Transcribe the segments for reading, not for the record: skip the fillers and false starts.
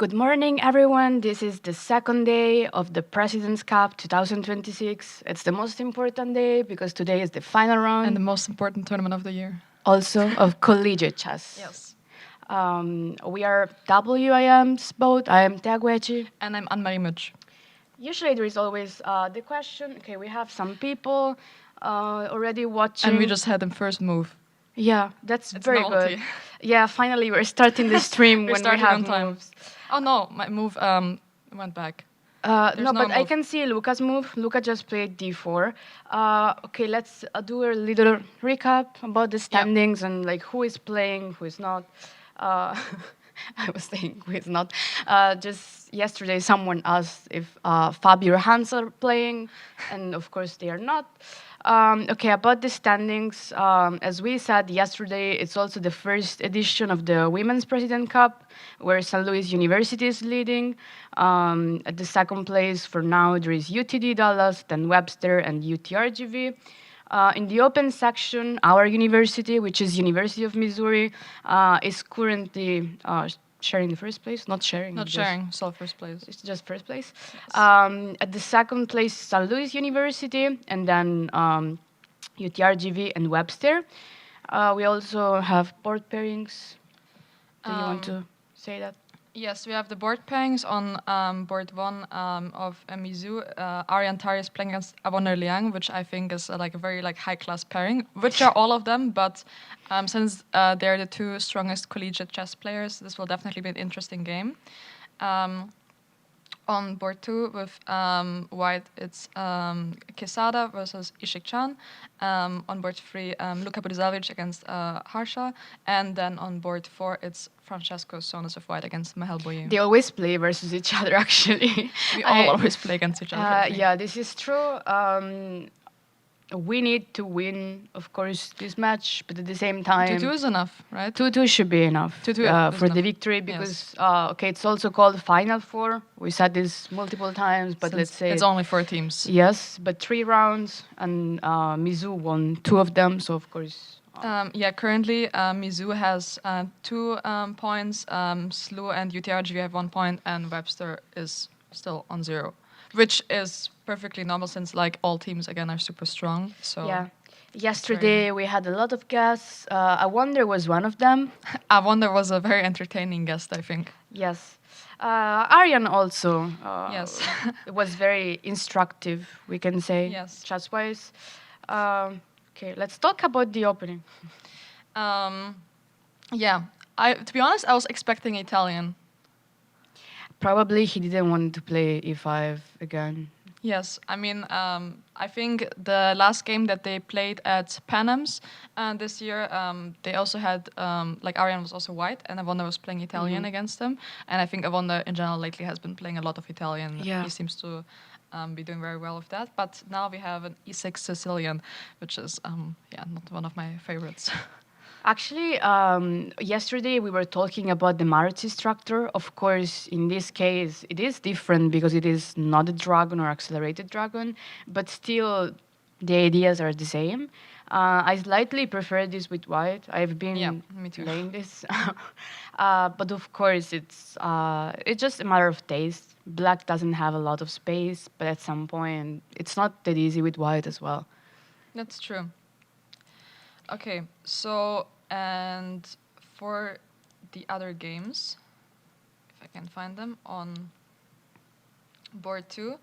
Good morning, everyone. This is the second day of the President's Cup 2026. It's the most important day because today is the final round. And the most important tournament of the year. Also of collegiate chess. Yes. We are WIMs both. I am Gueci. And I'm Annmarie Muetsch. Usually there is always the question, okay, we have some people already watching. And we just had them first move. Yeah, that's It's very novelty. good. Yeah, finally we're starting the stream when we have on time. moves. Oh no, my move went back. No, but I move. can see Luka's move. Luka just played d4. Okay, let's do a little recap about the standings and like who is playing, who is not. I was saying who is not. Just yesterday, someone asked if Fabio or Hans are playing, and of course they are not. Okay, about the standings, as we said yesterday, it's also the first edition of the Women's President Cup, where St. Louis University is leading. At the second place for now, there is UTD Dallas, then Webster and UTRGV. In the open section, our university, which is University of Missouri, is currently sharing the first place. Not sharing. Not sharing, so first place. It's just first place. Yes. At the second place, St. Louis University, and then UTRGV and Webster. We also have board pairings. Do you want to say that? Yes, we have the board pairings on board one of Mizzou. Aryan Tari is playing against Avonner Liang, which I think is like a very high-class pairing, which are all of them. But since they're the two strongest collegiate chess players, this will definitely be an interesting game. On board two with white, it's Quesada versus Isik Can. On board three, Luka Budisavljevic against Harsha. And then on board four, it's Francesco Sonos of white against Mahel Boyer. They always play versus each other, actually. We always play against each other. Yeah, this is true. We need to win, of course, this match, but at the same time... 2-2 is enough, right? 2-2 should be enough 2-2 for enough. the victory because, okay, it's also called Final Four. We said this multiple times, but let's say... It's only 4 teams. Yes, but 3 rounds, and Mizzou won 2 of them, so of course... Yeah, currently Mizzou has 2 points, SLU and UTRGV have 1 point, and Webster is still on 0. Which is perfectly normal since all teams again are super strong. So yeah, yesterday we had a lot of guests. I wonder was one of them. I wonder was a very entertaining guest, I think. Yes, Aryan also. Yes, it was very instructive. We can say. Yes, chess-wise. Okay, let's talk about the opening. Yeah, to be honest, I was expecting Italian. Probably he didn't want to play e5 again. Yes, I mean, I think the last game that they played at Panams this year, they also had, Aryan was also white, and Avonda was playing Italian against them. And I think Avonda in general lately has been playing a lot of Italian. Yeah. He seems to be doing very well with that. But now we have an E6 Sicilian, which is, not one of my favorites. Actually, yesterday we were talking about the Maruti structure. Of course, in this case, it is different because it is not a dragon or accelerated dragon, but still the ideas are the same. I slightly prefer this with white. I've been me too. playing this. But of course, it's just a matter of taste. Black doesn't have a lot of space, but at some point, it's not that easy with white as well. That's true. Okay, so, and for the other games, if I can find them, on board 2,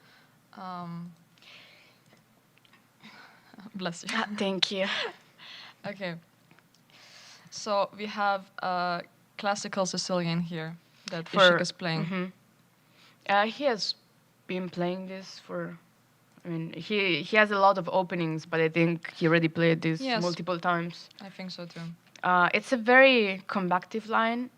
bless you. Thank you. Okay, so we have a classical Sicilian here that Isik is playing. He has been playing this for... I mean, he has a lot of openings, but I think he already played this multiple times. I think so too. It's a very combative line,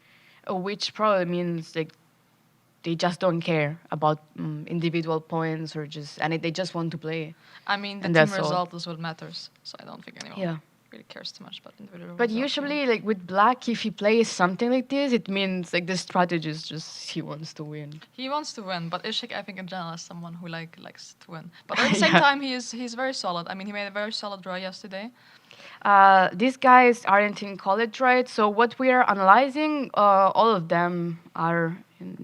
which probably means they just don't care about individual points or they just want to play. I mean, the team result is what matters, so I don't think anyone really cares too much about individual But result. usually, with Black, if he plays something like this, it means the strategy is just he wants to win. He wants to win, but Isik, I think in general, is someone who likes to win. But at the same time, he's very solid. I mean, he made a very solid draw yesterday. These guys aren't in college, right? So what we are analyzing, all of them are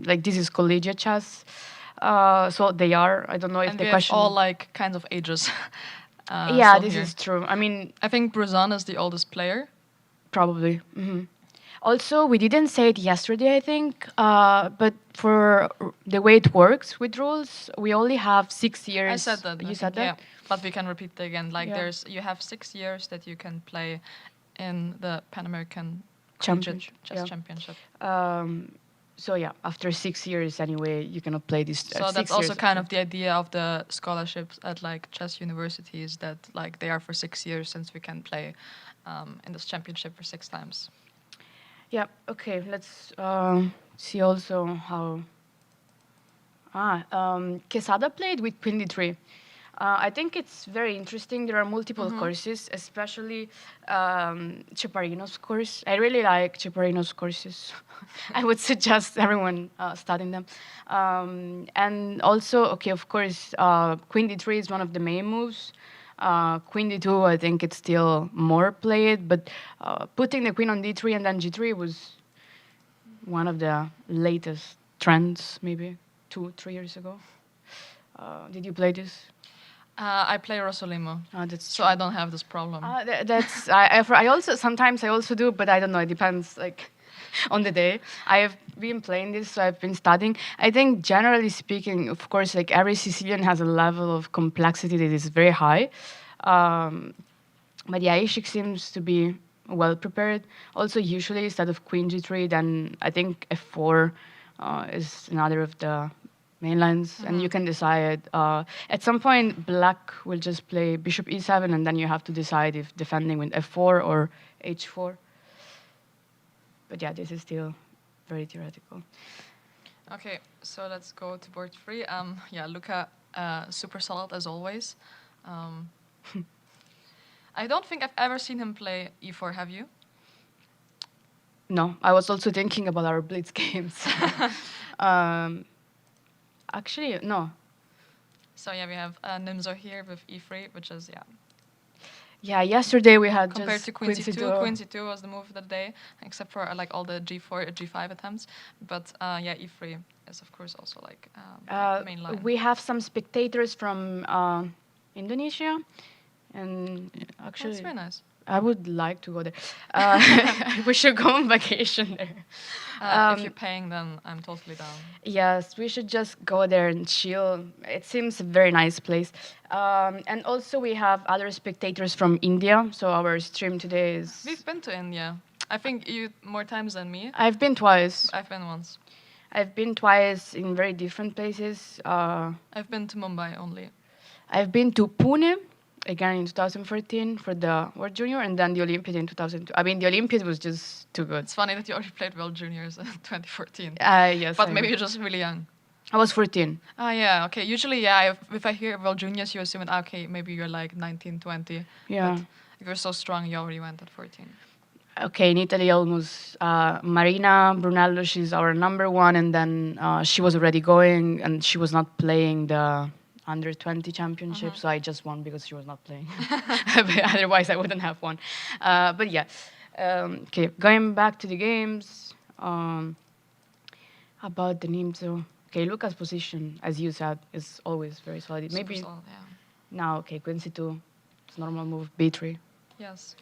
like this is collegiate chess. So they are. I don't know if And the we have question. all like kinds of ages. Yeah, Still this here. is true. I mean, I think Bruzan is the oldest player. probably. Also, we didn't say it yesterday, I think, but for the way it works with rules, we only have 6 years. I said that. You I said think, that? yeah, but we can repeat it again. Like Yeah. you have 6 years that you can play in the Pan American Collegiate Championship, Chess yeah. Championship. So yeah, after 6 years anyway, you cannot play this. So that's also kind of the idea of the scholarships at like chess universities that like they are for 6 years since we can play in this championship for 6 times. Yeah. Okay. Let's see also how. Quesada played with Queen 3. I think it's very interesting. There are multiple courses, especially Chaparino's course. I really like Chaparino's courses. I would suggest everyone studying them. And also, okay, of course, Queen D3 is one of the main moves. Queen D2, I think it's still more played, but putting the queen on D3 and then G3 was one of the latest trends, maybe 2-3 years ago. Did you play this? I play Rosolimo, That's so I don't have this problem. that's I also sometimes I also do, but I don't know. It depends like on the day. I have been playing this, so I've been studying. I think generally speaking, of course, like every Sicilian has a level of complexity that is very high. Um, but yeah, Ishik seems to be well prepared. Also, usually instead of Queen G3, then I think F4 is another of the main lines, and you can decide. At some point, Black will just play Bishop E7, and then you have to decide if defending with F4 or H4. But yeah, this is still very theoretical. Okay, so let's go to board 3. Yeah, Luka, super solid as always. Um, I don't think I've ever seen him play E4. Have you? No, I was also thinking about our Blitz games. um, actually, no. So yeah, we have Nimzo here with E3, which is yeah. Yeah, yesterday we had Compared just to Queen C2, C2. Queen C2 was the move of the day, except for like all the G4, G5 attempts. But yeah, E3 is of course also like main line. We have some spectators from Indonesia, and actually, That's very nice. I would like to go there. We should go on vacation there. If you're paying, then I'm totally down. Yes, we should just go there and chill. It seems a very nice place. And also, we have other spectators from India. So our stream today is. We've been to India. I think you more times than me. I've been twice. I've been once. I've been twice in very different places. I've been to Mumbai only. I've been to Pune again in 2014 for the World Junior, and then the Olympiad in 2002. I mean, the Olympiad was just too good. It's funny that you already played World Juniors in 2014. Yes. But maybe you're just really young. I was 14. Ah, yeah, okay. Usually, yeah, if I hear World Juniors, you assume, okay, maybe you're like 19, 20. Yeah. But if you're so strong, you already went at 14. Okay, in Italy, almost Marina Brunello, she's our number one, and then she was already going, and she was not playing the under 20 championship, so I just won because she was not playing. But otherwise, I wouldn't have won. But yeah, okay, going back to the games, about the Nimzo. Okay, Luca's position, as you said, is always very solid. Maybe Super solid, yeah. now, okay, Queen C2, it's normal move, B3. Yes.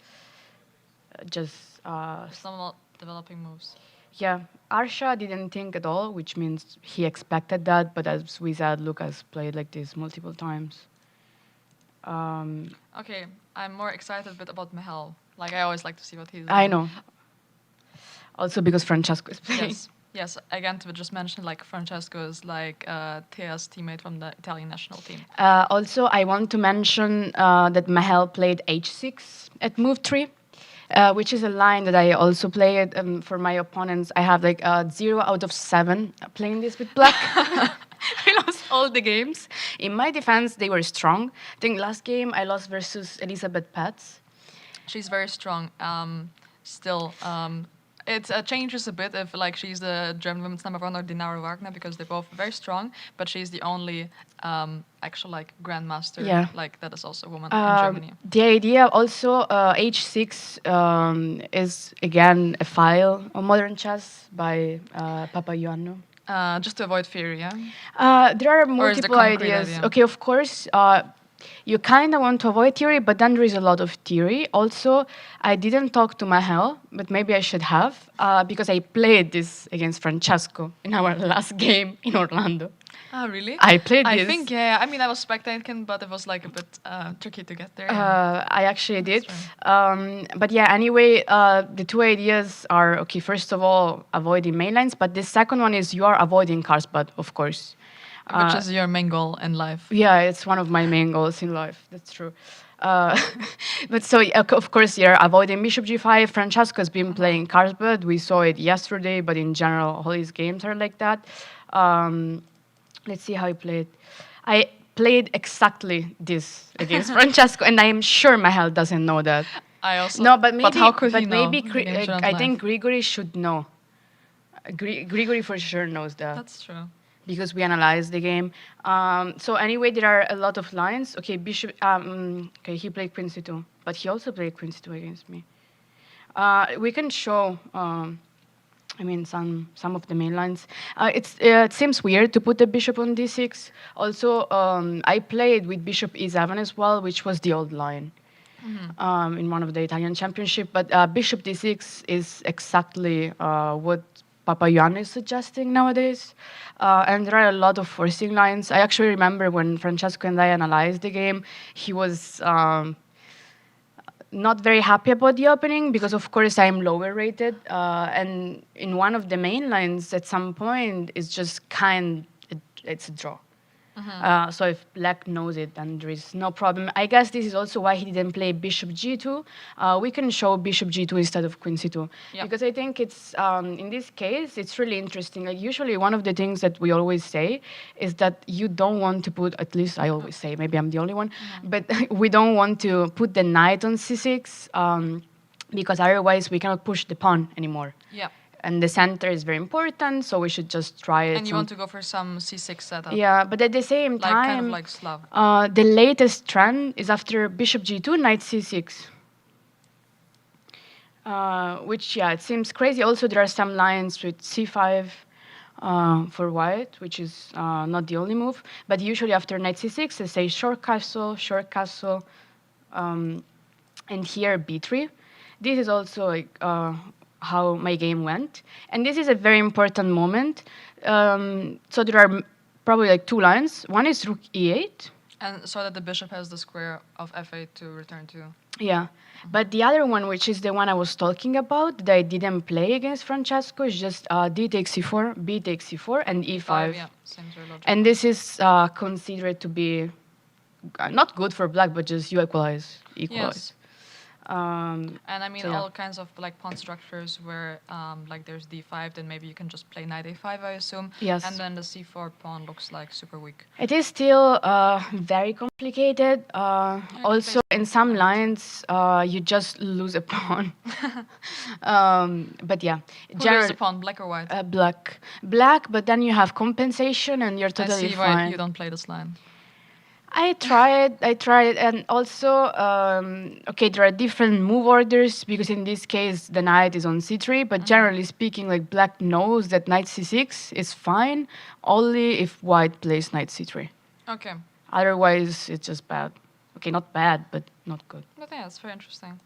Just, Some developing moves. yeah, Arsha didn't think at all, which means he expected that, but as we said, Lucas played like this multiple times. Okay, I'm more excited but about Mahel. Like, I always like to see what he's doing. I know. Also because Francesco is playing. Yes. Yes, again, to just mention, like, Francesco is like Thea's teammate from the Italian national team. Also, I want to mention that Mahel played H6 at move 3. Which is a line that I also played for my opponents. I have like 0 out of 7 playing this with Black. I lost all the games. In my defense, they were strong. I think last game I lost versus Elizabeth Pats. She's very strong. Still, It changes a bit if like she's the German women's number one or Dinara Wagner because they're both very strong, but she's the only actual like grandmaster Yeah. like that is also a woman in Germany. The idea also H6 is again a file on modern chess by Papaioannou. Just to avoid theory, yeah. There are Or is the multiple concrete ideas. idea? Okay, of course, you kind of want to avoid theory, but then there is a lot of theory. Also, I didn't talk to Mahel, but maybe I should have, because I played this against Francesco in our last game in Orlando. Ah, really? I played I this. think, yeah. I mean, I was spectating, but it was like a bit tricky to get there. I actually did. right. But yeah, anyway, the two ideas are, okay, first of all, avoiding main lines, but the second one is you are avoiding Carlsbad, of course. Which is your main goal in life. Yeah, it's one of my main goals in life. That's true. Uh, but so, of course, you're avoiding bishop g5. Francesco's been playing Carlsbad. We saw it yesterday, but in general, all his games are like that. Let's see how he played. I played exactly this against Francesco, and I am sure Mahel doesn't know that. I also. No, but maybe, But how could he but know? maybe The game shouldn't I lie. think Grigory should know. Grigory for sure knows that. That's true. Because we analyzed the game. So anyway, there are a lot of lines. Okay, bishop. Okay, he played queen c2, but he also played queen c2 against me. We can show. I mean, some of the main lines. It seems weird to put the bishop on d6. Also, I played with bishop e7 as well, which was the old line. In one of the Italian championship, but bishop d6 is exactly what Papaioannou is suggesting nowadays. And there are a lot of forcing lines. I actually remember when Francesco and I analyzed the game, he was not very happy about the opening because, of course, I'm lower rated. And in one of the main lines, at some point, it's just it's a draw. So if black knows it, then there is no problem. I guess this is also why he didn't play bishop g2. We can show bishop g2 instead of queen c2. Yeah. Because I think it's, in this case, it's really interesting. Like usually one of the things that we always say is that you don't want to put, at least I always say, maybe I'm the only one, but we don't want to put the knight on c6 because otherwise we cannot push the pawn anymore. Yeah. And the center is very important, so we should just try it. And you want to go for some c6 setup. Yeah, but at the same Like time, kind of like Slav. the latest trend is after bishop g2, knight c6. Which, yeah, it seems crazy. Also, there are some lines with c5 for white, which is not the only move. But usually after knight c6, they say short castle, and here b3. This is also like how my game went. And this is a very important moment. So there are probably like two lines. One is rook e8. And so that the bishop has the square of f8 to return to. Yeah. But the other one, which is the one I was talking about, that I didn't play against Francesco, is just d takes c4, b takes c4, and e5. Yeah, seems very logical. And this is considered to be not good for black, but just you equalize. Yes. And I mean, So, yeah. all kinds of like pawn structures where like there's d5, then maybe you can just play knight a5, I assume. Yes. And then the c4 pawn looks like super weak. It is still very complicated. Also, in some lines, you just lose a pawn. But yeah, Who loses the pawn, black or white? Black, but then you have compensation and you're I totally see fine. why you don't play this line. I tried, and also, okay, there are different move orders because in this case the knight is on c3, but generally speaking, like black knows that knight c6 is fine, only if white plays knight c3. Okay. Otherwise, it's just bad. Okay, not bad, but not good. But yeah, it's very interesting.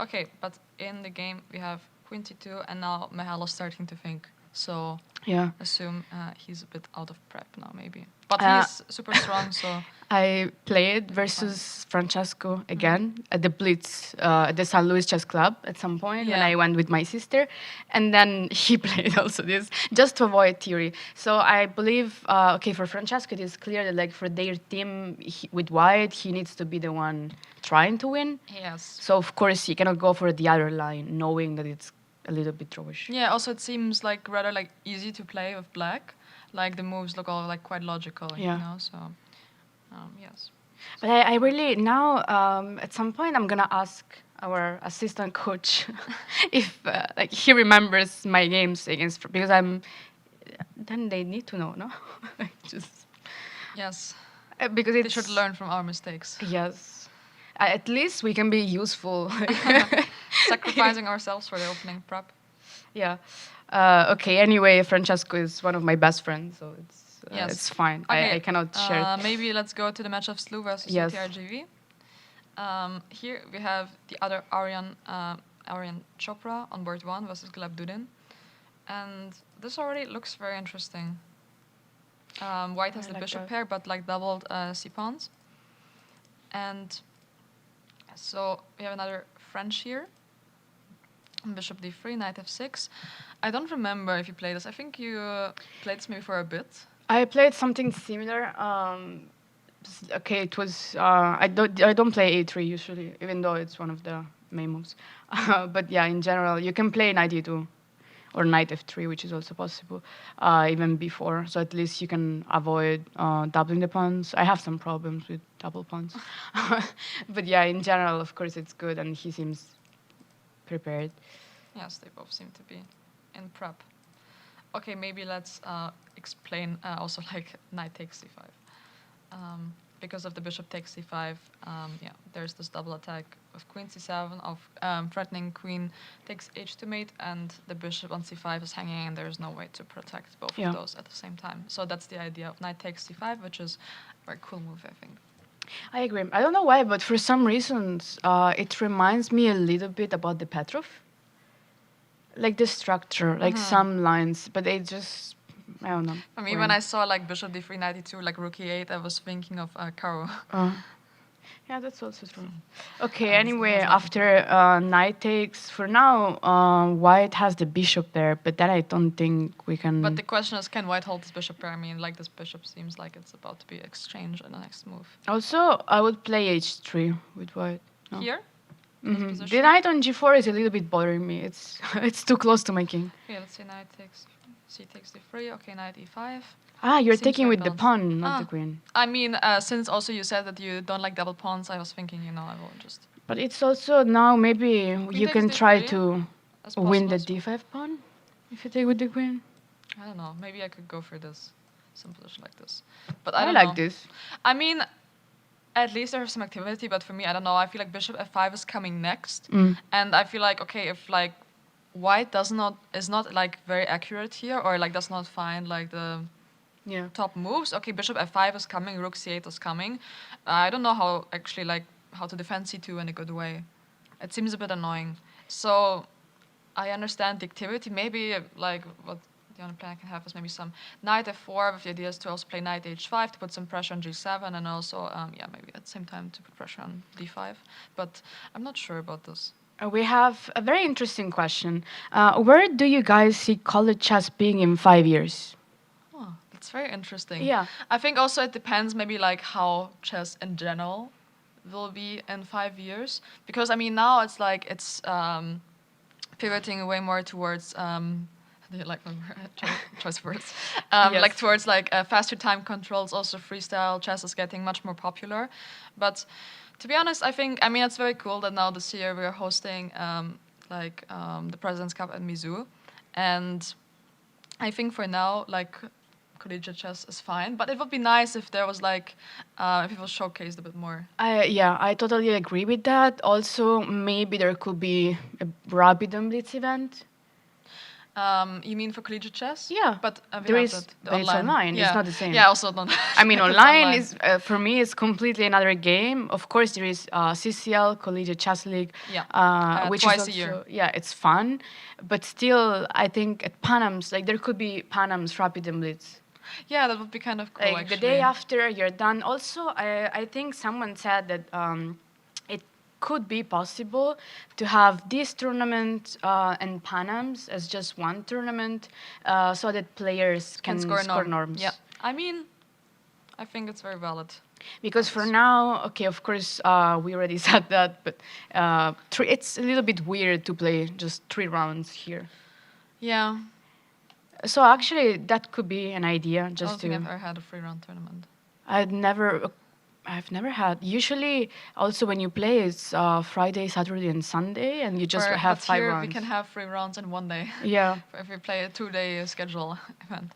Okay, but in the game we have queen c2, and now Mahel is starting to think. So Yeah. assume he's a bit out of prep now, maybe. But Uh, he's super strong, so I played versus Francesco again at the Blitz, at the San Luis Chess Club at some point when Yeah. I went with my sister. And then he played also this, just to avoid theory. So I believe, okay, for Francesco, it is clear that like for their team with white, he needs to be the one trying to win. yes. So of course, he cannot go for the other line, knowing that it's a little bit drawish. Yeah, also it seems like rather like easy to play with black. Like the moves look all like quite logical, Yeah. you know, so yes. But I really now at some point I'm gonna ask our assistant coach if like he remembers my games against because I'm. Then they need to know, no? Like, just Yes, because they it's should learn from our mistakes. yes. At least we can be useful. Sacrificing ourselves for the opening prep. Yeah. Okay. Anyway, Francesco is one of my best friends, so Yes. it's fine. Okay, I cannot share. It. maybe let's go to the match of SLU versus Yes. UTRGV. Here we have the other Aryan Chopra on board 1 versus Glabdudin. And this already looks very interesting. White has I the like bishop that. pair, but like doubled c-pawns. And so we have another French here. Bishop d3, knight f6. I don't remember if you played this. I think you played this maybe for a bit. I played something similar. Okay, it was. I don't play a3 usually, even though it's one of the main moves. But yeah, in general, you can play knight e2 or knight f3, which is also possible, even before. So at least you can avoid doubling the pawns. I have some problems with double pawns, but yeah, in general, of course, it's good, and he seems prepared. Yes, they both seem to be in prep. Okay, maybe let's explain also like knight takes c5. Because of the bishop takes c5, yeah, there's this double attack of queen c7, of threatening queen takes h2 mate, and the bishop on c5 is hanging, and there's no way to protect both Yeah. of those at the same time. So that's the idea of knight takes c5, which is a very cool move, I think. I agree. I don't know why, but for some reasons, it reminds me a little bit about the Petrov. Like the structure, like some lines, but they just, I don't know. For me, when I saw like bishop d3, knight e2, like rook e8, I was thinking of Caro. Yeah, that's also true. Okay, And anyway, it has nothing after knight takes, for now, white has the bishop there, but then I don't think we can... But the question is, can white hold this bishop pair? I mean, like this bishop seems like it's about to be exchanged in the next move. Also, I would play h3 with white. No. Here? In this The position? knight on g4 is a little bit bothering me. It's it's too close to my king. Okay, let's say knight takes, c takes d3. Okay, knight e5. Ah, you're Seems taking very with the balanced. pawn, not Ah. the queen. I mean, since also you said that you don't like double pawns, I was thinking, you know, I will just... But it's also now maybe you takes can try d3 to as win the possible as well. d5 pawn if you take with the queen. I don't know. Maybe I could go for this. Some position like this. But I I don't like know. this. I mean, at least there's some activity, but for me, I don't know. I feel like bishop f5 is coming next. And I feel like, okay, if like white is not like very accurate here, or like does not find like the Yeah. top moves. Okay, bishop f5 is coming, rook c8 is coming. I don't know how actually like how to defend c2 in a good way. It seems a bit annoying. So I understand the activity. Maybe like what the only plan I can have is maybe some knight f4 with the idea is to also play knight h5 to put some pressure on g7, and also yeah, maybe at the same time to put pressure on d5. But I'm not sure about this. We have a very interesting question. Where do you guys see college chess being in 5 years? Oh, that's very interesting. Yeah. I think also it depends maybe like how chess in general will be in 5 years. Because I mean now it's like it's pivoting way more towards do you like my choice words? Yes. Like towards like faster time controls. Also freestyle chess is getting much more popular. But to be honest, I think I mean it's very cool that now this year we're hosting the President's Cup at Mizzou, and I think for now like collegiate chess is fine, but it would be nice if there was like if it was showcased a bit more. Yeah, I totally agree with that. Also, maybe there could be a rapid and blitz event. You mean for collegiate chess? Yeah, But we there have is, that, the but it's online. Yeah. It's not the same. Yeah, also not. I mean, It's online is for me is completely another game. Of course, there is CCL, Collegiate Chess League, Yeah. which Twice is a year. also, yeah, it's fun, but still, I think at Panams, like there could be Panams Rapid and Blitz. Yeah, that would be kind of cool. Like actually. the day after you're done. Also, I think someone said that it could be possible to have this tournament and Panams as just one tournament, so that players can score norms. Yeah, I mean, I think it's very valid. Because for now, okay, of course, we already said that, but it's a little bit weird to play just 3 rounds here. Yeah. So actually, that could be an idea. I don't Just think to. I've ever had a 3-round tournament. I'd never. I've never had. Usually, also when you play, it's Friday, Saturday, and Sunday, and you just have But 5 here we rounds. can have 3 rounds in one day. Yeah. If we play a 2-day schedule event.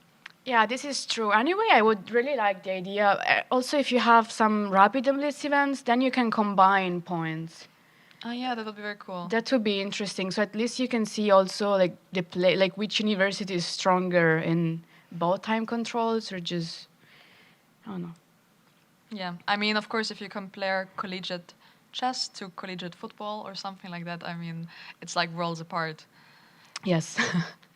Yeah, this is true. Anyway, I would really like the idea. Also, if you have some rapid and blitz events, then you can combine points. Oh yeah, that would be very cool. That would be interesting. So at least you can see also like the play, like which university is stronger in both time controls or just, I don't know. Yeah, I mean, of course, if you compare collegiate chess to collegiate football or something like that, I mean, it's like worlds apart. Yes.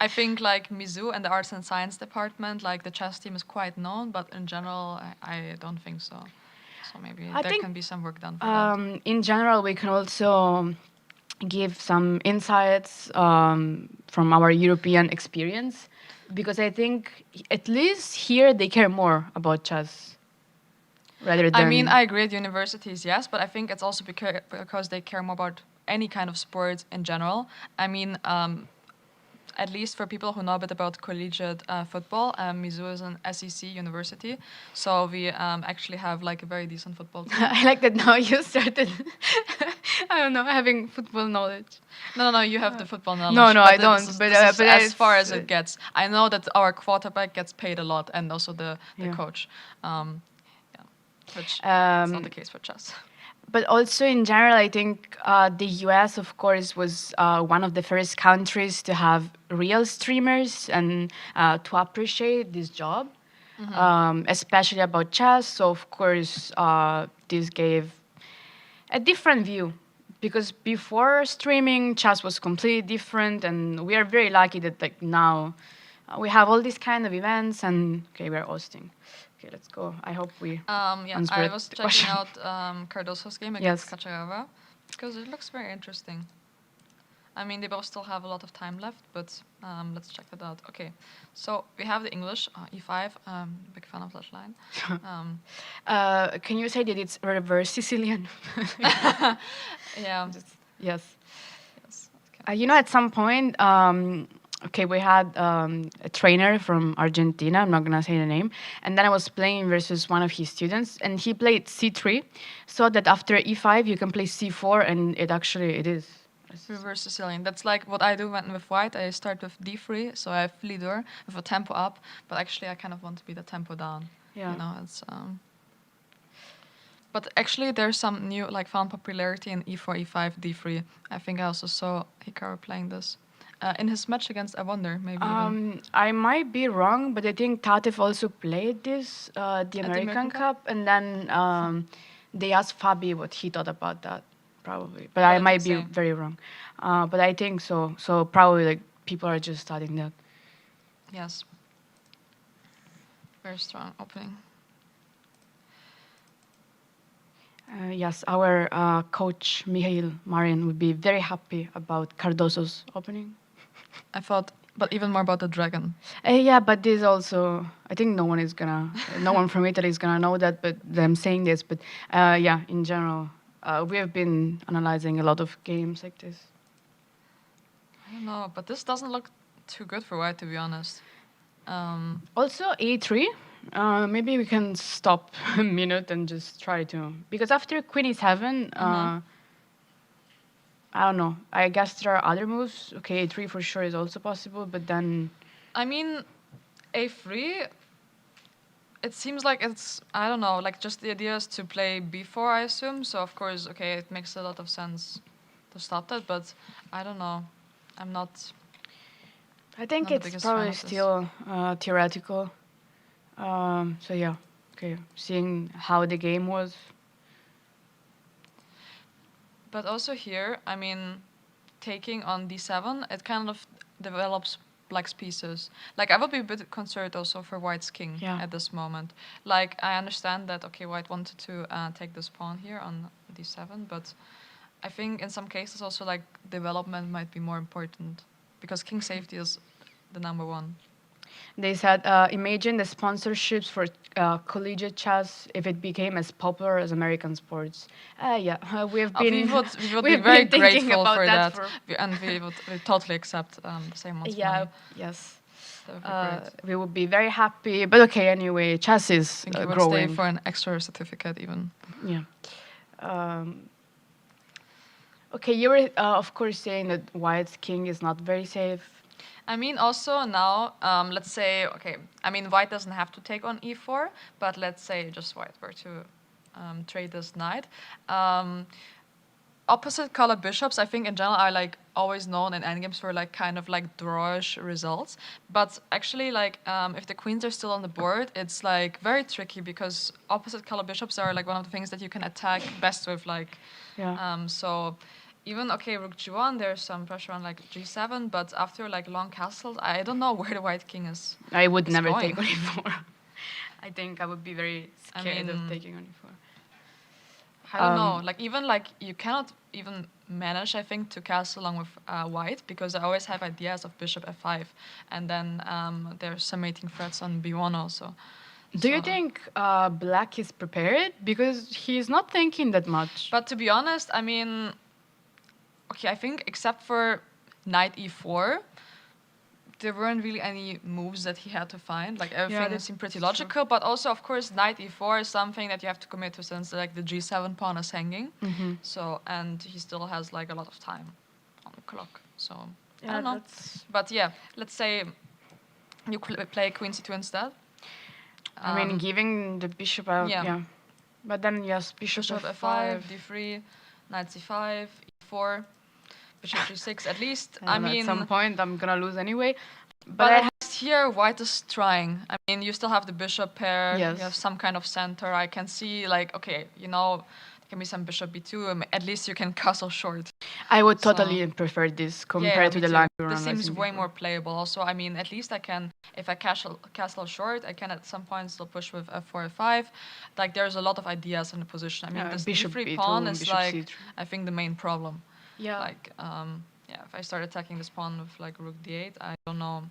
I think like Mizzou and the arts and science department, like the chess team is quite known, but in general, I don't think so. So maybe I there think, can be some work done for that. in general, we can also give some insights from our European experience, because I think at least here they care more about chess rather than. I mean, I agree at universities, yes, but I think it's also because they care more about any kind of sport in general. I mean, at least for people who know a bit about collegiate football, Mizzou is an SEC university, so we actually have like a very decent football team. I like that now you started. I don't know, having football knowledge. No, you have the football knowledge. No, but I don't, This is, but, this is but as far as it's, it gets. I know that our quarterback gets paid a lot, and also the Yeah. coach. Yeah, which is Um, not the case for chess. But also in general, I think the US, of course, was one of the first countries to have real streamers and to appreciate this job, especially about chess. So, of course, this gave a different view, because before streaming, chess was completely different, and we are very lucky that like now we have all these kind of events, and okay, we're hosting. Okay, let's go. I hope we Yeah, answered I was the checking question. out Cardoso's game against Yes. Kacharava because it looks very interesting. I mean, they both still have a lot of time left, but let's check that out. Okay, so we have the English e5. Big fan of that line. Can you say that it's reverse Sicilian? Yeah. Yes. Yes. Okay. At some point, okay, we had a trainer from Argentina. I'm not gonna say the name. And then I was playing versus one of his students, and he played c3, so that after e5 you can play c4, and it is. Reverse Sicilian. That's like what I do when with white. I start with d3, so I have leader with a tempo up, but actually I kind of want to be the tempo down. Yeah. You know, it's. But actually, there's some new like found popularity in e4, e5, d3. I think I also saw Hikaru playing this in his match against I Wonder, maybe even. I might be wrong, but I think Tatev also played this, the American American Cup, and then they asked Fabi what he thought about that, probably. But I I might be think so. very wrong. But I think so. So probably like people are just studying that. Yes. Very strong opening. Yes, our coach Mihail Marian would be very happy about Cardoso's opening. I thought, but even more about the dragon. Yeah, but this also, I think no one from Italy is gonna know that, but I'm saying this. But yeah, in general, we have been analyzing a lot of games like this. I don't know, but this doesn't look too good for white, to be honest. Also, A3. Maybe we can stop a minute and just try to, because after Queen E7, I don't know. I guess there are other moves. Okay, A3 for sure is also possible, but then. I mean, A3. It seems like it's, I don't know, like just the idea is to play b4, I assume. So of course, okay, it makes a lot of sense to stop that, but I don't know. I'm not. I think Not the it's biggest fan probably of this. still theoretical. So yeah, okay. Seeing how the game was. But also here, I mean, taking on d7, it kind of develops black's pieces. Like, I would be a bit concerned also for white's king at this moment. Like, I understand that, okay, white wanted to take this pawn here on d7, but I think in some cases also, like, development might be more important because king safety is the number one. They said, imagine the sponsorships for collegiate chess if it became as popular as American sports. Yeah, we've been. We would be we've very been thinking grateful about for that, for- and we would totally accept the same amount of Yeah. money. Yes. That would be great. We would be very happy. But okay, anyway, chess I is think you would growing. stay for an extra certificate even. Yeah. Okay, you were of course saying that White's king is not very safe. I mean, also now, let's say, okay, I mean, white doesn't have to take on e4, but let's say just white were to trade this knight. Opposite color bishops, I think in general, are like always known in endgames for like kind of like drawish results. But actually, like if the queens are still on the board, it's like very tricky because opposite color bishops are like one of the things that you can attack best with. Like, Yeah. so even okay, rook g1, there's some pressure on like g7, but after like long castles, I don't know where the white king is. I would is never going. take on e4. I think I would be very scared of mean, taking on e4. I don't know. Like even like you cannot even manage, I think, to castle along with white because I always have ideas of bishop f5, and then there's some mating threats on b1 also. Do you think black is prepared? Because he's not thinking that much. But to be honest, I mean, okay, I think except for knight e4, there weren't really any moves that he had to find. Like everything that's seemed pretty true. logical, but also of course knight e4 is something that you have to commit to since like the g7 pawn is hanging. So and he still has like a lot of time on the clock. So I don't know. But yeah, let's say you play queen c2 instead. I mean, giving the bishop out. Yeah. But then yes, bishop f5, d3, knight c5, e4, bishop g6. At least I mean at some point I'm gonna lose anyway. But at least here, white is trying. I mean, you still have the bishop pair. Yes. You have some kind of center. I can see, like, okay, you know, there can be some bishop b2. At least you can castle short. I would totally prefer this compared to the line. This seems way more playable. Also, I mean, at least I can, if I castle short, I can at some point still push with f4, f5. Like, there's a lot of ideas in the position. I mean, this bishop d3 b2, pawn is like, c3. I think, the main problem. Yeah. Like, yeah, if I start attacking this pawn with like rook d8, I don't know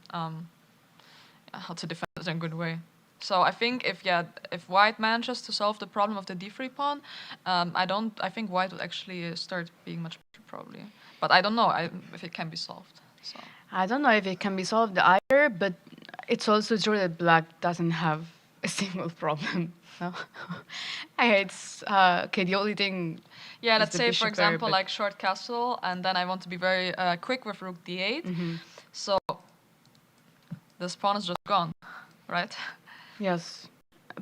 how to defend it in a good way. So I think if white manages to solve the problem of the d3 pawn, I think white would actually start being much better probably. But I don't know if it can be solved. So I don't know if it can be solved either, but it's also true that black doesn't have a single problem. No, it's okay. The only thing. Yeah, let's say for example like short castle, and then I want to be very quick with rook d8. So this pawn is just gone, right? Yes,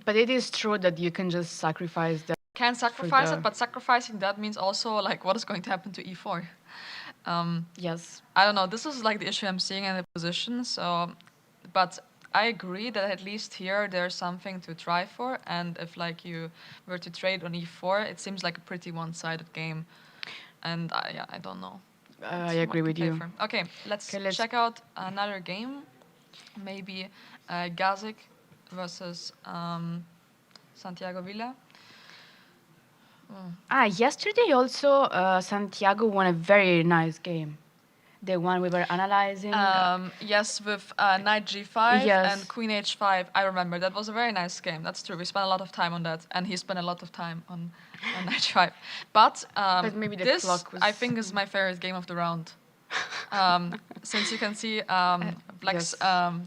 but it is true that you can just sacrifice that. Can sacrifice it, but sacrificing that means also like what is going to happen to e4. Yes, I don't know. This is like the issue I'm seeing in the position. So, but I agree that at least here there's something to try for, and if like you were to trade on e4, it seems like a pretty one-sided game, and yeah, I don't know. I agree with you. Okay, let's check out another game. Maybe Gazik versus Santiago Villa. Yesterday also Santiago won a very nice game. The one we were analyzing. Yes, with knight g5 and queen h5. I remember that was a very nice game. That's true. We spent a lot of time on that, and he spent a lot of time on knight g5. But maybe the this clock was... I think is my favorite game of the round. Since you can see black's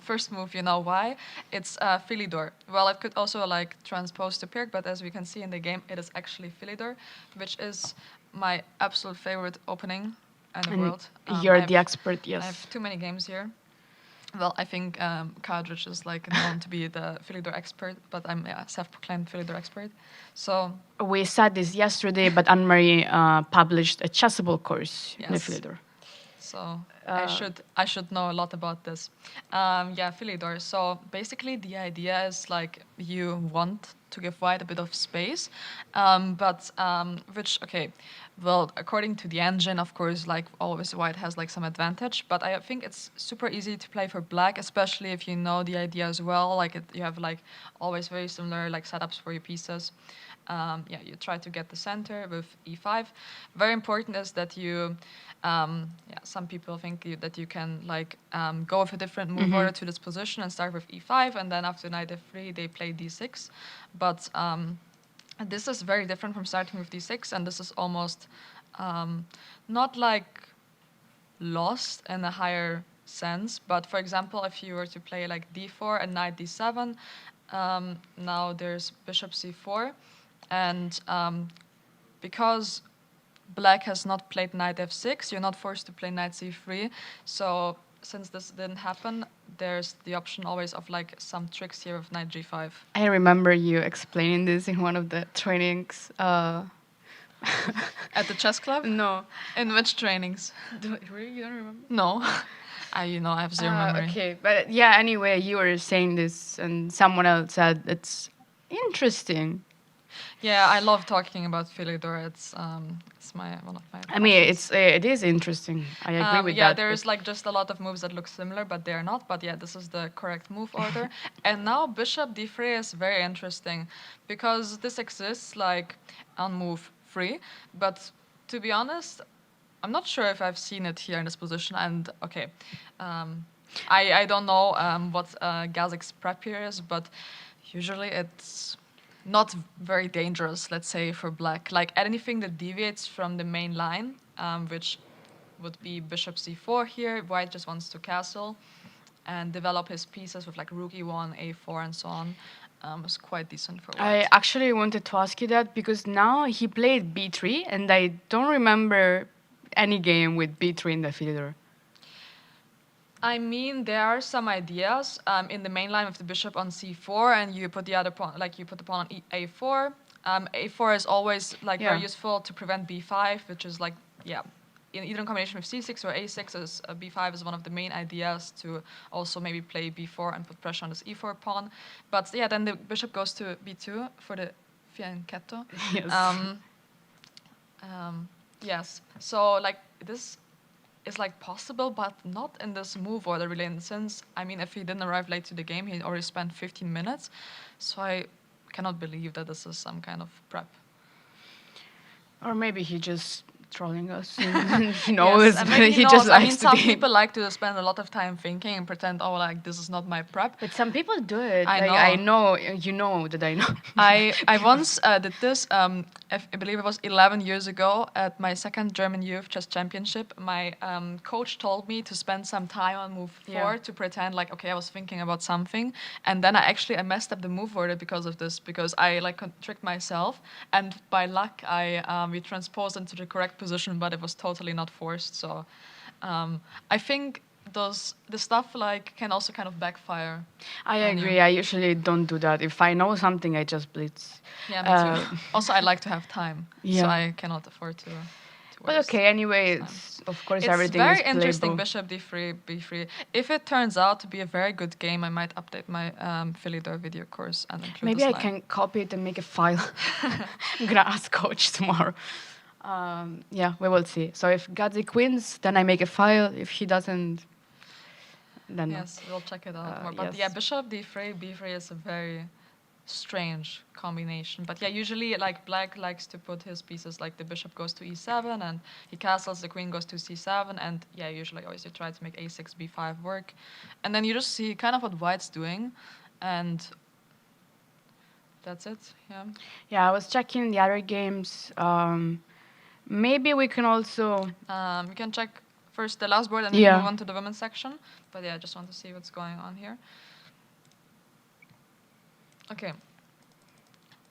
first move, you know why. It's Philidor. Well, it could also like transpose to Pirc, but as we can see in the game, it is actually Philidor, which is my absolute favorite opening in the world. You're the expert, yes. I have too many games here. Well, I think Kadrich is like known to be the Philidor expert, but I'm a self-proclaimed Philidor expert. So we said this yesterday, but Annmarie published a chessable course in the Philidor. So I should know a lot about this. Yeah, Philidor. So basically, the idea is like you want to give white a bit of space, but which okay, well, according to the engine, of course, like always, white has like some advantage. But I think it's super easy to play for black, especially if you know the idea as well. Like you have like always very similar like setups for your pieces. Yeah, you try to get the center with e5. Very important is that you, yeah, some people think that you can like go with a different move order to this position and start with e5, and then after knight f3 they play d6. But this is very different from starting with d6, and this is almost not like lost in a higher sense. But for example, if you were to play like d4 and knight d7, now there's bishop c4, and because black has not played knight f6, you're not forced to play knight c3. So since this didn't happen, there's the option always of like some tricks here of knight g5. I remember you explaining this in one of the trainings. At the chess club? No. In which trainings? Really? You don't remember? No. I have zero memory. Okay, but yeah, anyway, you were saying this, and someone else said it's interesting. Yeah, I love talking about Philidor. It's one of my. I mean, it is interesting. I agree with yeah, that. there's like just a lot of moves that look similar, but they're not. But yeah, this is the correct move order. And now bishop d3 is very interesting because this exists like on move 3, but to be honest, I'm not sure if I've seen it here in this position. And okay, I don't know what Gazik's prep here is, but usually it's not very dangerous, let's say, for black. Like anything that deviates from the main line, which would be bishop c4 here, white just wants to castle and develop his pieces with like rook e1, a4, and so on. Is quite decent for white. I actually wanted to ask you that because now he played b3, and I don't remember any game with b3 in the Philidor. I mean, there are some ideas in the main line with the bishop on c4, and you put the other pawn, like you put the pawn on a4. A4 is always like very useful to prevent b5, which is like in either in combination with c6 or a6, is b5 is one of the main ideas to also maybe play b4 and put pressure on this e4 pawn. But yeah, then the bishop goes to b2 for the fianchetto. Yes. Yes. So like this is like possible, but not in this move order really. And since, I mean, if he didn't arrive late to the game, he already spent 15 minutes. So I cannot believe that this is some kind of prep. Or maybe he just trolling us. He knows, Yes, and but maybe he knows. just I mean, likes some to people like to spend a lot of time thinking and pretend, oh, like this is not my prep. But some people do it. I know. You know that I know. I once did this. I believe it was 11 years ago at my second German Youth Chess Championship. My coach told me to spend some time on move 4 to pretend like, okay, I was thinking about something, and then I messed up the move order because of this, because I like tricked myself, and by luck we transposed into the correct position, but it was totally not forced. So I think the stuff like can also kind of backfire. I on agree. you. I usually don't do that. If I know something, I just blitz. Yeah, me too. Also, I like to have time, so I cannot afford to But waste okay, anyway, time. of course It's everything very is interesting. playable. Bishop d3, b3. If it turns out to be a very good game, I might update my Philidor video course and include Maybe this I line. can copy it and make a file. I'm gonna ask coach tomorrow. Yeah, we will see. So if Gadzik wins, then I make a file. If he doesn't, then no. Yes, we'll check it out more. But yes. yeah, bishop d3, b3 is a very strange combination. But yeah, usually like black likes to put his pieces, like the bishop goes to e7 and he castles, the queen goes to c7, and yeah, usually always you try to make a6, b5 work. And then you just see kind of what white's doing, and that's it. Yeah. Yeah, I was checking the other games. Maybe we can also. We can check first the last board and then move on to the women's section. But yeah, I just want to see what's going on here. Okay.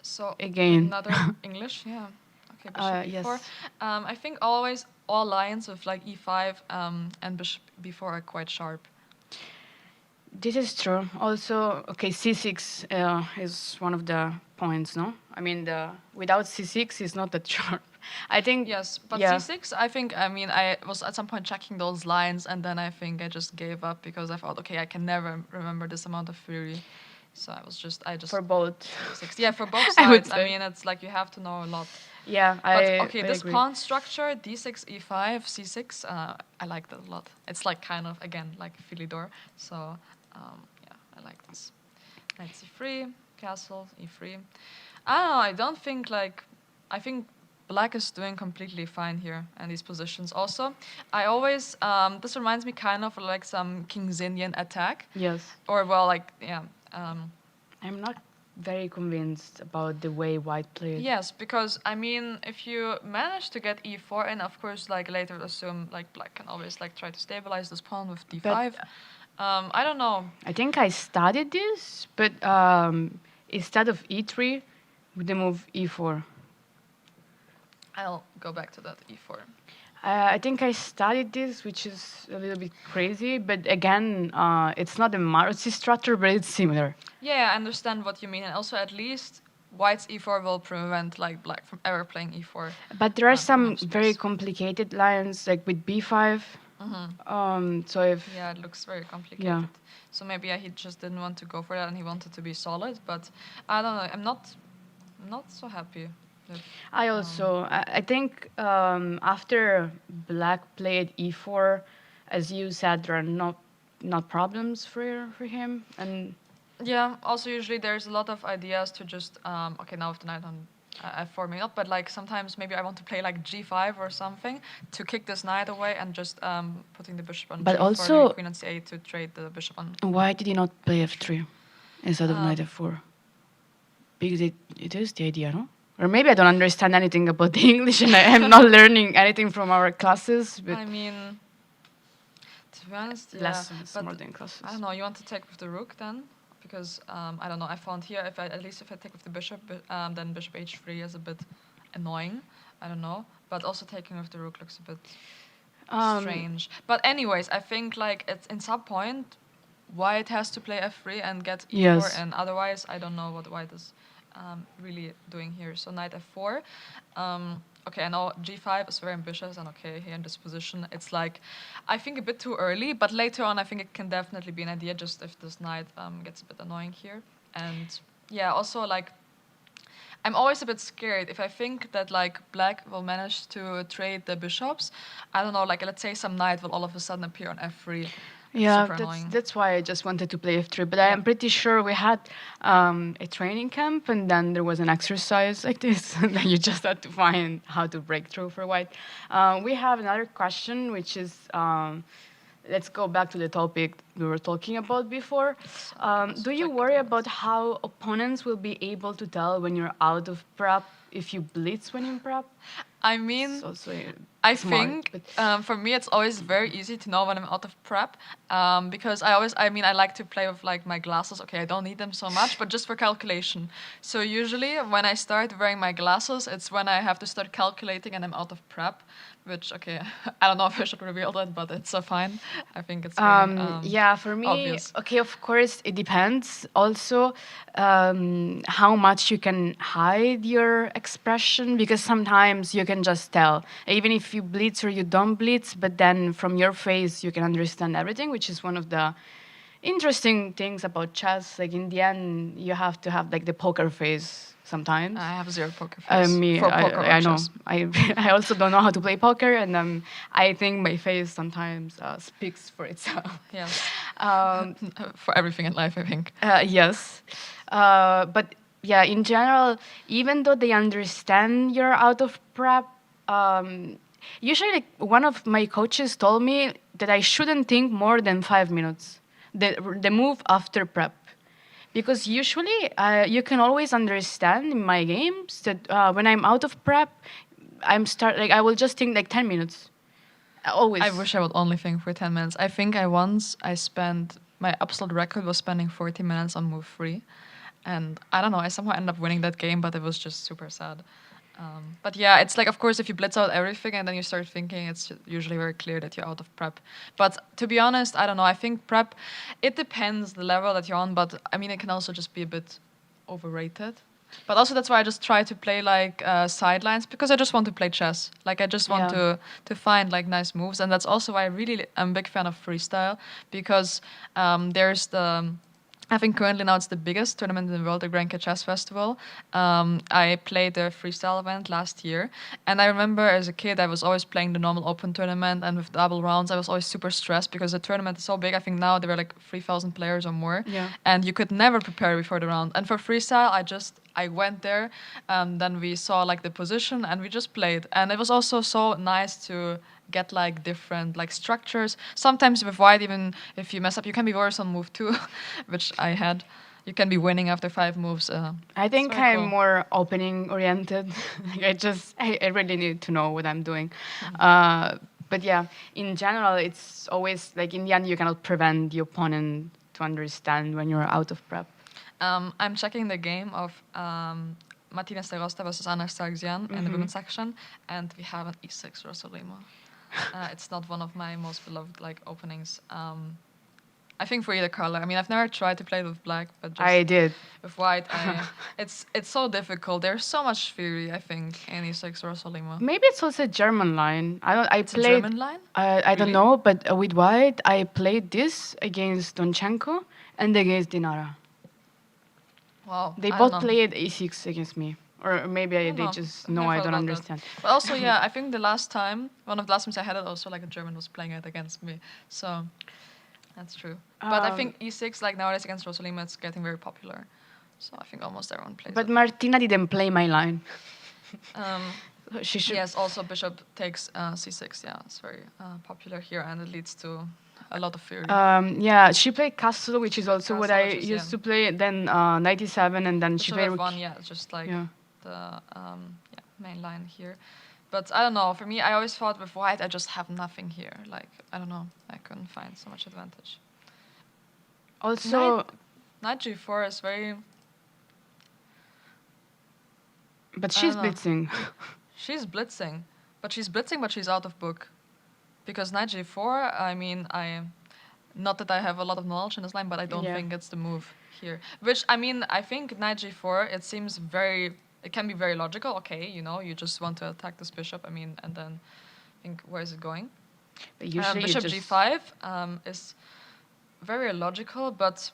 So Again. another English, yeah. Okay, bishop e4. Yes. I think always all lines of like e5 and bishop b4 are quite sharp. This is true. Also, okay, c6 is one of the points, no? I mean, without c6, it's not that sharp. I think. Yes, but c6, I was at some point checking those lines, and then I think I just gave up because I thought, okay, I can never remember this amount of theory. So I just for both. c6. Yeah, for both sides. I mean, it's like you have to know a lot. Yeah, but okay, I this agree. pawn structure, d6, e5, c6, I like that a lot. It's like kind of, again, like Philidor. So yeah, I like this. Knight c3, castle, e3. I don't think I think black is doing completely fine here in these positions. Also, I always, this reminds me kind of like some King's Indian attack. Yes. Or well, like, yeah. I'm not very convinced about the way white played. Yes, because I mean, if you manage to get e4, and of course, like later assume like black can always like try to stabilize this pawn with d5. But I don't know. I think I studied this, but instead of e3, with the move e4. I'll go back to that e4. I think I studied this, which is a little bit crazy, but again, it's not a Maroczy structure, but it's similar. Yeah, I understand what you mean, and also at least white's e4 will prevent like black from ever playing e4. But there are from some home very space. complicated lines, like with b5. So if Yeah, it looks very complicated. Yeah. So maybe he just didn't want to go for that, and he wanted to be solid. But I don't know. I'm not so happy. With, I also, I think after black played e4, as you said, there are not problems for him, and yeah. Also, usually there's a lot of ideas to just okay, now with the knight on f4 maybe not, but like sometimes maybe I want to play like g5 or something to kick this knight away and just putting the bishop on But g4 also- and queen on c8 to trade the bishop on. why did he not play f3 instead of knight f4? Because it is the idea, no? Or maybe I don't understand anything about the English and I am not learning anything from our classes, but I mean, to be honest, yeah. lessons But more than classes. I don't know. You want to take with the rook then? Because I don't know. I found here if at least if I take with the bishop, then bishop h3 is a bit annoying. I don't know. But also taking with the rook looks a bit strange. But anyways, I think like it's in some point, white has to play f3 and get e4, Yes. and otherwise I don't know what white is really doing here. So knight f4. Okay, I know g5 is very ambitious, and okay, here in this position, it's like, I think a bit too early, but later on, I think it can definitely be an idea just if this knight gets a bit annoying here. And yeah, also like, I'm always a bit scared if I think that like black will manage to trade the bishops. I don't know, like let's say some knight will all of a sudden appear on f3. Yeah, Super annoying. that's why I just wanted to play f3. But I am pretty sure we had a training camp, and then there was an exercise like this, and then you just had to find how to break through for white. We have another question, which is, let's go back to the topic we were talking about before. Do you worry about how opponents will be able to tell when you're out of prep if you blitz when in prep? I mean, It's also I smart, think but- for me it's always very easy to know when I'm out of prep because I mean, I like to play with like my glasses. Okay, I don't need them so much, but just for calculation. So usually when I start wearing my glasses, it's when I have to start calculating and I'm out of prep. Which okay, I don't know if I should reveal that, but it's fine. I think it's very, yeah, for me, obvious. okay, of course, it depends also how much you can hide your expression, because sometimes you can just tell, even if you blitz or you don't blitz, but then from your face you can understand everything, which is one of the interesting things about chess. Like in the end, you have to have like the poker face sometimes. I have zero poker face Me, for poker or I know. chess. I also don't know how to play poker, and I think my face sometimes speaks for itself. Yes. Um, For everything in life, I think. yes, but yeah, in general, even though they understand you're out of prep, usually like, one of my coaches told me that I shouldn't think more than 5 minutes. The move after prep. Because usually you can always understand in my games that when I'm out of prep, I will just think like 10 minutes. Always. I wish I would only think for 10 minutes. I think I spent, my absolute record was spending 40 minutes on move 3. And I don't know, I somehow ended up winning that game, but it was just super sad. But yeah, it's like, of course, if you blitz out everything and then you start thinking, it's usually very clear that you're out of prep. But to be honest, I don't know. I think prep, it depends the level that you're on, but I mean, it can also just be a bit overrated. But also that's why I just try to play like sidelines, because I just want to play chess. Like I just want to find like nice moves, and that's also why I really am a big fan of freestyle, because there's the, I think currently now it's the biggest tournament in the world, the Grande Chess Festival. I played the freestyle event last year, and I remember as a kid I was always playing the normal open tournament, and with double rounds I was always super stressed because the tournament is so big. I think now there were like 3,000 players or more, and you could never prepare before the round. And for freestyle, I went there, then we saw like the position and we just played, and it was also so nice to get like different like structures. Sometimes with white, even if you mess up, you can be worse on move 2, which I had. you can be winning after 5 moves. I it's think very I'm cool. more opening oriented. I really need to know what I'm doing. But yeah, in general, it's always like in the end, you cannot prevent the opponent to understand when you're out of prep. I'm checking the game of Martina Starosta versus Anna Sargsyan in the women's section, and we have an E6 Rosalima. It's not one of my most beloved like openings. I think for either color. I mean, I've never tried to play it with black, but just I did. with white, it's so difficult. There's so much fury, I think, in E6 Rosalima. Maybe it's also a German line. I don't. I It's a played. German line? I don't Really? know, but with white, I played this against Donchenko and against Dinara. Wow. They I both don't know. played a6 against me, or maybe I don't they know. just I've know never I thought don't about that. understand. But also, yeah, I think one of the last times I had it, also like a German was playing it against me. So that's true. But I think E6, like nowadays against Rosalima, it's getting very popular. So I think almost everyone plays But it. Martina didn't play my line. Um, She should. yes, also bishop takes C6. Yeah, it's very popular here, and it leads to a lot of fury. Yeah, she played Castle, which is also what Castle, I which is, used yeah. to play. Then 97, and then she Bishop played. F1, yeah, it's just like Yeah. the main line here. But I don't know. For me, I always thought with white, I just have nothing here. Like I don't know, I couldn't find so much advantage. Also, Knight G4 is very. but I she's don't know. blitzing. She's blitzing, but she's out of book. Because Knight G4, I mean, not that I have a lot of knowledge in this line, but I don't Yeah. think it's the move here. Which I mean, I think Knight G4, it can be very logical. Okay, you just want to attack this bishop. I mean, and then think where is it going? But usually you Bishop just. G5 is very logical, but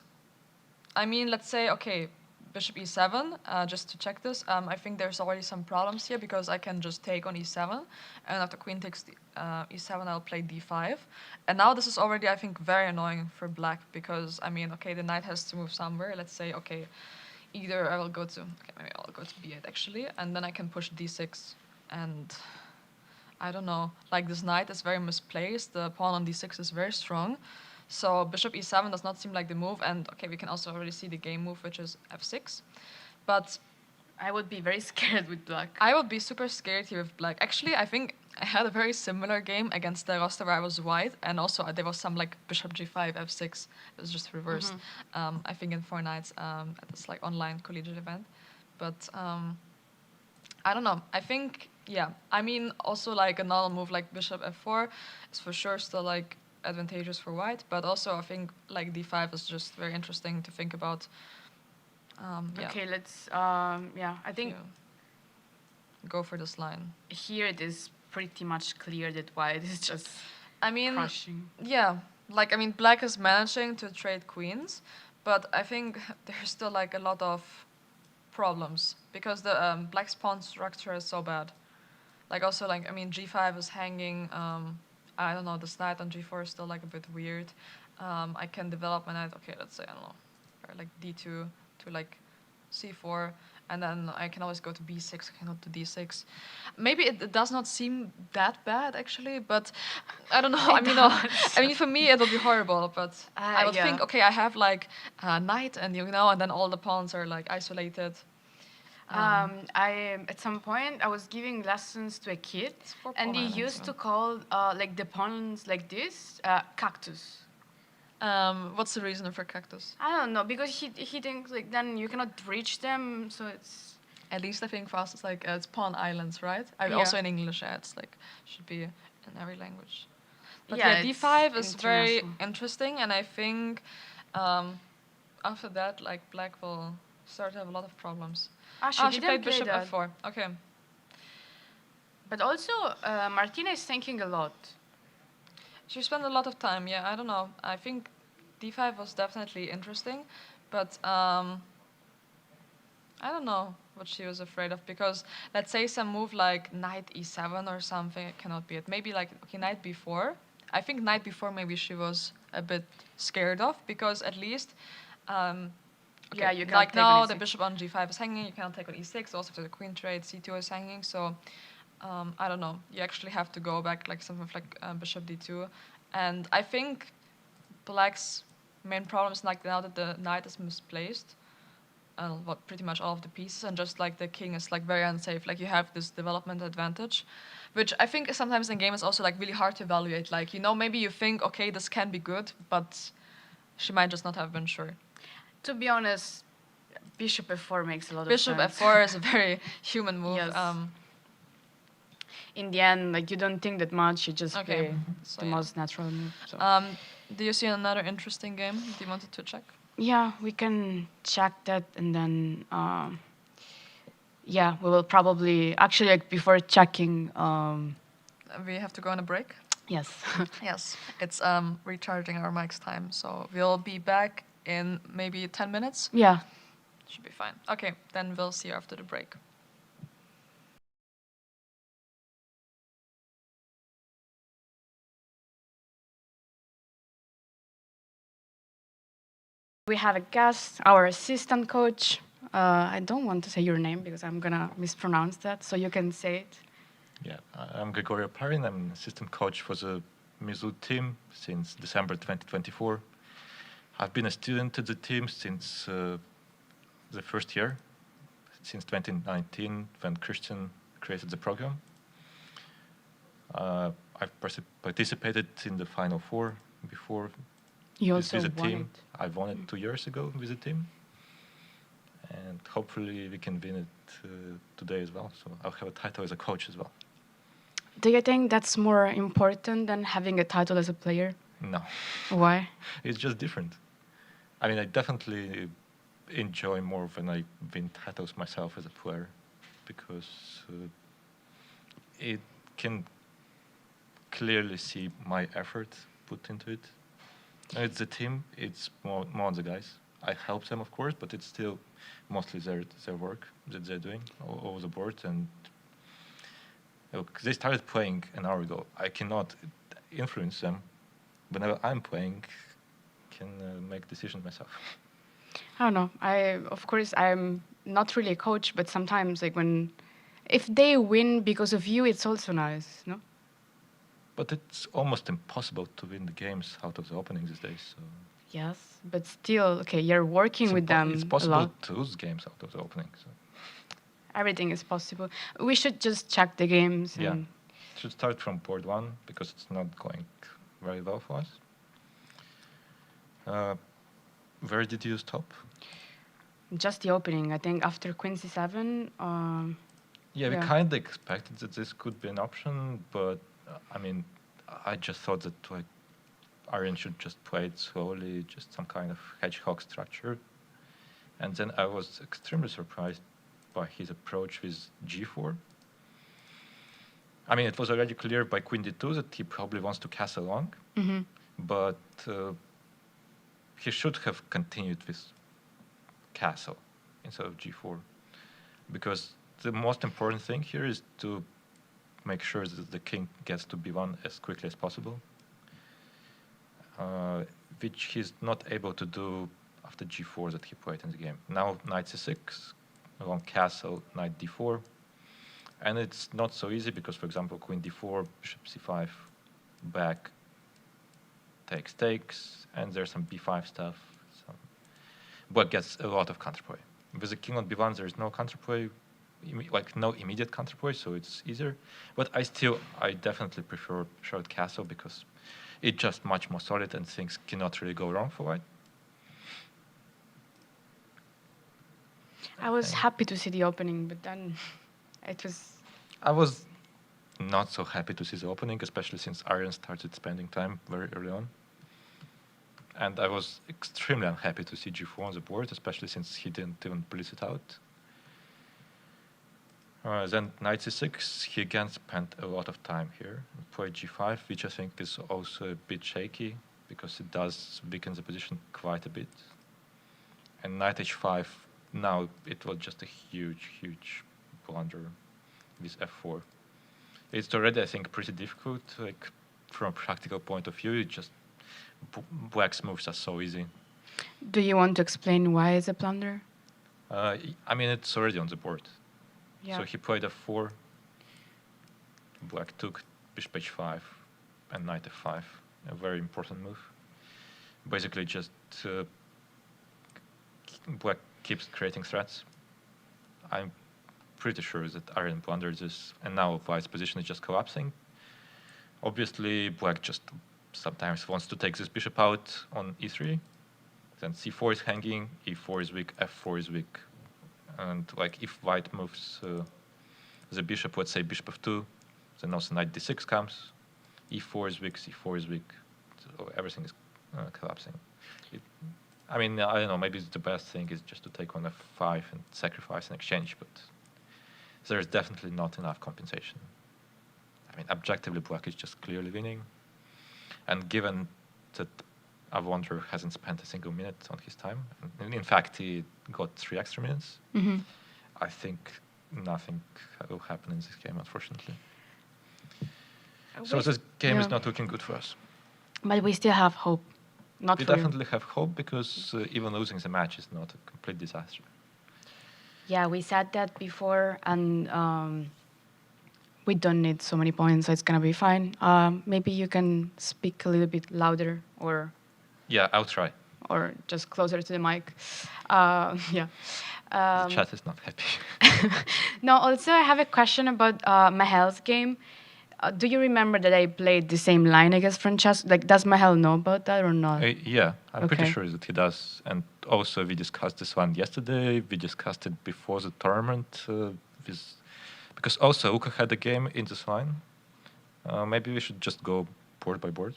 I mean, let's say, okay, bishop e7, just to check this. I think there's already some problems here because I can just take on e7, and after queen takes e7, I'll play d5. And now this is already, I think, very annoying for black because, I mean, okay, the knight has to move somewhere. Let's say, okay, either I will go to, okay, maybe I'll go to b8 actually, and then I can push d6, and I don't know, like this knight is very misplaced. The pawn on d6 is very strong. So bishop e7 does not seem like the move, and okay, we can also already see the game move, which is f6. But I would be very scared with black. I would be super scared here with black. Actually, I think I had a very similar game against the roster where I was white, and also there was some like bishop g5, f6. It was just reversed. I think in 4 nights at this like online collegiate event. But I don't know. I think yeah. I mean, also like a normal move like bishop f4 is for sure still like advantageous for white, but also I think like d5 is just very interesting to think about. Yeah. Okay, let's. Yeah, I think Go for this line. here it is pretty much clear that white is just I mean, crushing. yeah, like I mean, black is managing to trade queens, but I think there's still like a lot of problems because the black's pawn structure is so bad. Like also like I mean, g5 is hanging. I don't know. This knight on g4 is still like a bit weird. I can develop my knight. Okay, let's say I don't know, or like d2 to like c4, and then I can always go to b6. I cannot to d6. Maybe it does not seem that bad actually, but I don't know. I mean, no, I mean for me it would be horrible, but I would yeah. think okay, I have like a knight, and and then all the pawns are like isolated. I at some point I was giving lessons to a kid, four and he pawn islands, used to call like the pawns like this cactus. What's the reason for cactus? I don't know because he thinks like then you cannot reach them, so it's At least I think for us it's like it's pawn islands, right? Yeah. Also in English, it's like should be in every language. But Yeah, yeah, it's d5 is very international. interesting, and I think after that, like black will start to have a lot of problems. she She didn't played play bishop that. f4. Okay. But also Martina is thinking a lot. She spent a lot of time. Yeah, I don't know. I think d5 was definitely interesting, but I don't know what she was afraid of because let's say some move like knight e7 or something, it cannot be it. Maybe like okay, knight b4. I think knight b4 maybe she was a bit scared of because at least okay, Yeah, you cannot like take on now the E6. bishop on g5 is hanging, you cannot take on e6. Also if the queen trade, c2 is hanging. So I don't know. You actually have to go back like something like bishop d2, and I think black's main problem is like now that the knight is misplaced, what pretty much all of the pieces, and just like the king is like very unsafe. Like you have this development advantage, which I think sometimes in game is also like really hard to evaluate. Like maybe you think okay this can be good, but she might just not have been sure. To be honest, bishop f4 makes a lot Bishop of sense. f4 is a very human move. Yes. In the end, like you don't think that much. You just play so the most natural move. So. Do you see another interesting game that you wanted to check? Yeah, we can check that, and then yeah, we will probably actually like before checking. We have to go on a break. Yes. Yes, it's recharging our mics time, so we'll be back in maybe 10 minutes. Yeah. Should be fine. Okay, then we'll see you after the break. We have a guest, our assistant coach. I don't want to say your name because I'm gonna mispronounce that, so you can say it. Yeah, I'm Grigoriy Oparin. I'm an assistant coach for the Mizzou team since December 2024. I've been a student at the team since the first year, since 2019 when Christian created the program. I've participated in the Final Four before You with also the won team. it. I won it 2 years ago with the team. And hopefully we can win it today as well. So I'll have a title as a coach as well. Do you think that's more important than having a title as a player? No. Why? It's just different. I mean, I definitely enjoy more when I win titles myself as a player, because it can clearly see my effort put into it. And it's the team, it's more on the guys. I help them, of course, but it's still mostly their work that they're doing all over the board. And look, they started playing an hour ago. I cannot influence them. Whenever I'm playing, can make decisions myself. I don't know. Of course, I'm not really a coach, but sometimes, like if they win because of you, it's also nice, no? But it's almost impossible to win the games out of the opening these days. So Yes, but still, okay, you're working with them it's a possible lot. to lose games out of the opening. So. Everything is possible. We should just check the games. Yeah, And should start from board one because it's not going very well for us. Where did you stop? just the opening. I think after Queen C7. Yeah, we Yeah. kind of expected that this could be an option, but I mean, I just thought that like Aryan should just play it slowly, just some kind of hedgehog structure. And then I was extremely surprised by his approach with G4. I mean, it was already clear by Queen D2 that he probably wants to castle long, Mhm. but he should have continued with castle instead of G4, because the most important thing here is to make sure that the king gets to B1 as quickly as possible, which he's not able to do after G4 that he played in the game. Now knight C6, along castle, knight D4, and it's not so easy because, for example, Queen D4, Bishop C5, back takes, and there's some B5 stuff. But gets a lot of counterplay. With the king on B1, there is no counterplay, like no immediate counterplay, so it's easier. But I definitely prefer short castle because it's just much more solid and things cannot really go wrong for white. I was happy to see the opening, but then it was. I was not so happy to see the opening, especially since Aryan started spending time very early on. And I was extremely unhappy to see G4 on the board, especially since he didn't even blitz it out. Then knight C6, he again spent a lot of time here. Played G5, which I think is also a bit shaky, because it does weaken the position quite a bit. And knight H5, now it was just a huge blunder with F4. It's already, I think, pretty difficult, like from a practical point of view. It just black's moves are so easy. Do you want to explain why it's a blunder? I mean, it's already on the board. Yeah. So he played F4, black took bishop H5, and knight F5, a very important move. Basically just Black keeps creating threats. I'm pretty sure that Aryan blunders this, and now White's position is just collapsing. Obviously, Black just sometimes wants to take this bishop out on e3. Then c4 is hanging, e4 is weak, f4 is weak. And like if White moves the bishop, let's say bishop f2, then also knight d6 comes. e4 is weak, c4 is weak. So everything is collapsing. I mean, I don't know, maybe the best thing is just to take on f5 and sacrifice and exchange, but there's definitely not enough compensation. I mean, objectively, Black is just clearly winning. And given that Avonder hasn't spent a single minute on his time, and in fact, he got 3 extra minutes, I think nothing will happen in this game, unfortunately. So this game is not looking good for us. But we still have hope. Not We for you. definitely have hope because even losing the match is not a complete disaster. Yeah, we said that before, and we don't need so many points, so it's gonna be fine. Maybe you can speak a little bit louder, Yeah, I'll try. or just closer to the mic. Yeah. The chat is not happy. No, also I have a question about Mahel's game. Do you remember that I played the same line against Francesco? Like, does Mahel know about that or not? Yeah, I'm pretty Okay. sure that he does. And also, we discussed this one yesterday. We discussed it before the tournament. Because also, Luka had a game in this line. Maybe we should just go board by board.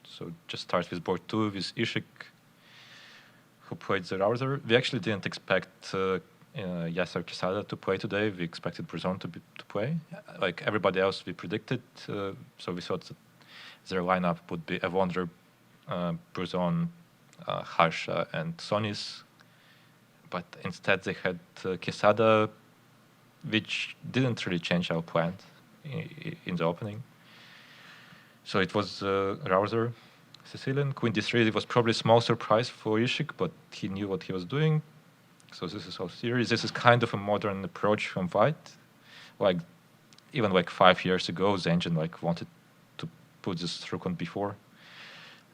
So just start with board 2 with Isik, who played the router. We actually didn't expect Yasser Quesada to play today. We expected Bruzon to play. Like everybody else, we predicted. So we thought that their lineup would be Avonder, Bruzon, Harsha, and Sonis. But instead, they had Quesada, which didn't really change our plan in the opening. So it was router, Sicilian. Queen d3, it was probably a small surprise for Isik, but he knew what he was doing. So this is all serious. This is kind of a modern approach from White. Like even like 5 years ago, the engine wanted to put this rook on b4,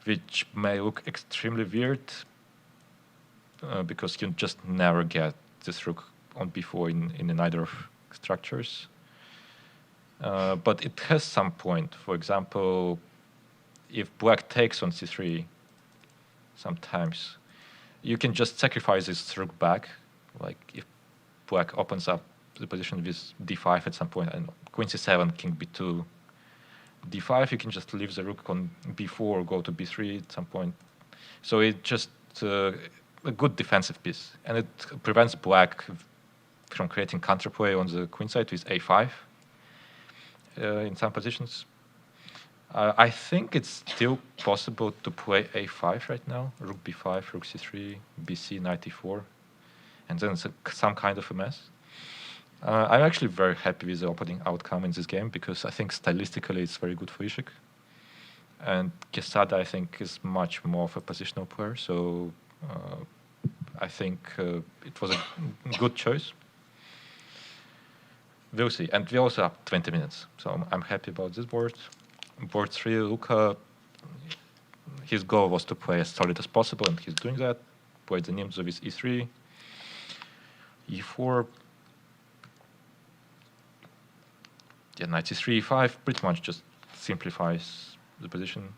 which may look extremely weird because you just never get this rook on b4 in either of structures. But it has some point. For example, if Black takes on c3, sometimes you can just sacrifice this rook back. Like if Black opens up the position with d5 at some point, and Queen c7, King b2, d5, you can just leave the rook on b4 or go to b3 at some point. So it just a good defensive piece, and it prevents Black from creating counterplay on the queen side with a5 in some positions. I think it's still possible to play a5 right now. Rook b5, rook c3, bc, knight e4, and then it's some kind of a mess. I'm actually very happy with the opening outcome in this game because I think stylistically it's very good for Isik. And Quesada, I think, is much more of a positional player, so I think it was a good choice. We'll see. And we're also up 20 minutes, so I'm happy about this board. Board 3, Luka, his goal was to play as solid as possible, and he's doing that. Played the Nimzo with e3, e4, yeah, knight c3, e5, pretty much just simplifies the position.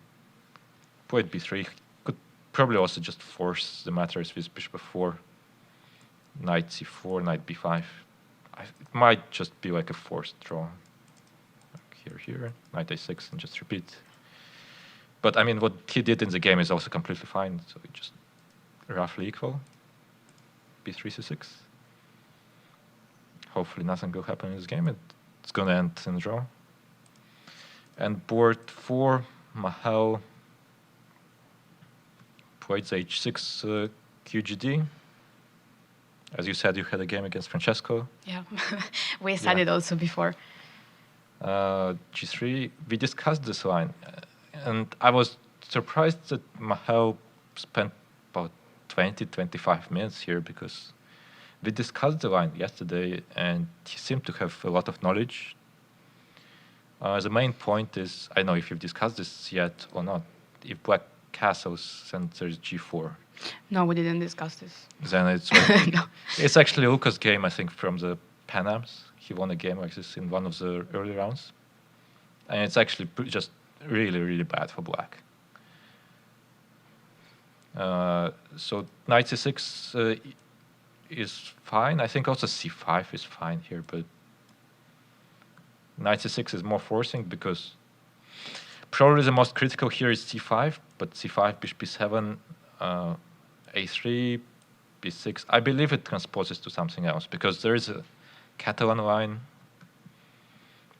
Played b3, could probably also just force the matters with bishop f4, knight c4, knight b5. It might just be like a forced draw. Here, knight a6, and just repeat. But I mean, what he did in the game is also completely fine, so it just roughly equal. b3, c6. Hopefully nothing will happen in this game. It's going to end in a draw. And board 4, Mahel played the h6 QGD. As you said, you had a game against Francesco. Yeah, we said it also before. G3, we discussed this line, and I was surprised that Mahel spent about 20-25 minutes here because we discussed the line yesterday, and he seemed to have a lot of knowledge. The main point is, I don't know if you've discussed this yet or not, if Black castles, and there's g4. No, we didn't discuss this. Then it's No. it's actually Luka's game, I think, from the Pan Ams. He won a game like this in one of the early rounds, and it's actually just really, really bad for black. So knight c6 is fine. I think also c5 is fine here, but knight c6 is more forcing because probably the most critical here is c5, but c5, bishop b7, a3, b6. I believe it transposes to something else because there is a Catalan line,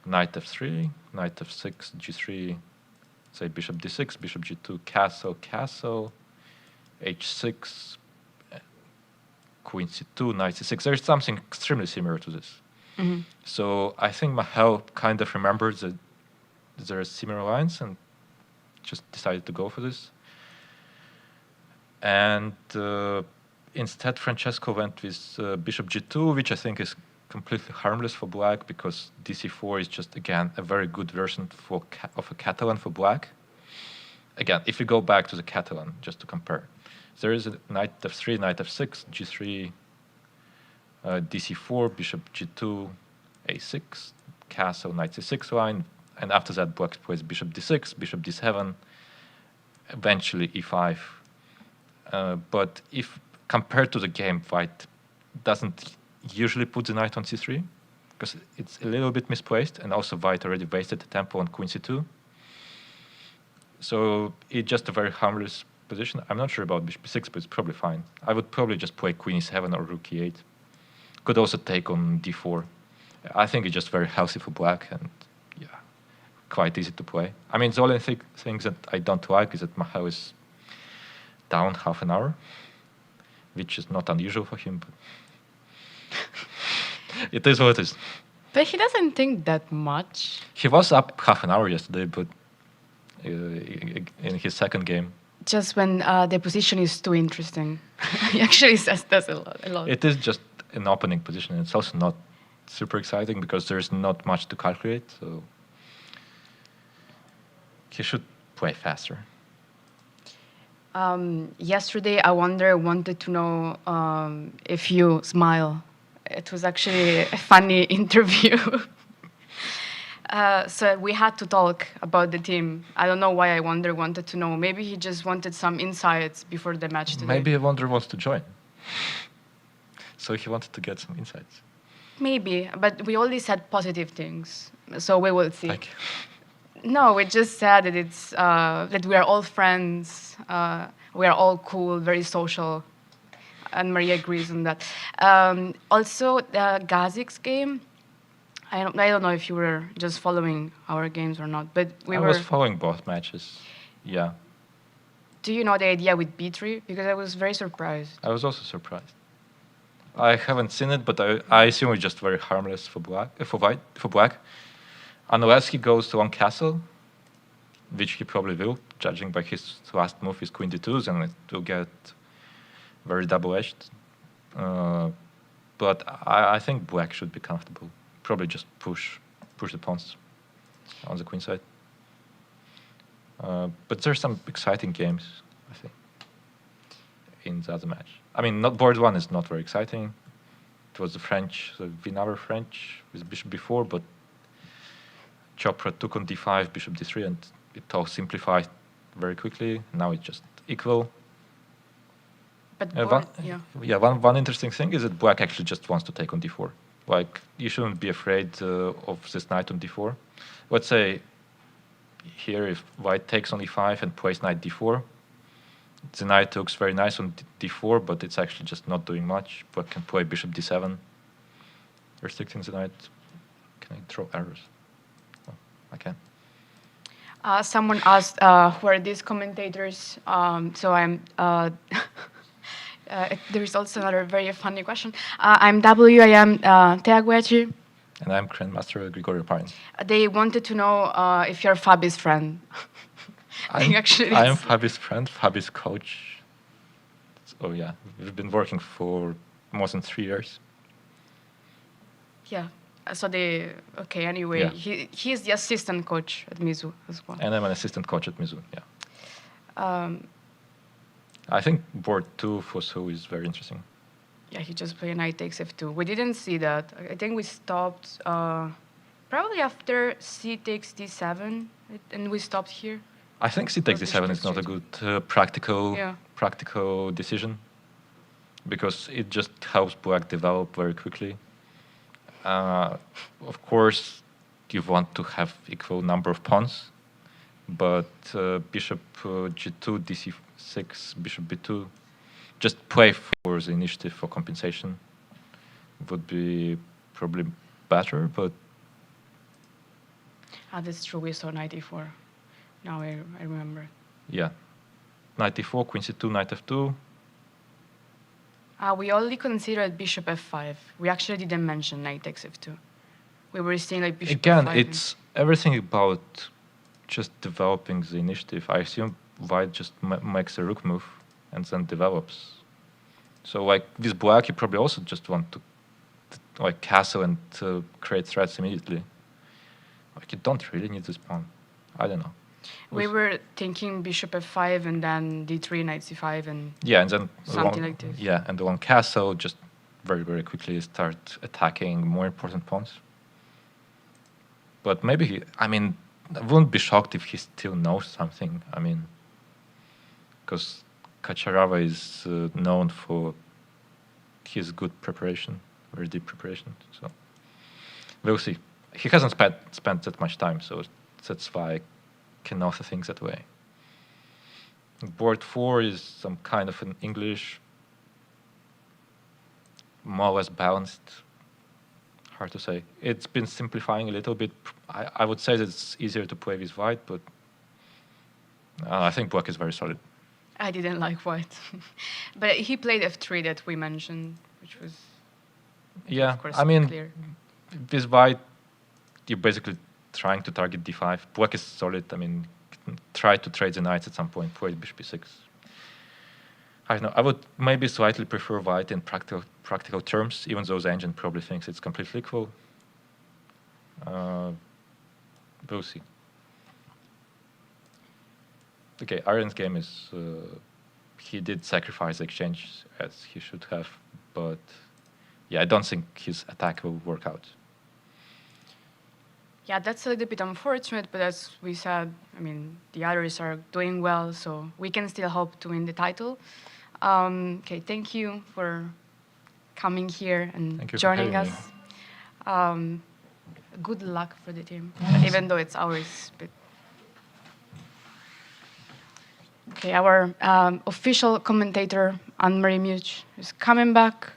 knight f3, knight f6, g3, say bishop d6, bishop g2, castle, castle, h6, queen c2, knight c6. There's something extremely similar to this. Mhm. So I think Mahel kind of remembered that there are similar lines and just decided to go for this. And instead, Francesco went with bishop g2, which I think is completely harmless for black because dc4 is just, again, a very good version of a Catalan for black. Again, if you go back to the Catalan, just to compare, there is a knight f3, knight f6, g3, dc4, bishop g2, a6, castle, knight c6 line, and after that black plays bishop d6, bishop d7, eventually e5. But if compared to the game, white doesn't usually put the knight on c3 because it's a little bit misplaced, and also white already wasted the tempo on queen c2. So it's just a very harmless position. I'm not sure about bishop b6, but it's probably fine. I would probably just play queen e7 or rook e8. Could also take on d4. I think it's just very healthy for black and yeah, quite easy to play. I mean, the only things that I don't like is that Mahel is down half an hour, which is not unusual for him, but it is what it is. But he doesn't think that much. He was up half an hour yesterday, but in his second game. Just when the position is too interesting. He actually says that a lot. It is just an opening position. It's also not super exciting because there's not much to calculate, so he should play faster. Yesterday, I wanted to know if you smile. It was actually a funny interview. So we had to talk about the team. I don't know why I wanted to know. Maybe he just wanted some insights before the match today. Maybe Wonder wants to join. So he wanted to get some insights. Maybe, but we only said positive things. So we will see. Thank you. No, we just said that it's that we are all friends. We are all cool, very social. Annmarie agrees on that. Also, the Gazik's game. I don't know if you were just following our games or not, but I was following both matches. Yeah. Do you know the idea with b3? Because I was very surprised. I was also surprised. I haven't seen it, but I assume it's just very harmless for black, unless he goes to one castle, which he probably will, judging by his last move is queen d2, and it will get very double-edged. But I think black should be comfortable. Probably just push the pawns on the queen side. But there's some exciting games, I think, in the other match. I mean, board one is not very exciting. It was the Wiener French with bishop b4, but Chopra took on d5, bishop d3, and it all simplified very quickly. Now it's just equal. But one interesting thing is that black actually just wants to take on d4. Like, you shouldn't be afraid of this knight on d4. Let's say here if white takes on e5 and plays knight d4, the knight looks very nice on d4, but it's actually just not doing much. Black can play bishop d7, restricting the knight. Can I throw arrows? Oh, I can. Someone asked who are these commentators. So I'm. There is also another very funny question. I'm W. I am Thea Gueci. And I'm Grandmaster Grigoriy Parin. They wanted to know if you're Fabi's friend. I am Fabi's friend, Fabi's coach. So yeah, we've been working for more than 3 years. Yeah. So anyway, Yeah. he's the assistant coach at Mizzou as well. And I'm an assistant coach at Mizzou, yeah. Um, I think board 2 for So is very interesting. yeah, he just played knight takes f2. We didn't see that. I think we stopped probably after c takes d7, and we stopped here. I think C takes Bishop d7 is not a takes good practical Yeah. practical decision because it just helps black develop very quickly. Of course, you want to have equal number of pawns, but bishop g2, dc6, bishop b2, just play for the initiative for compensation would be probably better, but Ah, that's true. We saw knight e4. Now I remember. yeah. Knight e4, queen c2, knight f2. We only considered bishop f5. We actually didn't mention knight takes f2. We were seeing like bishop Again, f5. it's everything about just developing the initiative. I assume white just makes a rook move and then develops. So like with black, you probably also just want to like castle and create threats immediately. Like you don't really need this pawn. I don't know. We were thinking bishop f5 and then d3, knight c5, and Yeah, and then something like this. Yeah, and the long castle just very, very quickly start attacking more important pawns. But maybe I wouldn't be shocked if he still knows something. I mean, because Kacharava is known for his good preparation, very deep preparation. So we'll see. He hasn't spent that much time, so that's why I can also think that way. Board 4 is some kind of an English, more or less balanced. Hard to say. It's been simplifying a little bit. I would say that it's easier to play with white, but I think black is very solid. I didn't like white. But he played f3 that we mentioned, which was, Yeah, of course, I mean, clear. with white, you're basically trying to target d5. Black is solid. I mean, try to trade the knights at some point, play bishop b6. I don't know. I would maybe slightly prefer white in practical terms, even though the engine probably thinks it's completely equal. We'll see. Okay, Aryan's game is he did sacrifice the exchange as he should have, but yeah, I don't think his attack will work out. Yeah, that's a little bit unfortunate, but as we said, I mean, the others are doing well, so we can still hope to win the title. Okay, thank you for coming here and Thank you for joining having us. Good luck for the team, even though it's ours. But okay, our official commentator, Annmarie Muetsch, is coming back.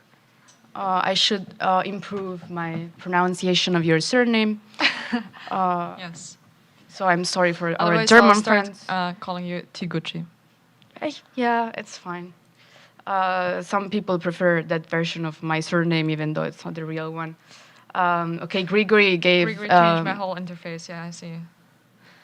I should improve my pronunciation of your surname. Yes. So I'm sorry for our Otherwise, German I'll start friends. calling you Gueci. Yeah, it's fine. Some people prefer that version of my surname, even though it's not the real one. Okay, Grigory gave... Grigori changed my whole interface. Yeah, I see.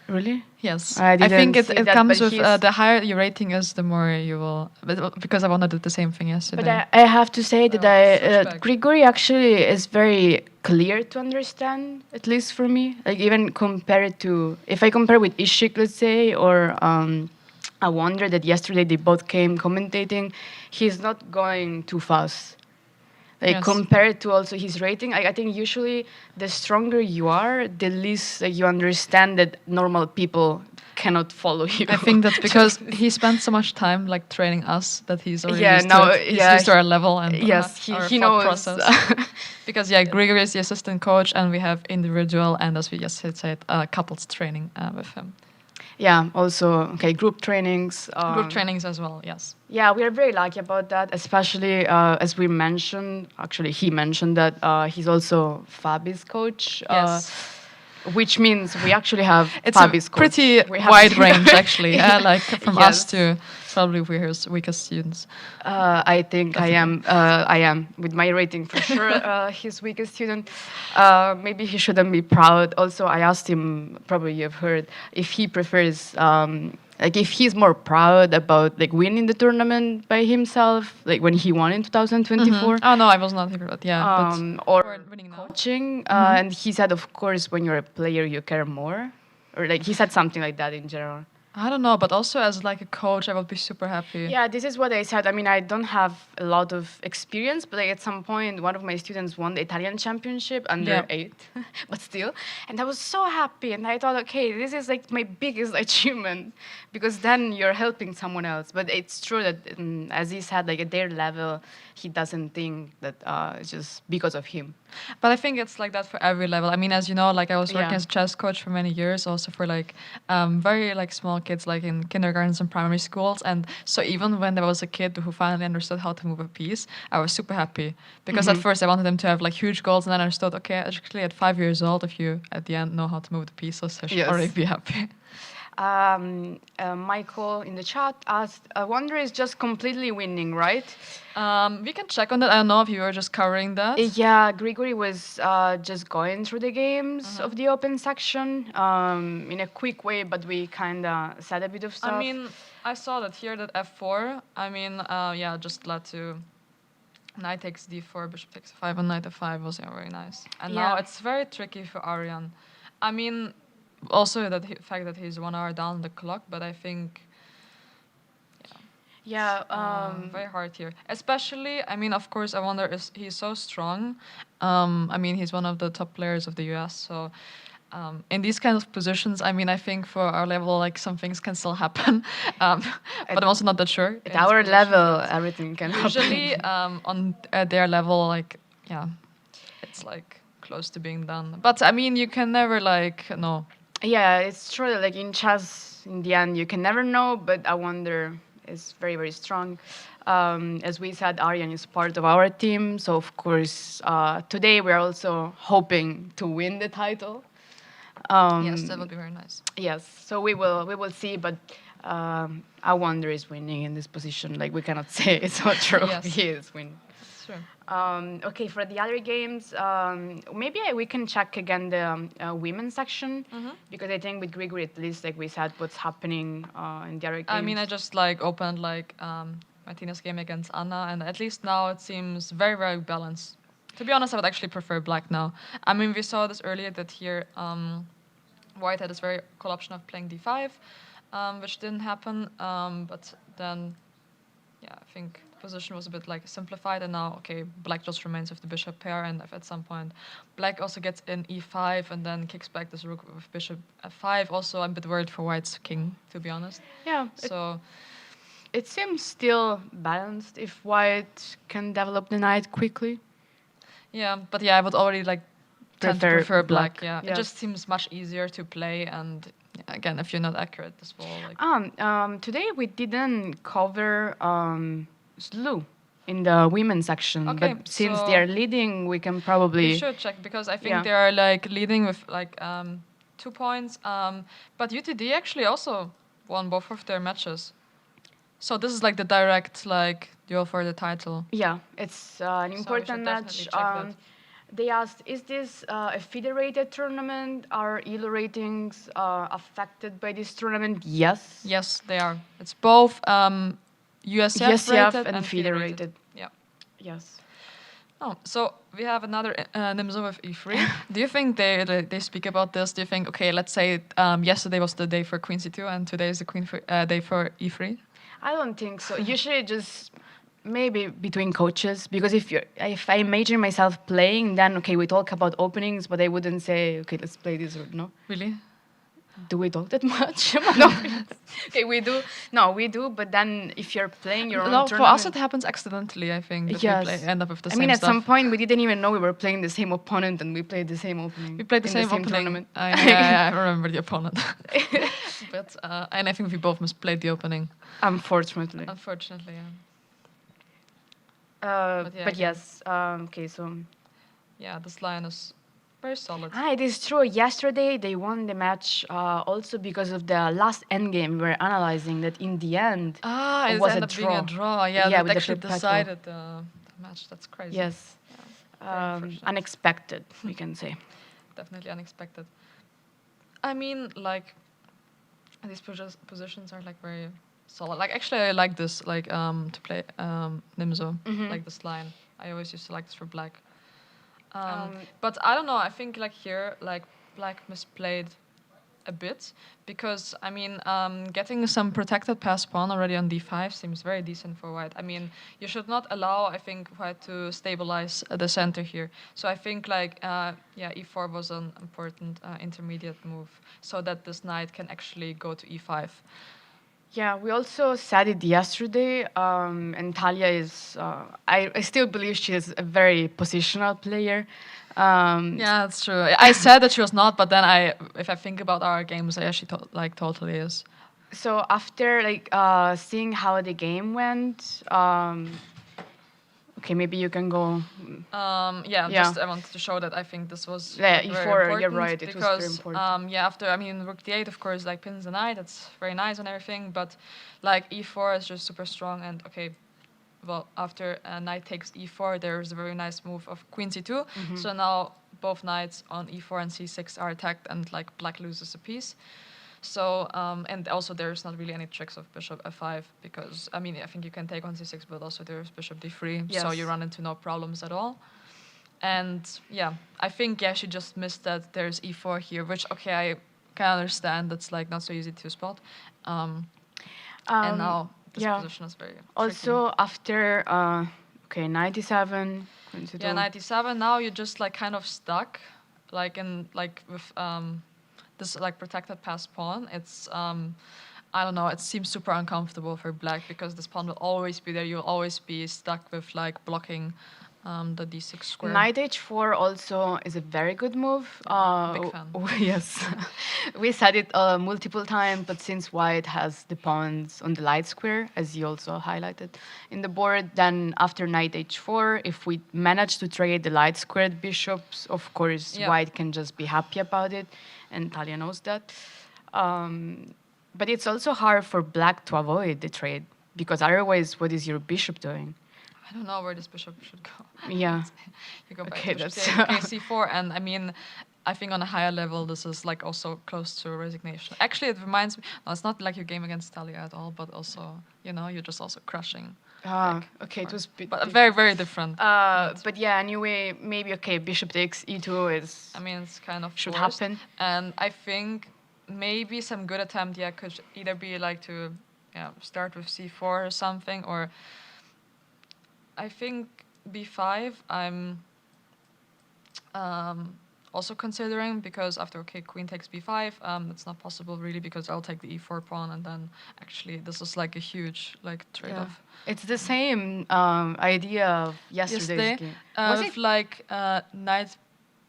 Really? Yes, I I think didn't it see that, comes but with the higher your rating is, the more you will. But because I wanted to do the same thing yesterday. But I have to say that flashback. Grigory actually is very clear to understand, at least for me. Like even compared to, if I compare with Isik, let's say, or I wonder that yesterday they both came commentating, he's not going too fast. Like Yes. compared to also his rating, I think usually the stronger you are, the least you understand that normal people cannot follow you. I think that's because he spent so much time like training us that he's already Yeah, used now- to it. He's yeah, used to our level and yes, our he thought knows. process. Because yeah, Grigory is the assistant coach, and we have individual and, as we just said, couples training with him. Yeah, also, okay, group trainings. Group trainings as well. Yes. Yeah, we are very lucky about that, especially as we mentioned, actually he mentioned that he's also Fabi's coach. Yes. Which means we actually have It's Fabi's a coach. pretty We have- wide range, actually. Like from us Yes. to probably weakest students. I think I am with my rating for sure. His weakest student. Maybe he shouldn't be proud. Also, I asked him. Probably you've heard if he prefers, like if he's more proud about like winning the tournament by himself, like when he won in 2024. Oh no, I was not here, but yeah. Or winning now. coaching. And he said, of course, when you're a player, you care more. Or like he said something like that in general. I don't know, but also as like a coach, I would be super happy. Yeah, this is what I said. I mean, I don't have a lot of experience, but like at some point, one of my students won the Italian championship under Yeah. 8, but still. And I was so happy. And I thought, okay, this is like my biggest achievement because then you're helping someone else. But it's true that, as he said, like at their level, he doesn't think that it's just because of him. But I think it's like that for every level. I mean, as you know, like I was working Yeah. as a chess coach for many years, also for like very like small kids, like in kindergartens and primary schools. And so even when there was a kid who finally understood how to move a piece, I was super happy because at first I wanted them to have like huge goals, and then I understood, okay, actually at 5 years old, if you at the end know how to move the pieces, I should Yes. already be happy. Michael in the chat asked, Wonder is just completely winning, right? We can check on that. I don't know if you were just covering that. Yeah, Grigory was just going through the games of the open section in a quick way, but we kind of said a bit of stuff. I mean, I saw that here that f4. I mean, yeah, just led to knight takes d4, bishop takes 5, and knight f5 was very nice. And now Yeah. it's very tricky for Aryan. I mean, also the fact that he's 1 hour down the clock, but I think Yeah, very hard here. Especially, I mean, of course, I wonder is he's so strong. I mean, he's one of the top players of the US, so. In these kinds of positions, I mean, I think for our level, like some things can still happen, but I'm also not that sure. at in this our position, level, but everything can usually happen. on at their level, like yeah, it's like close to being done. But I mean, you can never like know. Yeah, it's true that like in chess, in the end, you can never know, but I wonder is very, very strong. As we said, Aryan is part of our team, so of course, today we're also hoping to win the title. Yes, that would be very nice. Yes, so we will see, but I wonder is winning in this position. Like we cannot say it's not true. Yes. He is winning. That's true. Okay, for the other games, maybe we can check again the women's section because I think with Grigory at least, like we said, what's happening in the other games. I mean, I just like opened like Martina's game against Anna, and at least now it seems very, very balanced. To be honest, I would actually prefer black now. I mean, we saw this earlier that here white had this very cool option of playing d5, which didn't happen. But then, yeah, I think the position was a bit like simplified, and now, okay, black just remains with the bishop pair, and if at some point black also gets in e5 and then kicks back this rook with bishop f5, also I'm a bit worried for white's king, to be honest. Yeah, So. it seems still balanced if white can develop the knight quickly. Yeah, but yeah, I would already like tend to prefer black. black, Yeah, yes. it just seems much easier to play, and yeah, again, if you're not accurate, this will like. Today we didn't cover SLU in the women's section, Okay, but since so they are leading, we can probably. We should check because I think Yeah. they are like leading with like 2 points. But UTD actually also won both of their matches. So this is like the direct like duel for the title. Yeah, it's an we important should match. definitely check that. They asked, is this a federated tournament? Are ELO ratings affected by this tournament? Yes. Yes, they are. It's both USF, USF rated and federated. Yeah. Yes. Oh, so we have another Nimzo with E3. Do you think they speak about this? Do you think, okay, let's say yesterday was the day for Queen C2 and today is the day for E3? I don't think so. Usually just maybe between coaches, because if I imagine myself playing, then okay, we talk about openings, but I wouldn't say, okay, let's play this or no. Really? Do we talk that much about openings? Okay, we do. No, we do, but then if you're playing your own No, tournament. for us it happens accidentally, I think. That Yes. we end up with the I same mean, at stuff. some point, we didn't even know we were playing the same opponent and we played the same opening. We played the in same opening. tournament. I remember the opponent. But and I think we both misplayed the opening. Unfortunately. Unfortunately, yeah. But, yeah, again. yes, okay, so. Yeah, this line is very solid. It is true. Yesterday, they won the match also because of the last endgame. We were analyzing that in the end, It was ended a up being a draw. draw. Yeah, Yeah, that with the actually flip petal. decided the match. That's crazy. Yes. Very unfortunate. Unexpected, we can say. Definitely unexpected. I mean, like, these positions are like very solid. Like, actually, I like this, like, to play Nimzo, like this line. I always used to like this for black. But I don't know. I think like here, like black misplayed a bit, because I mean, getting some protected pass pawn already on d5 seems very decent for white. I mean, you should not allow, I think, white to stabilize the center here. So I think like yeah, e4 was an important intermediate move, so that this knight can actually go to e5. Yeah, we also said it yesterday, and Thalia is, I still believe she is a very positional player. Yeah, that's true. I said that she was not, but then if I think about our games, yeah, she totally is. So after like seeing how the game went, okay, maybe you can go. Yeah, Yeah. just I wanted to show that I think this was Yeah, very E4, important, you're right, it was because very important. yeah, after I mean rook d8, of course, like pins the knight, that's very nice and everything, but like e4 is just super strong. And okay, well, after knight takes e4, there's a very nice move of queen c2. So now both knights on e4 and c6 are attacked, and like black loses a piece. So and also there's not really any tricks of bishop f5, because I mean I think you can take on c6, but also there's bishop d3, so you Yes. run into no problems at all. And yeah, I think yeah, she just missed that there's e4 here, which okay, I can understand, that's like not so easy to spot. And now this yeah. position is very tricky. Also after okay, 97, queen c2. Yeah, 97. Now you're just like kind of stuck, like in like with this like protected pass pawn. It's I don't know. It seems super uncomfortable for black, because this pawn will always be there. You'll always be stuck with like blocking the d6 square. Knight h4 also is a very good move. big fan. Yes, we said it multiple times, but since white has the pawns on the light square, as you also highlighted in the board, then after knight h4, if we manage to trade the light squared bishops, of course, Yeah. white can just be happy about it, and Thalia knows that. But it's also hard for black to avoid the trade, because otherwise, what is your bishop doing? I don't know where this bishop should go. Yeah. You go back Okay, to bishop that's- to c4, and I mean, I think on a higher level, this is like also close to resignation. Actually, it reminds me. No, it's not like your game against Thalia at all, but also, you know, you're just also crushing. Okay, it was a bit But very, very different. but yeah, anyway, maybe okay, bishop takes e2 is I mean, it's kind of should forced. happen. And I think maybe some good attempt, yeah, could either be like to, yeah, start with c4 or something, or I think b5. I'm also considering, because after okay, queen takes b5, it's not possible really, because I'll take the e4 pawn, and then actually this is like a huge like trade-off. It's the same idea of yesterday's game. Was With it? like knight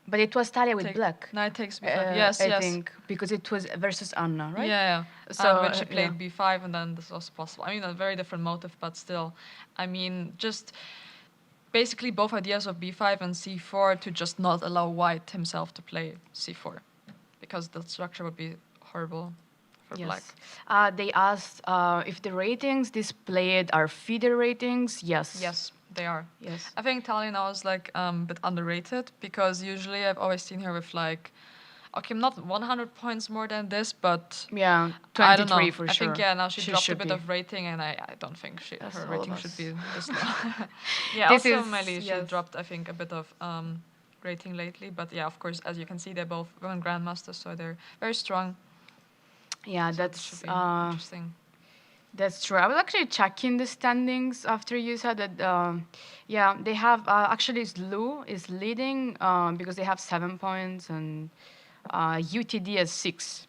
But it was Thalia with take, black. knight takes b5. Yes, I yes. think because it was versus Anna, right? Yeah. So, And when she yeah. played b5, and then this was possible. I mean, a very different motive, but still. I mean, just basically both ideas of b5 and c4 to just not allow white himself to play c4, because the structure would be horrible for black. They asked if the ratings displayed are feeder ratings. Yes. Yes, they are. Yes. I think Thalia now is like a bit underrated, because usually I've always seen her with like, okay, not 100 points more than this, but Yeah, I don't know. 23 for I sure. think yeah, now she dropped a should bit be. of rating, and I don't think That's her all rating of should us. be this low. Yeah, This also is- Melly, she yes. dropped I think a bit of rating lately, but yeah, of course, as you can see, they're both women grandmasters, so they're very strong. Yeah, So this that's should be interesting. That's true. I was actually checking the standings after you said that. Yeah, they have actually Lu is leading because they have 7 points, and UTD has 6.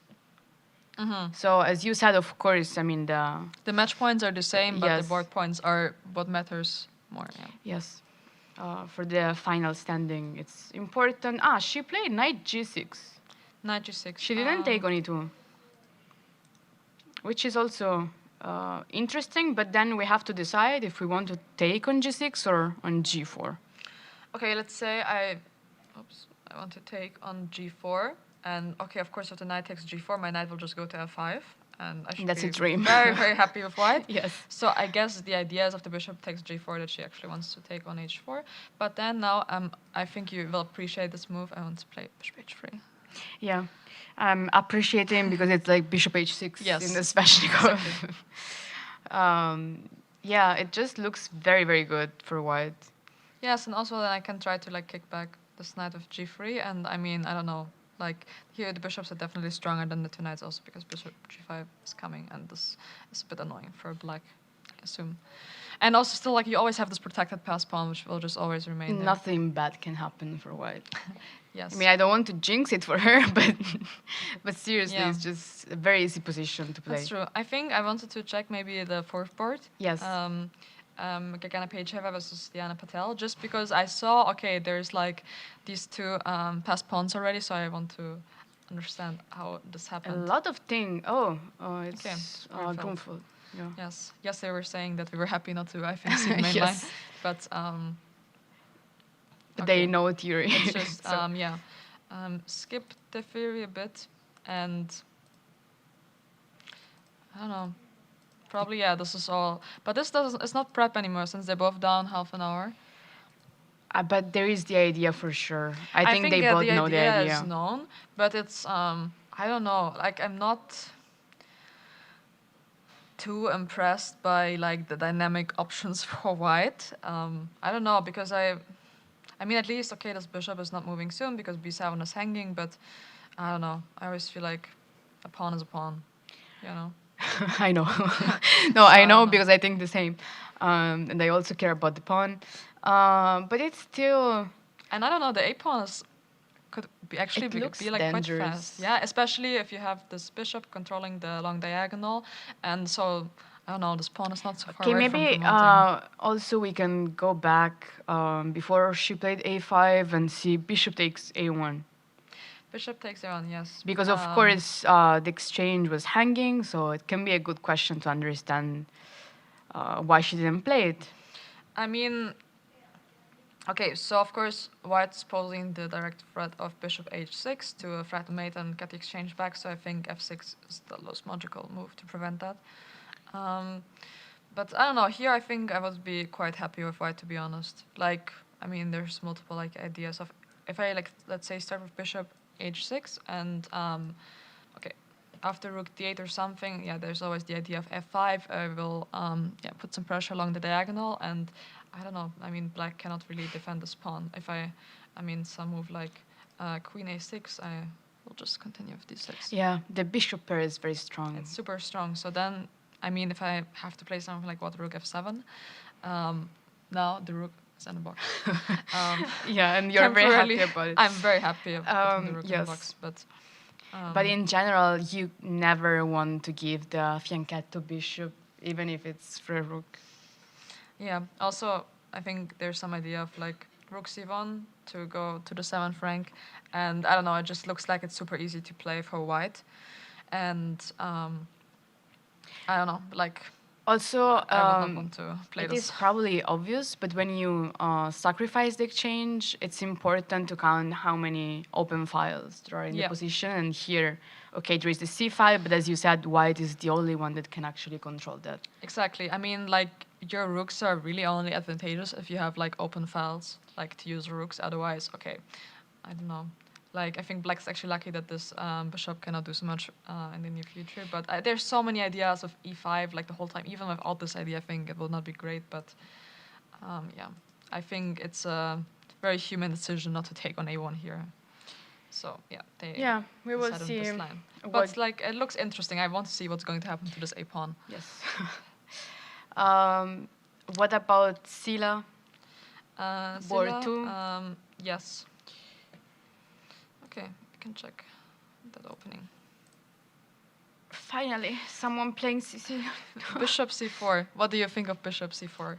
So as you said, of course, I mean The match points are the same, but the Yes. board points are what matters more. Yeah. yes, for the final standing, it's important. She played knight g6. Knight g6. She didn't take on e2, which is also interesting. But then we have to decide if we want to take on g6 or on g4. Okay, let's say I want to take on g4, and okay, of course, if the knight takes g4, my knight will just go to f5, and I should That's be a dream. very, very happy with white. Yes. So I guess the idea is if the bishop takes g4 that she actually wants to take on h4, but then now I think you will appreciate this move. I want to play bishop h3. Yeah, I'm appreciating because it's like bishop h6 Yes, in the Sveshnikov. Yeah, it just looks very, very good for white. Yes, and also then I can try to like kick back this knight of g3, and I mean, I don't know, Like here, the bishops are definitely stronger than the two knights, also because bishop g5 is coming, and this is a bit annoying for black, I assume. And also, still, like you always have this protected pass pawn, which will just always remain there. Nothing bad can happen for white. Yes. I mean, I don't want to jinx it for her, but seriously, Yeah. it's just a very easy position to play. That's true. I think I wanted to check maybe the fourth board. Yes. Gagana Pagecheva versus Diana Patel, just because I saw, okay, there's like these two pass pawns already, so I want to understand how this A happened. lot of things. Oh, it's Okay, Grunfeld. Yeah. Yes. Yes, they were saying that we were happy not to, I think, see the main line. Yes. But But okay. they know theory. It's just, So- yeah. Skip the theory a bit, and I don't know. Probably, yeah, this is all. But this doesn't, it's not prep anymore since they're both down half an hour. But there is the idea for sure. I think they both know the idea. is known, but it's, I don't know, like I'm not too impressed by like the dynamic options for white. I don't know, because I mean, at least, okay, this bishop is not moving soon because b7 is hanging, but I don't know. I always feel like a pawn is a pawn, you know? I know. No, I I know don't know. because I think the same. And I also care about the pawn. But it's still... And I don't know, the a pawn is, could be actually It be, looks be like dangerous. quite fast. Yeah, especially if you have this bishop controlling the long diagonal. And so, I don't know, this pawn is not so far Okay, away maybe from promoting. also we can go back before she played a5 and see bishop takes a1. Bishop takes a1, yes. Because of course the exchange was hanging, so it can be a good question to understand why she didn't play it. I mean, okay, so of course, white's posing the direct threat of bishop h6 to threat the mate and get the exchange back, so I think f6 is the most logical move to prevent that. But I don't know, here I think I would be quite happy with white, to be honest. Like, I mean, there's multiple like ideas of, if I like, let's say start with bishop h6 and, okay, after rook d8 or something, yeah, there's always the idea of f5. I will, yeah, put some pressure along the diagonal, and I don't know, I mean, black cannot really defend this pawn. If I mean, some move like queen a6, I will just continue with d6. Yeah, the bishop pair is very strong. It's super strong. So then, I mean, if I have to play something like what, rook f7, now the rook is in the box. Yeah, and you're very happy temporarily, about it. I'm very happy of putting the rook in the yes. box, but But in general, you never want to give the fianchetto bishop, even if it's for a rook. yeah. Also, I think there's some idea of like rook c1 to go to the 7th rank, and I don't know. It just looks like it's super easy to play for white, and I don't know. Like Also, I would not want to play it this. is probably obvious, but when you sacrifice the exchange, it's important to count how many open files there are in the Yeah. position. And here, okay, there is the c file, but as you said, white is the only one that can actually control that. Exactly. I mean, like your rooks are really only advantageous if you have like open files, like to use rooks. Otherwise, okay, I don't know. Like I think black's actually lucky that this bishop cannot do so much in the near future. But there's so many ideas of e5 like the whole time. Even without this idea, I think it will not be great. But yeah, I think it's a very human decision not to take on a1 here. So yeah, they Yeah, we will decided on see. this line. But what- like it looks interesting. I want to see what's going to happen to this a pawn. Yes. What about Sila? Board Silla, two? Yes. Okay, we can check that opening. Finally, someone playing Sicilian. Bishop c4. What do you think of bishop c4?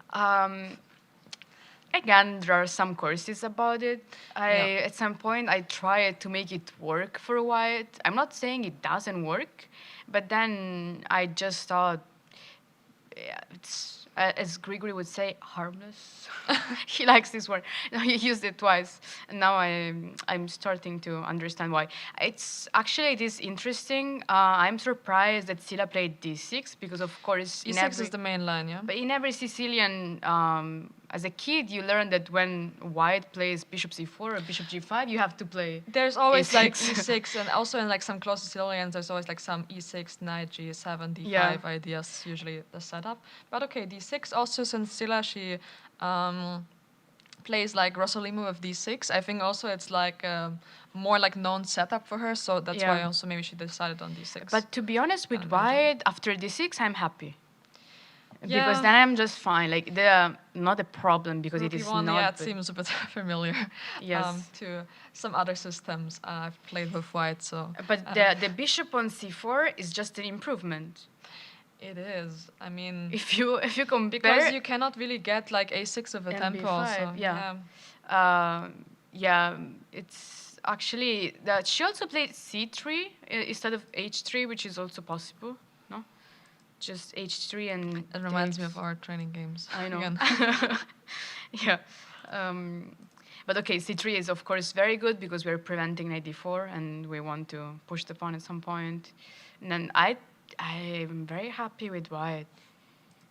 Again, there are some courses about it. Yeah. At some point, I tried to make it work for white. I'm not saying it doesn't work, but then I just thought, yeah, it's, as Grigory would say, harmless. He likes this word. He used it twice, and now I'm starting to understand why. It is interesting. I'm surprised that Sila played d6 because, of course, e6 is the main line, yeah? but in every Sicilian, as a kid, you learn that when white plays bishop c4 or bishop g5, you have to play. There's always like E6. e6, and also in like some close Sicilians, there's always like some e6, knight g7, d5 Yeah. ideas, usually the setup. But okay, d6 also, since Silla, she plays like Rossolimo with d6, I think also it's like more like known setup for her. So that's why also maybe she decided on d6. But to be honest, with And white after d6, I'm happy. Yeah. Because then I'm just fine. Like they're not a problem because Rook it is E1, not. yeah, it seems a bit familiar. Yes. To some other systems I've played with white. So. But the bishop on c4 is just an improvement. It is. I mean, If you compare, because you cannot really get like a6 with a tempo. Also. Yeah, it's actually that she also played c3 instead of h3, which is also possible. No, just h3 and. It reminds me of our training games. I know. Again. Yeah. But okay, c3 is of course very good because we're preventing knight d4 and we want to push the pawn at some point. And then I'm very happy with white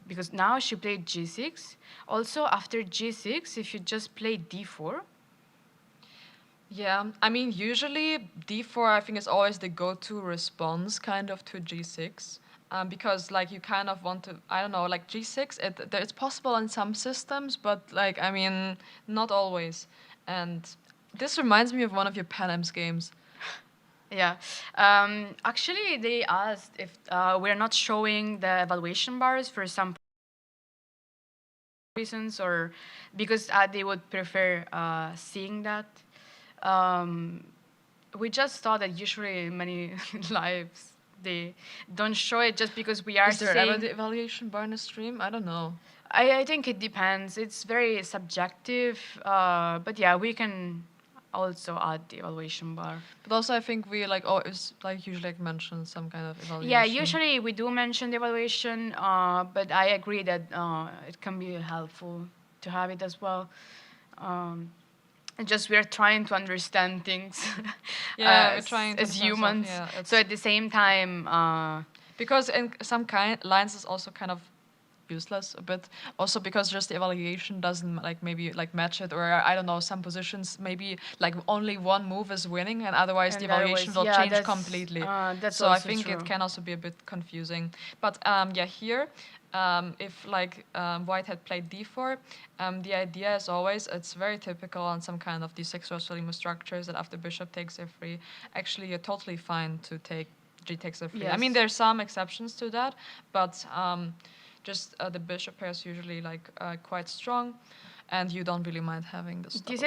because now she played g6. Also, after g6, if you just play d4. Yeah, I mean, usually d4 I think is always the go-to response kind of to g6. Because like you kind of want to, I don't know, like g6, it's possible in some systems, but like, I mean, not always. And this reminds me of one of your Panems games. Yeah. Actually, they asked if we're not showing the evaluation bars for some reasons or because they would prefer seeing that. We just thought that usually many lives they don't show it just because we are Is there saying ever the evaluation bar in the stream? I don't know. I think it depends. It's very subjective, but yeah, we can also add the evaluation bar. But also, I think we like always like usually like mention some kind of evaluation. Yeah, usually we do mention the evaluation, but I agree that it can be helpful to have it as well. Just we're trying to understand things. Yeah, we're trying to as humans. Yeah, so at the same time, because in some kind lines is also kind of useless a bit. Also because just the evaluation doesn't like maybe like match it, or I don't know, some positions maybe like only one move is winning, and otherwise the evaluation will change completely. That's so I also think true. it can also be a bit confusing. But yeah, here. If like white had played d4, the idea is always, it's very typical on some kind of d6 Rossolimo structures that after bishop takes f3, actually you're totally fine to take g takes f3. Yes. I mean, there's some exceptions to that, but just the bishop pair is usually like quite strong, and you don't really mind having this. This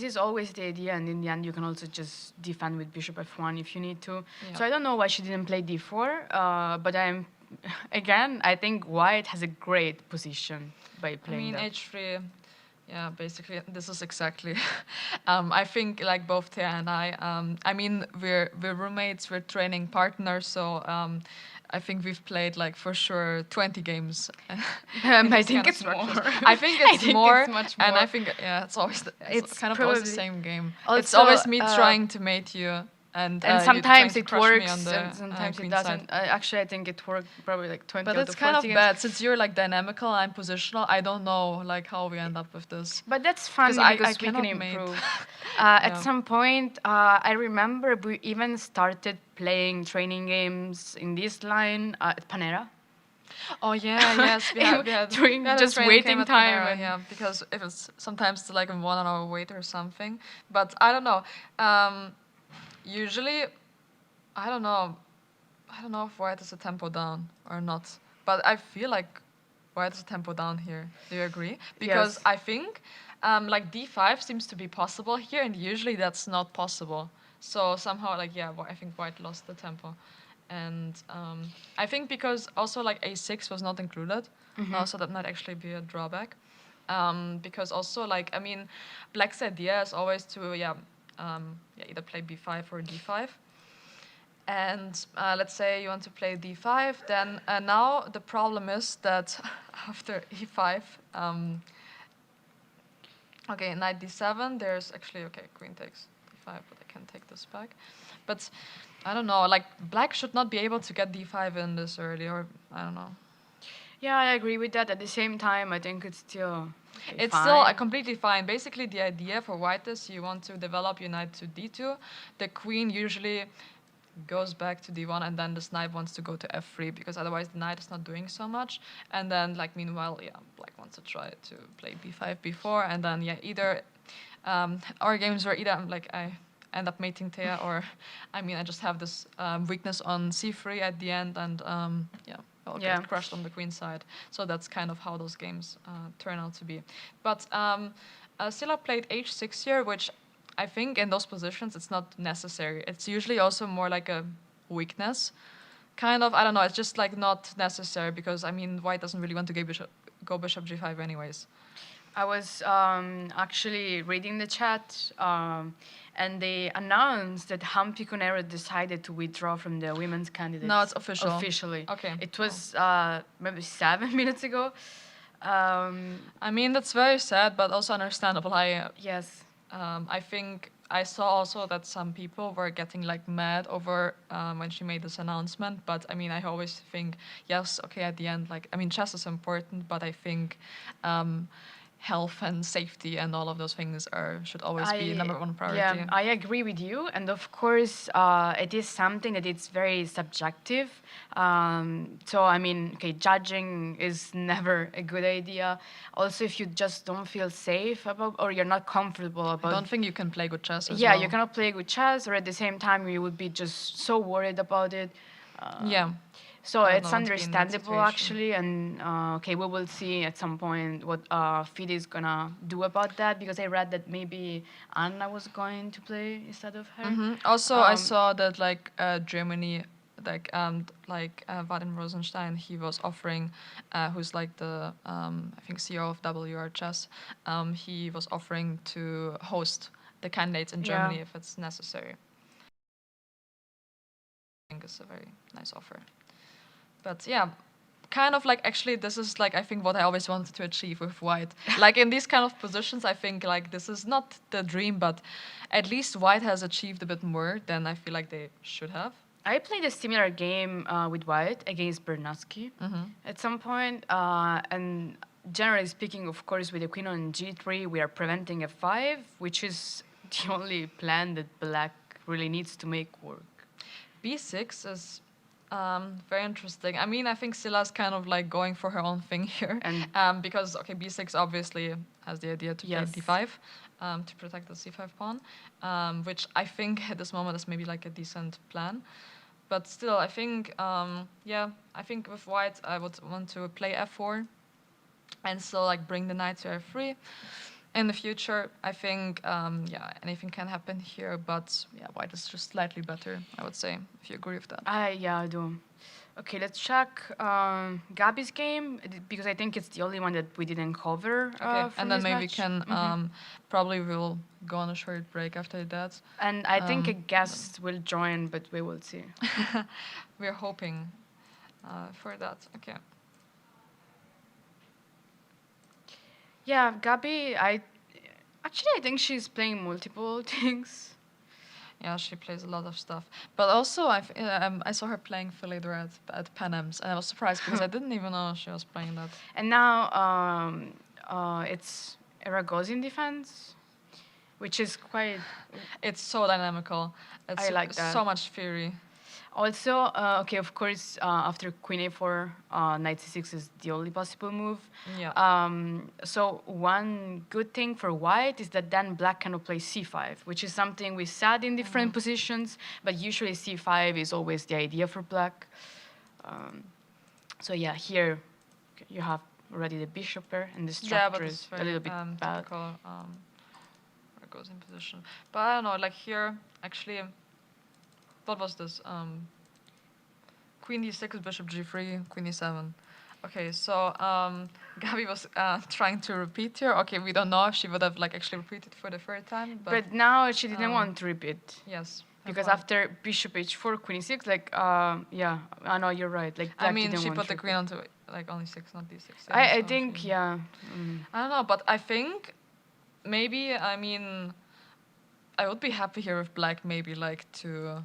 is always the idea, and in the end you can also just defend with bishop f1 if you need to. Yeah. So I don't know why she didn't play d4, but I think white has a great position by playing that. h3, yeah, basically this is exactly. I think like both Thea and I mean we're roommates, we're training partners, so I think we've played like for sure 20 games. I think it's more. I think it's more, it's much more. and I think it's always it's kind of always the same game. Also, it's always me trying to mate you. And sometimes it works, and sometimes it doesn't. Actually, I think it worked probably like 20 but out it's of 40 kind of games. bad since you're like dynamical, I'm positional. I don't know like how we end up with this. But that's fun because we can improve. At some point, I remember we even started playing training games in this line at Panera. Oh yeah, yes, we had just waiting time. Panera, yeah, because it was sometimes like a 1 hour wait or something. But I don't know. Usually, I don't know if white is a tempo down or not. But I feel like white is a tempo down here. Do you agree? Because yes. I think like d5 seems to be possible here, and usually that's not possible. So somehow, like, yeah, I think white lost the tempo. And I think because also like a6 was not included, so that might actually be a drawback. Because also like, I mean, black's idea is always to, either play b5 or d5. And let's say you want to play d5, then now the problem is that after e5, okay, knight d7, there's actually, okay, queen takes d5, but I can take this back. But I don't know, like black should not be able to get d5 in this early, or I don't know. Yeah, I agree with that. At the same time, I think it's still it's fine. Still completely fine. Basically, the idea for white is you want to develop your knight to d2. The queen usually goes back to d1, and then this knight wants to go to f3 because otherwise the knight is not doing so much. And then like meanwhile, yeah, black wants to try to play b5, b4, and then yeah, either our games were either like I end up mating Thea, or I mean I just have this weakness on c3 at the end, and yeah, I'll get crushed on the queen side. So that's kind of how those games turn out to be. But Silla played h6 here, which I think in those positions it's not necessary. It's usually also more like a weakness. Kind of, I don't know, it's just like not necessary because I mean white doesn't really want to go bishop g5 anyways. I was actually reading the chat, and they announced that Hampi Conero decided to withdraw from the women's candidates. No, it's official. Officially. Okay. It was maybe 7 minutes ago. I mean, that's very sad, but also understandable. Yes. I think I saw also that some people were getting like mad over when she made this announcement. But I mean, I always think, yes, okay, at the end, like, I mean, chess is important, but I think health and safety and all of those things should always be number one priority. Yeah, I agree with you. And of course, it is something that it's very subjective. So, I mean, okay, judging is never a good idea. Also, if you just don't feel safe about, or you're not comfortable about... I don't think you can play good chess as yeah, well. You cannot play good chess, or at the same time, you would be just so worried about it. Yeah. So it's understandable, actually, and okay, we will see at some point what FIDE is gonna do about that, because I read that maybe Anna was going to play instead of her. Mm-hmm. Also, I saw that like Germany, like Vadim Rosenstein, he was offering, who's like the I think CEO of WR Chess, he was offering to host the candidates in Germany if it's necessary. I think it's a very nice offer. But yeah, kind of like actually this is like I think what I always wanted to achieve with white. Like in these kind of positions, I think like this is not the dream, but at least white has achieved a bit more than I feel like they should have. I played a similar game with white against Bernasky at some point, and generally speaking, of course, with the queen on g3, we are preventing f5, which is the only plan that black really needs to make work. b6 is very interesting. I mean, I think Silla's kind of like going for her own thing here, and because okay, b6 obviously has the idea to play d5 to protect the c5 pawn, which I think at this moment is maybe like a decent plan. But still, I think yeah, I think with white I would want to play f4, and still like bring the knight to f3. In the future, I think, yeah, anything can happen here, but yeah, white is just slightly better, I would say, if you agree with that. Yeah, I do. Okay, let's check Gabi's game, because I think it's the only one that we didn't cover. Okay, and then maybe we match. can, probably we'll go on a short break after that. And I think a guest will join, but we will see. We're hoping for that, okay. Yeah, Gabi, I think she's playing multiple things. Yeah, she plays a lot of stuff. But also, I saw her playing Philidor at Pan Am's, and I was surprised because I didn't even know she was playing that. And now it's Ragozin defense, which is quite... It's so dynamical. I like that. So much fury. Also, okay, of course, after queen a4, knight c6 is the only possible move. Yeah. So one good thing for white is that then black cannot play c5, which is something we said in different positions, but usually c5 is always the idea for black. So yeah, here you have already the bishop pair, and the structure is a little bit bad. Typical, where it goes in position. But I don't know, like here, actually... What was this? Queen d6, bishop g3, queen e7. Okay, so Gabi was trying to repeat here. Okay, we don't know if she would have like actually repeated for the third time. But now she didn't want to repeat. Yes. Because after bishop h4, queen e6, like, yeah, I know you're right. Like, I mean, she put the queen onto like only 6, not d6. I think, yeah. I don't know, but I think maybe, I mean, I would be happy here if black maybe like to...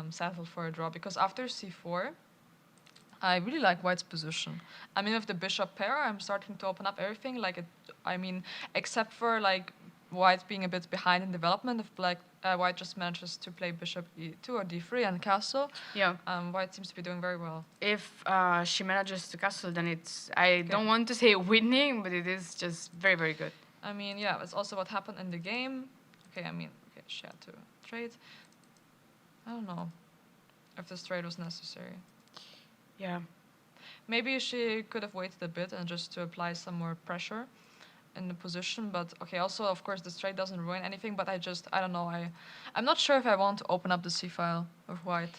settle for a draw, because after c4, I really like white's position. I mean, with the bishop pair, I'm starting to open up everything. Like, I mean, except for like white being a bit behind in development. If black White just manages to play bishop e2 or d3 and castle, Yeah. White seems to be doing very well. If she manages to castle, then it's, I don't want to say winning, but it is just very, very good. I mean, yeah, it's also what happened in the game. Okay, I mean, okay, she had to trade. I don't know if this trade was necessary. Yeah. Maybe she could have waited a bit and just to apply some more pressure in the position. But okay, also, of course, this trade doesn't ruin anything, but I don't know. I'm not sure if I want to open up the C file of White.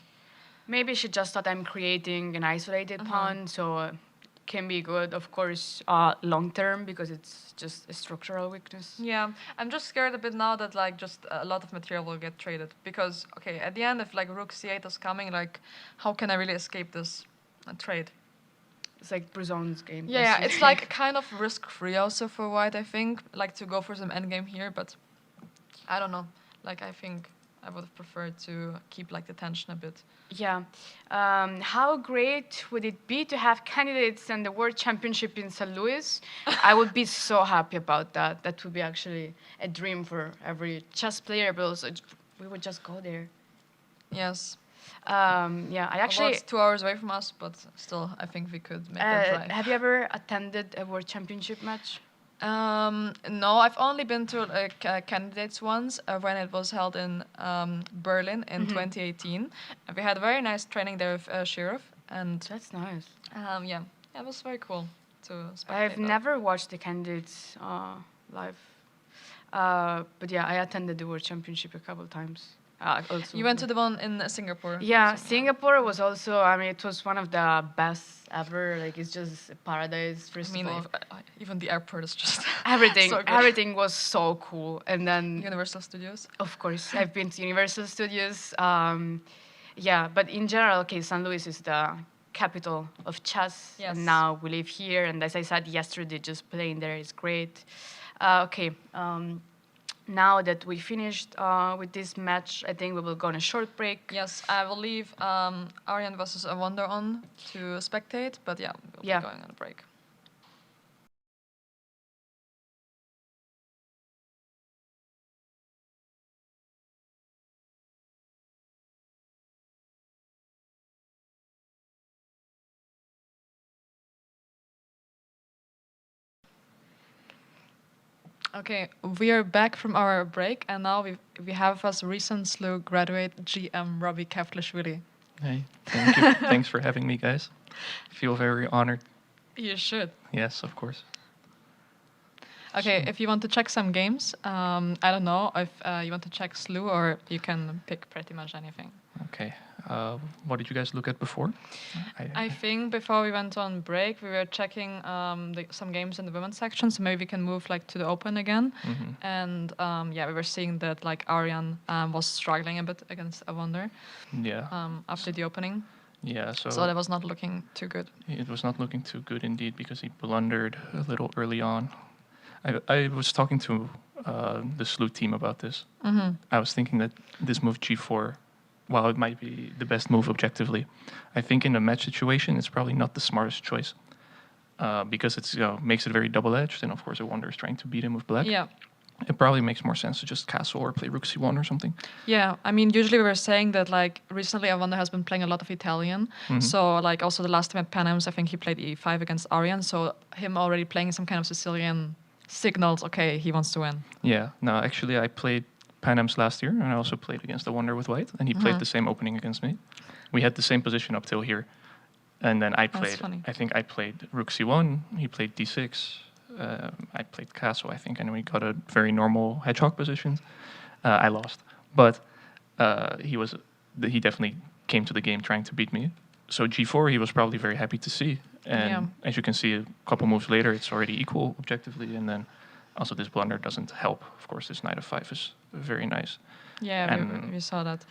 Maybe she just thought I'm creating an isolated pawn, so can be good, of course, long term, because it's just a structural weakness. Yeah, I'm just scared a bit now that like just a lot of material will get traded because okay, at the end if like rook c8 is coming, like how can I really escape this trade? It's like Bruzon's game. Yeah, it's like kind of risk-free also for White, I think, like to go for some endgame here, but I don't know. Like I think I would have preferred to keep like the tension a bit. Yeah. How great would it be to have candidates in the World Championship in St. Louis? I would be so happy about that. That would be actually a dream for every chess player, but also we would just go there. Yes. Yeah, I actually... Well, it's 2 hours away from us, but still, I think we could make that drive. Have you ever attended a World Championship match? No, I've only been to candidates once when it was held in Berlin in 2018. We had a very nice training there with Shirov, and That's nice. yeah, it was very cool to spectate. I've never watched the candidates live, but yeah, I attended the World Championship a couple times. Also, You went to the one in Singapore. Yeah, Singapore was also. I mean, it was one of the best ever. Like, it's just a paradise. First I mean, of all, even the airport is just everything, so good. everything was so cool. And then, Universal Studios. of course, I've been to Universal Studios. Yeah, but in general, okay, St. Louis is the capital of chess, Yes. and now we live here. And as I said yesterday, just playing there is great. Okay. Now that we finished with this match, I think we will go on a short break. Yes, I will leave Aryan versus Avonder on to spectate, but yeah, we'll be going on a break. Okay, we are back from our break, and now we have with us recent SLU graduate GM Robbie Keflishvili. Hey, thank you. Thanks for having me, guys. I feel very honored. You should. Yes, of course. Okay, if you want to check some games, I don't know if you want to check SLU or you can pick pretty much anything. Okay. What did you guys look at before? I think before we went on break, we were checking some games in the women's section, so maybe we can move like to the open again. And yeah, we were seeing that like Aryan was struggling a bit against Avonder. Yeah. After the opening. Yeah. So that was not looking too good. It was not looking too good indeed because he blundered a little early on. I was talking to the SLU team about this. I was thinking that this move G4, while it might be the best move objectively, I think in a match situation it's probably not the smartest choice because it's makes it very double-edged, and of course Avonder is trying to beat him with black. Yeah. It probably makes more sense to just castle or play rook c1 or something. Yeah, I mean, usually we were saying that like recently Avonder has been playing a lot of Italian. So like also the last time at Pan Ams, I think he played e5 against Aryan. So him already playing some kind of Sicilian signals, okay, he wants to win. Yeah, no, actually I played Pan Ams last year, and I also played against Avonder with white, and he played the same opening against me. We had the same position up till here, and then I played, I think I played rook c1, he played d6, I played castle, I think, and we got a very normal hedgehog position. I lost, but he definitely came to the game trying to beat me. So g4 he was probably very happy to see, and as you can see, a couple moves later it's already equal objectively, and then also this blunder doesn't help. Of course, this knight of5 is very nice. Yeah, we saw that.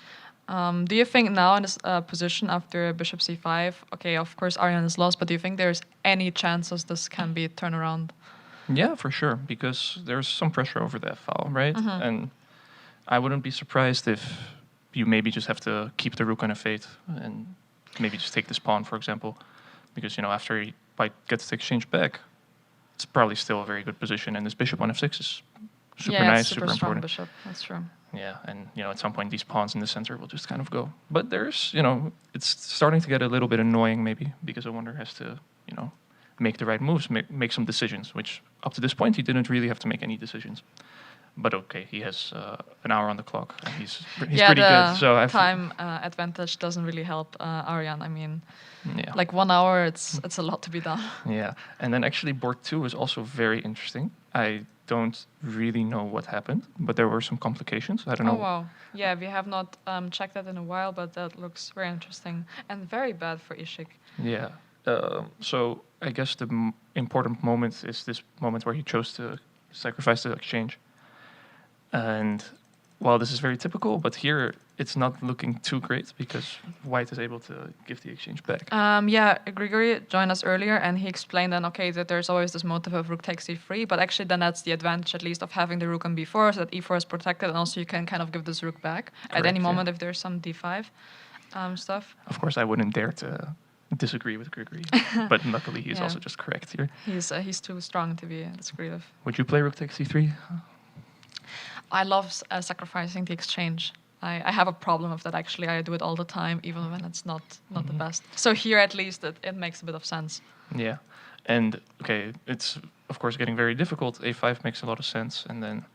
Do you think now in this position after bishop c5, okay, of course Aryan is lost, but do you think there's any chances this can be turned around? Yeah, for sure, because there's some pressure over the f-file, right? And I wouldn't be surprised if you maybe just have to keep the rook on f8 and maybe just take this pawn, for example, because after white gets the exchange back, it's probably still a very good position, and this bishop on f6 is super nice, super strong important. bishop. That's true. Yeah, and at some point these pawns in the center will just kind of go. But there's, it's starting to get a little bit annoying maybe because a wonder has to, make the right moves, make some decisions, which up to this point he didn't really have to make any decisions. But okay, he has an hour on the clock. And he's pretty good. So time advantage doesn't really help Aryan. I mean, yeah. like 1 hour, it's a lot to be done. Yeah, and then actually board 2 was also very interesting. I don't really know what happened, but there were some complications. I don't know. Oh wow! Yeah, we have not checked that in a while, but that looks very interesting and very bad for Isik. Yeah. So I guess the important moment is this moment where he chose to sacrifice the exchange. And while this is very typical, but here it's not looking too great because White is able to give the exchange back. Yeah, Grigory joined us earlier and he explained then, okay, that there's always this motive of rook takes e3, but actually then that's the advantage at least of having the rook on b4 so that e4 is protected and also you can kind of give this rook back at any moment if there's some d5 stuff. Of course, I wouldn't dare to disagree with Grigory, but luckily he's also just correct here. He's too strong to be disagreed with. Would you play rook takes e3? I love sacrificing the exchange. I have a problem with that actually. I do it all the time, even when it's not the best. So here at least it makes a bit of sense. Yeah, and okay, it's of course getting very difficult. A5 makes a lot of sense, and then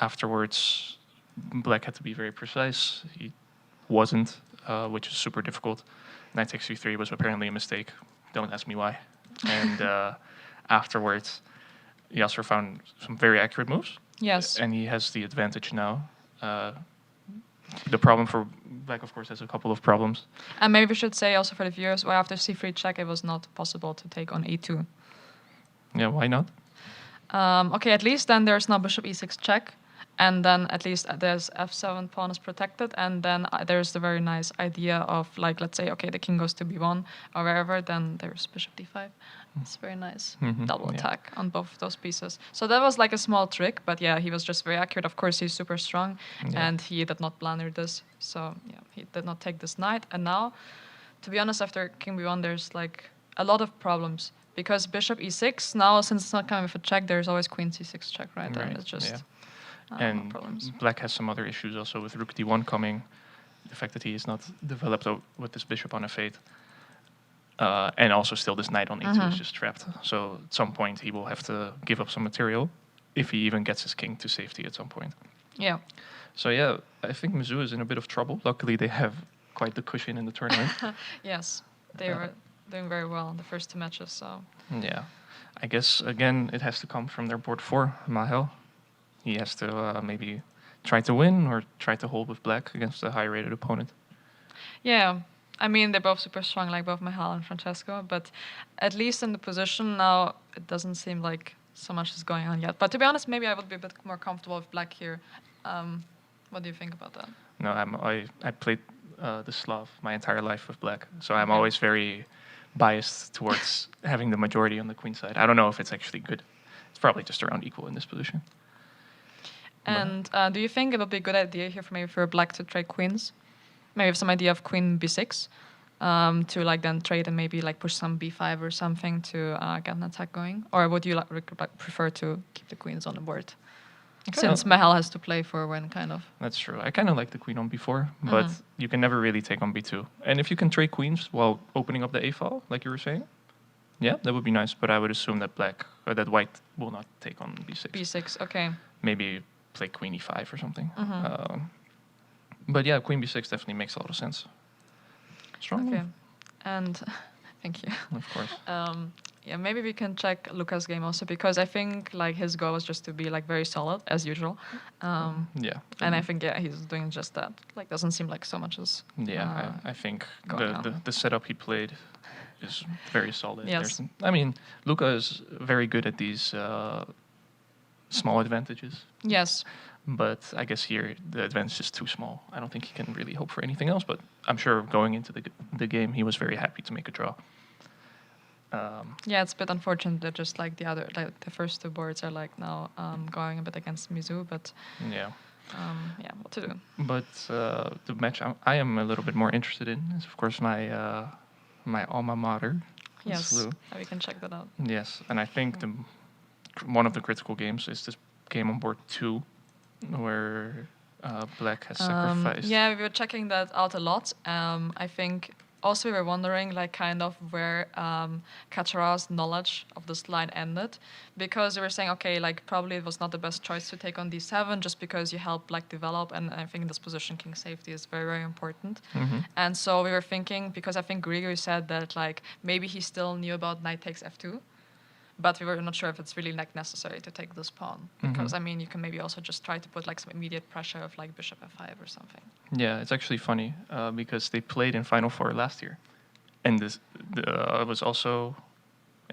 afterwards, Black had to be very precise. He wasn't, which is super difficult. Knight takes e3 was apparently a mistake. Don't ask me why. And afterwards, Yasser found some very accurate moves. Yes. And he has the advantage now. The problem for Black, of course, has a couple of problems. And maybe we should say also for the viewers, why after c3 check, it was not possible to take on e2. Yeah, why not? Okay, at least then there's now bishop e6 check. And then at least there's f7 pawn is protected. And then there's the very nice idea of, like, let's say, okay, the king goes to b1 or wherever, then there's bishop d5. It's very nice double attack on both of those pieces. So that was like a small trick, but yeah, he was just very accurate. Of course, he's super strong, and he did not blunder this. So yeah, he did not take this knight. And now, to be honest, after king b1, there's like a lot of problems because bishop e6. Now, since it's not coming with a check, there's always queen c6 check, right? And it's just and problems. Black has some other issues also with rook d1 coming. The fact that he is not developed with this bishop on f8. And also still this knight on e2 is just trapped. So at some point he will have to give up some material if he even gets his king to safety at some point. Yeah. So yeah, I think Mizzou is in a bit of trouble. Luckily they have quite the cushion in the tournament. Yes, they were doing very well in the first 2 matches. So yeah, I guess again it has to come from their board 4, Mahel. He has to maybe try to win or try to hold with Black against a high-rated opponent. Yeah. I mean, they're both super strong, like both Mahel and Francesco, but at least in the position now, it doesn't seem like so much is going on yet. But to be honest, maybe I would be a bit more comfortable with Black here. What do you think about that? No, I played the Slav my entire life with Black, so I'm always very biased towards having the majority on the queen side. I don't know if it's actually good. It's probably just around equal in this position. And do you think it would be a good idea here for Black to trade queens? Maybe have some idea of queen b6 to like then trade and maybe like push some b5 or something to get an attack going, or would you prefer to keep the queens on the board since Mahel has to play for when kind of? That's true. I kind of like the queen on b4, but you can never really take on b2. And if you can trade queens while opening up the a file, like you were saying, yeah, that would be nice. But I would assume that that White will not take on b6. b6, okay. Maybe play queen e5 or something. But yeah, queen b6 definitely makes a lot of sense. Strong. Okay, and thank you. Of course. Yeah, maybe we can check Luka's game also because I think like his goal was just to be like very solid as usual. Yeah. And I think he's doing just that. Like doesn't seem like so much is. Yeah, I think the setup he played is very solid. Yes. I mean, Luka is very good at these small advantages. Yes. But I guess here the advantage is too small. I don't think he can really hope for anything else. But I'm sure going into the game, he was very happy to make a draw. Yeah, it's a bit unfortunate that just like the first 2 boards are like now going a bit against Mizzou, but yeah, what to do? But the match I am a little bit more interested in is of course my alma mater. Yes, SLU. we can check that out. Yes, and I think one of the critical games is this game on board 2, where Black has sacrificed? Yeah, we were checking that out a lot. I think also we were wondering like kind of where Kachara's knowledge of this line ended, because we were saying, okay, like probably it was not the best choice to take on d7 just because you help Black develop, and I think in this position king safety is very, very important. And so we were thinking, because I think Grigory said that like maybe he still knew about knight takes f2, but we were not sure if it's really like necessary to take this pawn, because I mean you can maybe also just try to put like some immediate pressure of like bishop f5 or something. Yeah, it's actually funny because they played in Final Four last year, and this it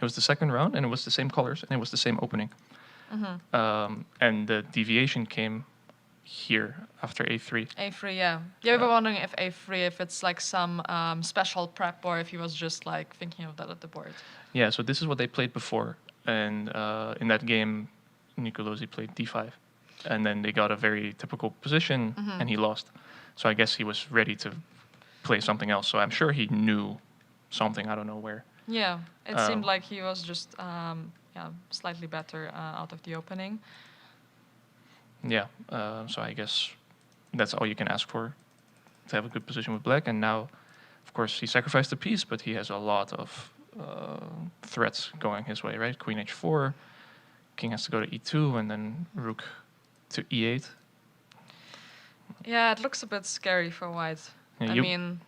was the second round, and it was the same colors, and it was the same opening, and the deviation came here after a3. A3, yeah. Yeah, we were wondering if a3, if it's like some special prep, or if he was just like thinking of that at the board. Yeah, so this is what they played before, and in that game, Nicolosi played d5, and then they got a very typical position, and he lost. So I guess he was ready to play something else. So I'm sure he knew something, I don't know where. Yeah, it seemed like he was just slightly better out of the opening. Yeah, so I guess that's all you can ask for, to have a good position with Black. And now, of course, he sacrificed a piece, but he has a lot of threats going his way, right? Queen h4, king has to go to e2, and then rook to e8. Yeah, it looks a bit scary for white. Yeah, I mean,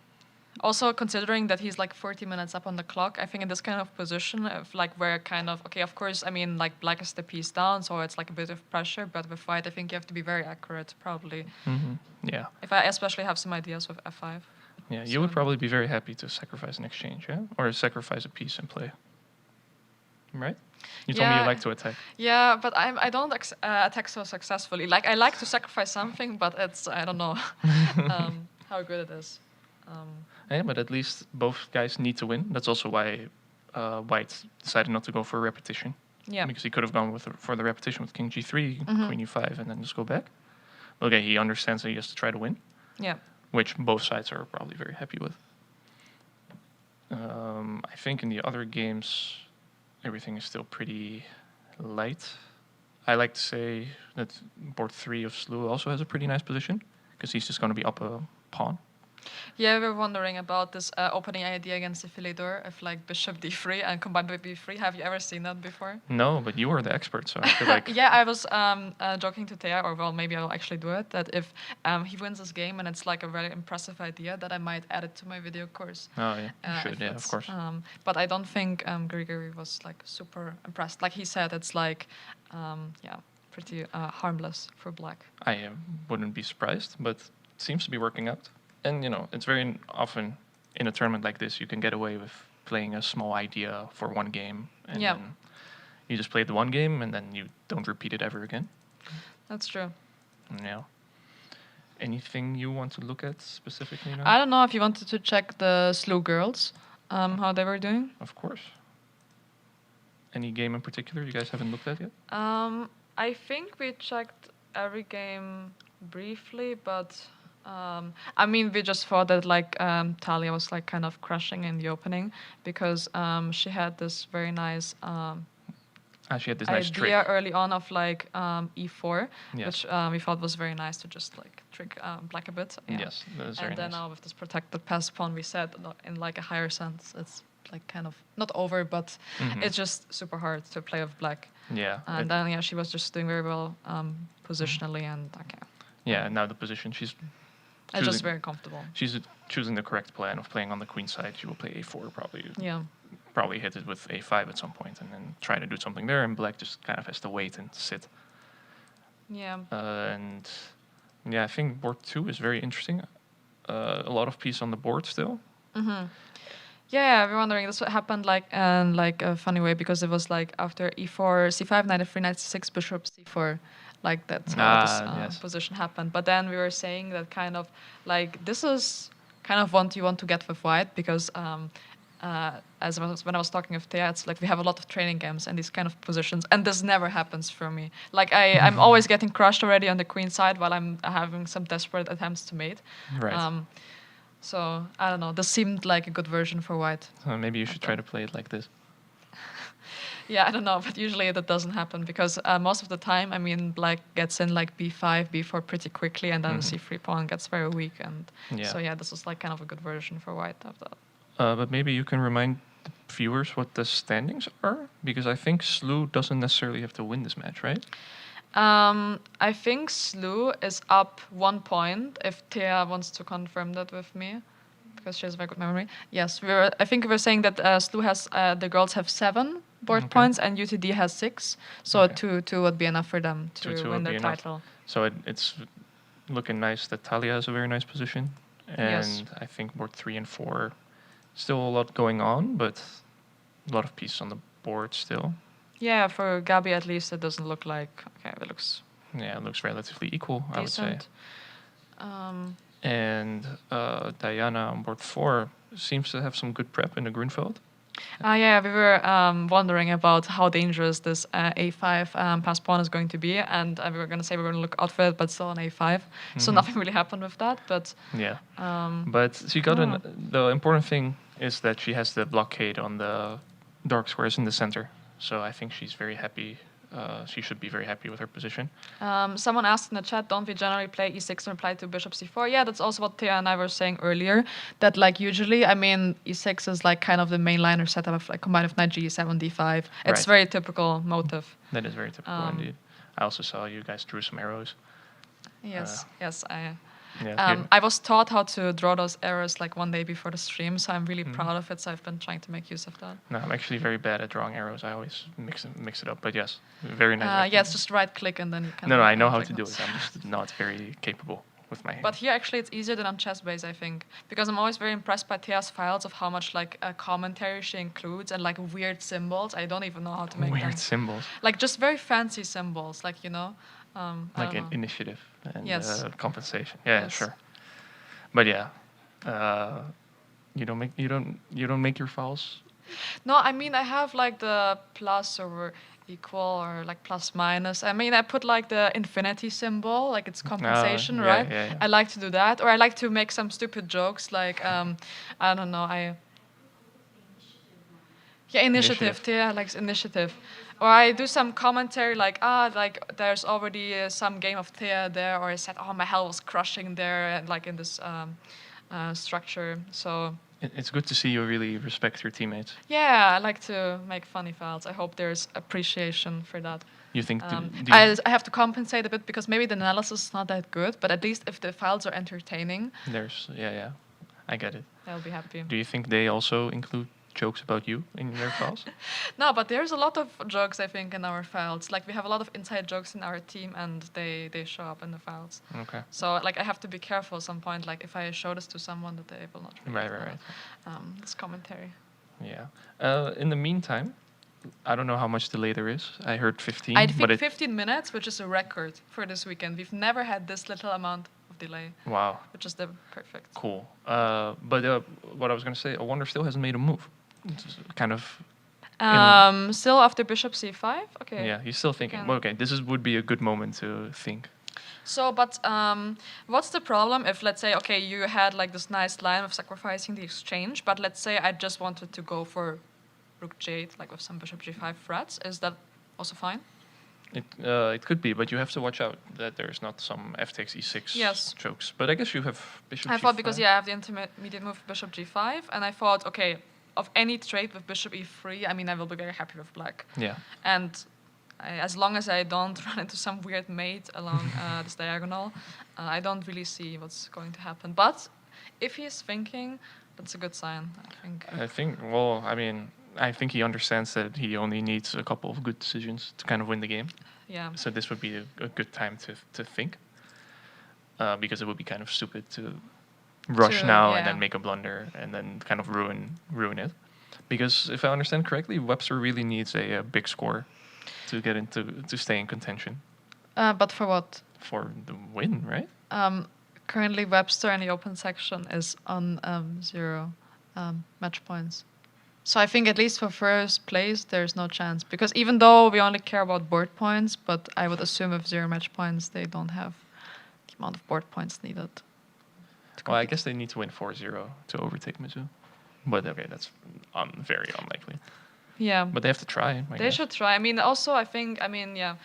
also considering that he's like 40 minutes up on the clock, I think in this kind of position, of like where kind of, okay, of course, I mean, like Black is the piece down, so it's like a bit of pressure, but with white, I think you have to be very accurate, probably. Yeah. If I especially have some ideas with f5. Yeah, you would probably be very happy to sacrifice an exchange, yeah? Or sacrifice a piece and play. Right? You told me you like to attack. Yeah, but I don't attack so successfully. Like, I like to sacrifice something, but it's, I don't know how good it is. Yeah, but at least both guys need to win. That's also why White decided not to go for a repetition. Yeah. Because he could have gone for the repetition with king g3, queen e5, and then just go back. Okay, he understands that he has to try to win. Yeah. Which both sides are probably very happy with. I think in the other games, everything is still pretty light. I like to say that board 3 of Slew also has a pretty nice position, because he's just going to be up a pawn. Yeah, we were wondering about this opening idea against the filet d'or of like bishop d3 and combined with b3. Have you ever seen that before? No, but you are the expert, so I feel like... Yeah, I was joking to Thea, or well, maybe I'll actually do it, that if he wins this game and it's like a very impressive idea, that I might add it to my video course. Oh, yeah, you should, yeah, of course. But I don't think Grigory was like super impressed. Like he said, it's like, pretty harmless for Black. I wouldn't be surprised, but it seems to be working out. And, you know, it's very often in a tournament like this, you can get away with playing a small idea for one game. And then you just play the one game, and then you don't repeat it ever again. That's true. Yeah. Anything you want to look at specifically now? I don't know if you wanted to check the Slew girls, how they were doing. Of course. Any game in particular you guys haven't looked at yet? I think we checked every game briefly, but... I mean, we just thought that like Thalia was like kind of crushing in the opening, because she had this very nice she had this nice trick idea early on of like e4, yes. which we thought was very nice to just like trick Black a bit. Yeah. Yes, that was very nice. And then nice. now with this protected pass pawn, we said in like a higher sense, it's like kind of not over, but it's just super hard to play with Black. Yeah. And then she was just doing very well positionally, and okay. Yeah, and now the position It's just very comfortable. She's choosing the correct plan of playing on the queen side. She will play a4 probably. Yeah. Probably hit it with a5 at some point, and then try to do something there. And Black just kind of has to wait and sit. Yeah. And yeah, I think board 2 is very interesting. A lot of piece on the board still. Yeah, we're wondering. This happened like in like a funny way, because it was like after e4, c5, knight f3, knight c6, bishop c4. Like that's how this position happened. But then we were saying that kind of like this is kind of what you want to get with white, because when I was talking with Thea, it's like we have a lot of training games and these kind of positions, and this never happens for me. Like I'm always getting crushed already on the queen side while I'm having some desperate attempts to mate. Right. So I don't know. This seemed like a good version for white. Maybe you should try to play it like this. Yeah, I don't know, but usually that doesn't happen because most of the time, I mean, black gets in like b5, b4 pretty quickly, and then the c3 pawn gets very weak, and so yeah, this is like kind of a good version for white of that. But maybe you can remind the viewers what the standings are, because I think Slew doesn't necessarily have to win this match, right? I think Slew is up 1 point. If Thea wants to confirm that with me, because she has a very good memory. Yes, I think we were saying that Slew has the girls have 7 board points and UTD has 6. So 2 would be enough for them to win their title. So it's looking nice that Thalia has a very nice position, and I think board 3 and 4, still a lot going on, but a lot of pieces on the board still. Yeah, for Gabi at least, it doesn't look like... Okay, it looks... Yeah, it looks relatively equal, decent. I would say. And Diana on board 4 seems to have some good prep in the Grunfeld. Yeah, we were wondering about how dangerous this A5 pass pawn is going to be, and we were going to say we were going to look out for it, but still on A5. So nothing really happened with that, but... Yeah, but she got the important thing is that she has the blockade on the dark squares in the center. So I think she's very happy. She should be very happy with her position. Someone asked in the chat, don't we generally play e6 and reply to bishop c4? Yeah, that's also what Thea and I were saying earlier, that like usually, I mean, e6 is like kind of the mainliner setup of like combined with knight g7, d5. It's very typical motive. That is very typical indeed. I also saw you guys drew some arrows. Yes, Yeah, I was taught how to draw those arrows like one day before the stream, so I'm really proud of it. So I've been trying to make use of that. No, I'm actually very bad at drawing arrows. I always mix it up. But yes, very nice. Yeah, it's just right click and then you can. No, I know how to do it. I'm just not very capable with my hand. But here actually it's easier than on Chessbase, I think, because I'm always very impressed by Thea's files of how much like commentary she includes and like weird symbols. I don't even know how to make them. Weird symbols. Like just very fancy symbols, like you know. Like an initiative and compensation. Yeah, sure. But yeah, you don't make your files. No, I mean I have like the plus or equal or like plus minus. I mean I put like the infinity symbol, like it's compensation, right? Yeah. I like to do that, or I like to make some stupid jokes, like I don't know, initiative. Yeah, like initiative. Or I do some commentary like, like there's already some game of Thea there, or I said, Mahel was crushing there, and like in this structure. So it's good to see you really respect your teammates. Yeah, I like to make funny files. I hope there's appreciation for that. You think? I have to compensate a bit because maybe the analysis is not that good, but at least if the files are entertaining. There's I get it. I'll be happy. Do you think they also include jokes about you in their files? No, but there's a lot of jokes, I think, in our files. Like we have a lot of inside jokes in our team, and they show up in the files. Okay. So like I have to be careful at some point. Like if I show this to someone, that they will not read right. This commentary. Yeah. In the meantime, I don't know how much delay there is. I heard 15. I think 15 minutes, which is a record for this weekend. We've never had this little amount of delay. Wow. Which is the perfect. Cool. But what I was going to say, I wonder still hasn't made a move. It's kind of. Still after bishop c5. Okay. Yeah, he's still thinking. Well, okay, would be a good moment to think. So, but what's the problem if, let's say, okay, you had like this nice line of sacrificing the exchange, but let's say I just wanted to go for rook j8, like with some bishop g5 threats. Is that also fine? It could be, but you have to watch out that there's not some f takes e6 jokes. But I guess you have bishop g5. I thought because I have the intermediate move bishop g5, and I thought, okay, of any trade with bishop e3, I mean, I will be very happy with black. Yeah. And as long as I don't run into some weird mate along this diagonal, I don't really see what's going to happen. But if he's thinking, that's a good sign, I think. Well, I mean, I think he understands that he only needs a couple of good decisions to kind of win the game. Yeah. So this would be a good time to think, because it would be kind of stupid to rush now and then make a blunder and then kind of ruin it. Because if I understand correctly, Webster really needs a big score to get to stay in contention. But for what? For the win, right? Currently, Webster in the open section is on 0 match points. So I think at least for first place, there's no chance. Because even though we only care about board points, but I would assume with 0 match points, they don't have the amount of board points needed. Well, I guess they need to win 4-0 to overtake Mizzou. But okay, that's very unlikely. Yeah. But they have to try. I They guess. should try. I mean, also, I think, yeah,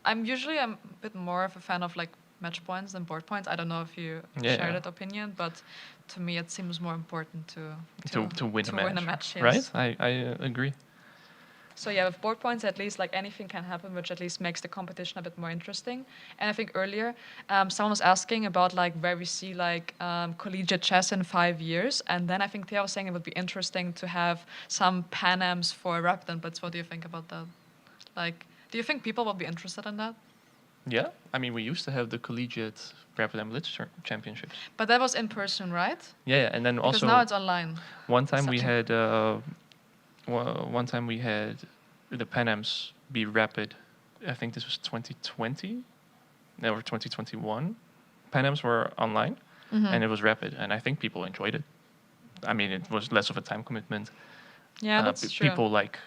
I'm a bit more of a fan of like match points than board points. I don't know if you share that opinion, but to me, it seems more important to win a match. Yes. Right? I agree. So yeah, with board points, at least like anything can happen, which at least makes the competition a bit more interesting. And I think earlier, someone was asking about like where we see like collegiate chess in 5 years, and then I think Thea was saying it would be interesting to have some Pan Ams for rapid and blitz. What do you think about that? Like, do you think people will be interested in that? Yeah, I mean, we used to have the collegiate rapid and blitz championships. But that was in person, right? Yeah, and then Because also now it's online. one time we had the Pan Ams be rapid. I think this was 2020, or 2021. Pan Ams were online, and it was rapid, and I think people enjoyed it. I mean, it was less of a time commitment. Yeah, that's true. People like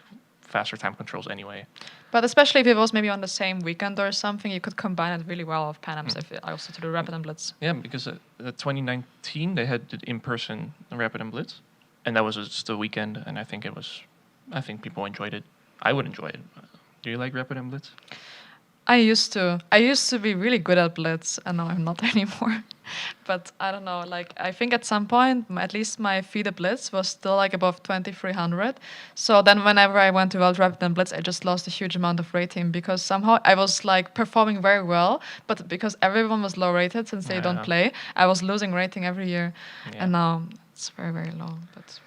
faster time controls anyway. But especially if it was maybe on the same weekend or something, you could combine it really well with Pan Ams if it also to do rapid and blitz. Yeah, because 2019 they had the in-person rapid and blitz, and that was just a weekend, and I think people enjoyed it. I would enjoy it. Do you like rapid and blitz? I used to be really good at blitz, and now I'm not anymore. But I don't know, like I think at some point, at least my FIDE blitz was still like above 2300. So then whenever I went to World Rapid and Blitz, I just lost a huge amount of rating because somehow I was like performing very well, but because everyone was low rated since they don't play, I was losing rating every year. Yeah. And now it's very, very low. But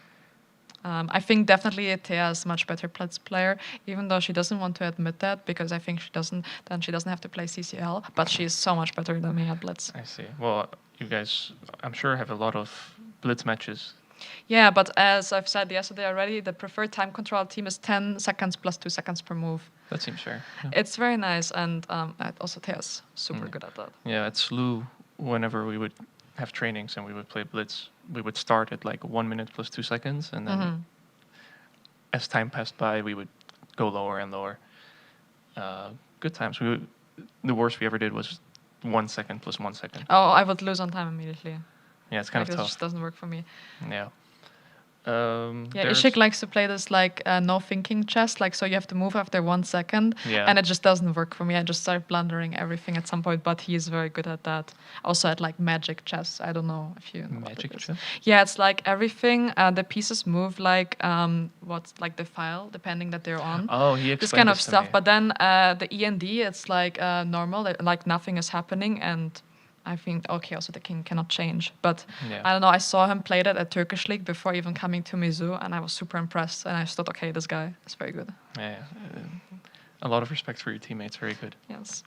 I think definitely Thea is a much better blitz player, even though she doesn't want to admit that because I think she doesn't have to play CCL, but she's so much better than me at blitz. I see. Well, you guys, I'm sure, have a lot of blitz matches. Yeah, but as I've said yesterday already, the preferred time control team is 10 seconds plus 2 seconds per move. That seems fair. Yeah. It's very nice, and also Thea's super good at that. Yeah, at SLU, whenever we would have trainings and we would play blitz, we would start at like 1 minute plus 2 seconds, and then as time passed by, we would go lower and lower. Good times. The worst we ever did was 1 second plus 1 second. Oh, I would lose on time immediately. Yeah, it's kind of tough. It just doesn't work for me. Yeah. Isik likes to play this like no thinking chess, like so you have to move after 1 second, and it just doesn't work for me. I just start blundering everything at some point, but he's very good at that. Also at like magic chess. I don't know if you know magic chess. Yeah, it's like everything. The pieces move like what's like the file, depending that they're on. Oh, he explained this kind of stuff. Me. But then the END, it's like normal, like nothing is happening, and I think, okay, also the king cannot change. But I don't know, I saw him play that at Turkish League before even coming to Mizzou, and I was super impressed. And I just thought, okay, this guy is very good. Yeah, a lot of respect for your teammates, very good. Yes.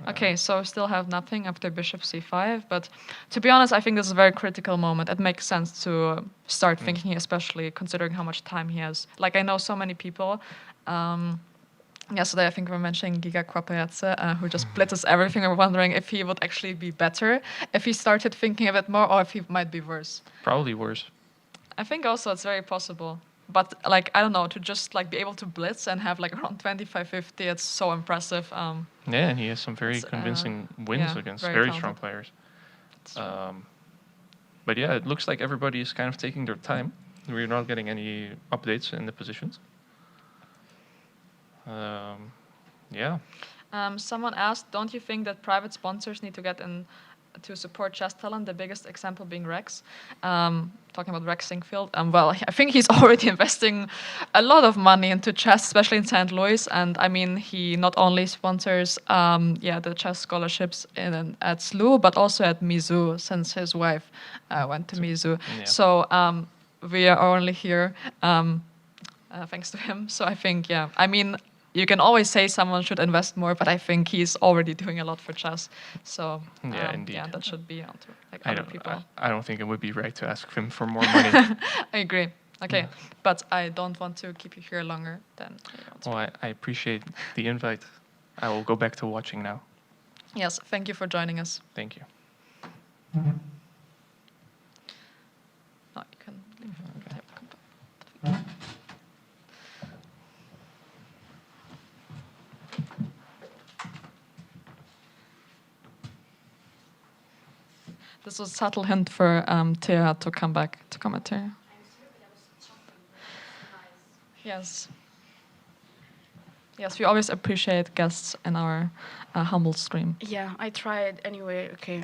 Okay, so we still have nothing after bishop c5, but to be honest, I think this is a very critical moment. It makes sense to start thinking, especially considering how much time he has. Like, I know so many people... yesterday, I think we were mentioning Giga Kwapayace, who just blitzes everything. We're wondering if he would actually be better if he started thinking a bit more, or if he might be worse. Probably worse. I think also it's very possible. But, like, I don't know, to just, like, be able to blitz and have, like, around 25-50, it's so impressive. Yeah, and he has some very convincing wins against very strong players. But, yeah, it looks like everybody is kind of taking their time. We're not getting any updates in the positions. Someone asked, don't you think that private sponsors need to get in to support chess talent, the biggest example being Rex? Talking about Rex Sinkfield. Well, I think he's already investing a lot of money into chess, especially in St. Louis. And I mean, he not only sponsors the chess scholarships at SLU, but also at Mizzou, since his wife went to Mizzou. Yeah. So we are only here thanks to him. So I think, I mean, you can always say someone should invest more, but I think he's already doing a lot for chess. So indeed. Yeah, that should be on to like other people. I don't think it would be right to ask him for more money. I agree. Okay, but I don't want to keep you here longer than you want to. Well, I appreciate the invite. I will go back to watching now. Yes, thank you for joining us. Thank you. No, you can leave. Okay. This was a subtle hint for Thea to come back to commentary. Yes. Yes, we always appreciate guests in our humble stream. Yeah, I tried anyway. Okay,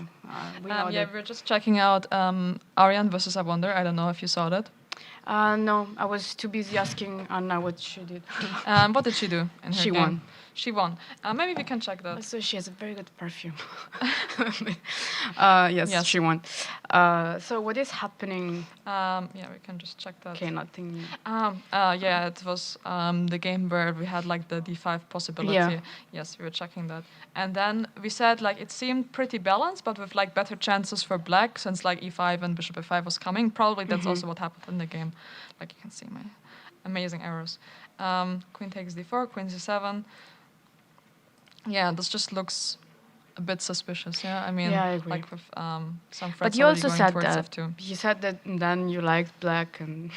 we know Yeah, that. we're just checking out Aryan versus I Wonder. I don't know if you saw that. No, I was too busy asking Anna what she did. What did she do in her She game? won. She won. Maybe we can check that. Also, she has a very good perfume. Yes, Yes. she won. So what is happening? Yeah, we can just check that. Okay, nothing. Yeah, it was the game where we had like the d5 possibility. Yeah. Yes, we were checking that. And then we said like it seemed pretty balanced, but with like better chances for black since like e5 and bishop f5 was coming. Probably that's also what happened in the game. Like you can see my amazing arrows. Queen takes d4, queen c7. Yeah, this just looks a bit suspicious. Yeah, I mean, Yeah, I agree. like with some But threats you already also going said towards that. f2. You said that then you liked black and.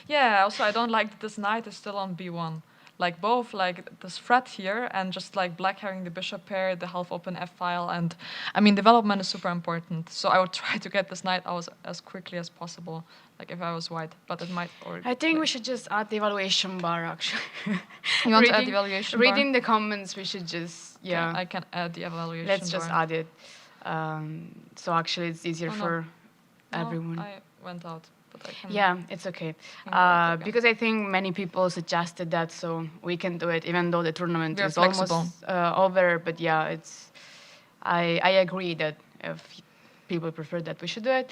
Yeah, also I don't like that this knight is still on b1. Like both like this threat here and just like black having the bishop pair, the half open f file, and I mean development is super important. So I would try to get this knight out as quickly as possible, like if I was white, but it might already. I think we should just add the evaluation bar actually. You want to add the evaluation bar? Reading the comments, we should just Okay, I can add the evaluation Let's just bar. add it. So actually, it's easier Oh, no. for No, everyone. I went out, but I can. Yeah, it's okay. Can go out again. Because I think many people suggested that, so we can do it, even though the tournament We're is flexible. almost over. But yeah, it's. I agree that if people prefer that, we should do it.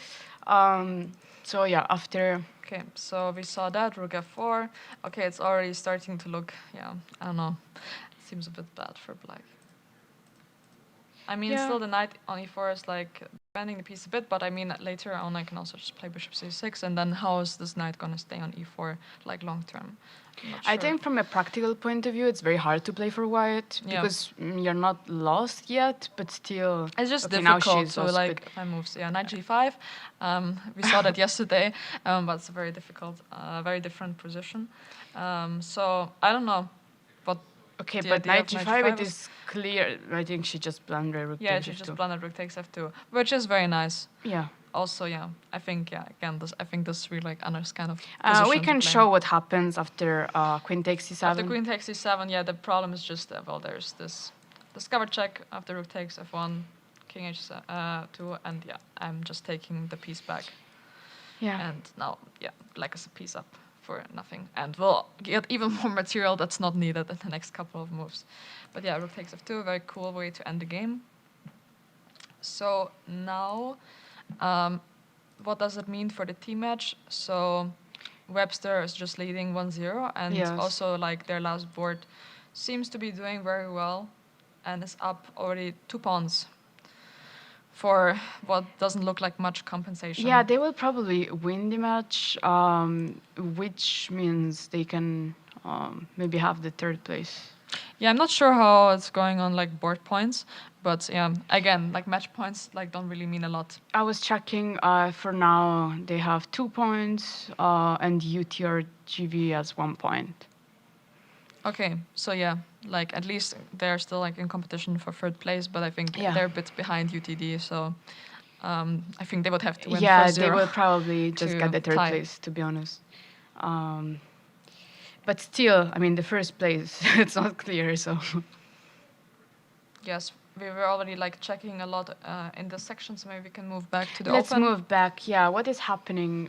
So yeah, after. Okay, so we saw that, rook f4. Okay, it's already starting to look, yeah, I don't know. Seems a bit bad for black. I mean, Yeah. still the knight on e4 is like bending the piece a bit, but I mean, later on I can also just play bishop c6, and then how is this knight going to stay on e4, like long term? I'm not I sure. think from a practical point of view, it's very hard to play for white Yeah. because you're not lost yet, but still. It's just Okay, now difficult she's to lost, like but- if I move. So yeah, knight g5. We saw that yesterday, but it's a very difficult, very different position. So I don't know, but Okay, the but idea knight of g5, knight it g5 is clear. I think she just blundered rook yeah, takes she f2. just blundered rook takes f2, which is very nice. Yeah. Also, yeah, I think again, I think this really like Anna's kind of. We position to can play. show what happens after queen takes c7. After queen takes e7, yeah, the problem is just well, there's this discover check after rook takes f1, king h2, and yeah, I'm just taking the piece back. Yeah. And now, yeah, black is a piece up for nothing, and we'll get even more material that's not needed in the next couple of moves. But yeah, rook takes f2, a very cool way to end the game. So now, what does it mean for the team match? So Webster is just leading 1-0, and Yes. also like their last board seems to be doing very well, and is up already 2 pawns for what doesn't look like much compensation. Yeah, they will probably win the match, which means they can maybe have the third place. Yeah, I'm not sure how it's going on like board points, but yeah, again, like match points like don't really mean a lot. I was checking. For now, they have 2 points, and UTR GV has 1 point. Okay, so yeah, like at least they're still like in competition for third place, but I think Yeah. they're a bit behind UTD, so I think they would have to win Yeah, first they zero will probably just to get the third tie. place, to be honest. But still, I mean, the first place, it's not clear, so. Yes, we were already like checking a lot in the section, so maybe we can move back to the Let's open. move back. Yeah, what is happening?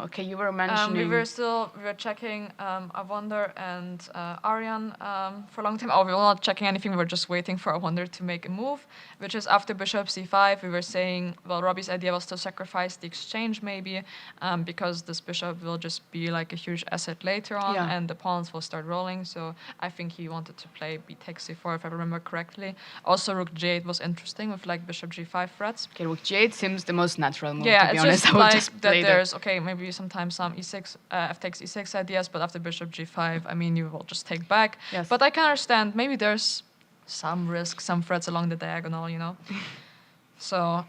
Okay, you were mentioning. We were checking I Wonder and Aryan for a long time. Oh, we were not checking anything. We were just waiting for I Wonder to make a move, which is after bishop c5. We were saying, well, Robbie's idea was to sacrifice the exchange maybe, because this bishop will just be like a huge asset later on, Yeah. and the pawns will start rolling. So I think he wanted to play b takes c4, if I remember correctly. Also, rook g8 was interesting with like bishop g5 threats. Okay, rook g8 seems the most natural move, Yeah, to be it's honest. just I would like just that play there's, okay, maybe sometimes some e6, f takes e6 ideas, but after bishop g5, I mean, you will just take back. Yes. But I can understand, maybe there's some risk, some threats along the diagonal, you know? So,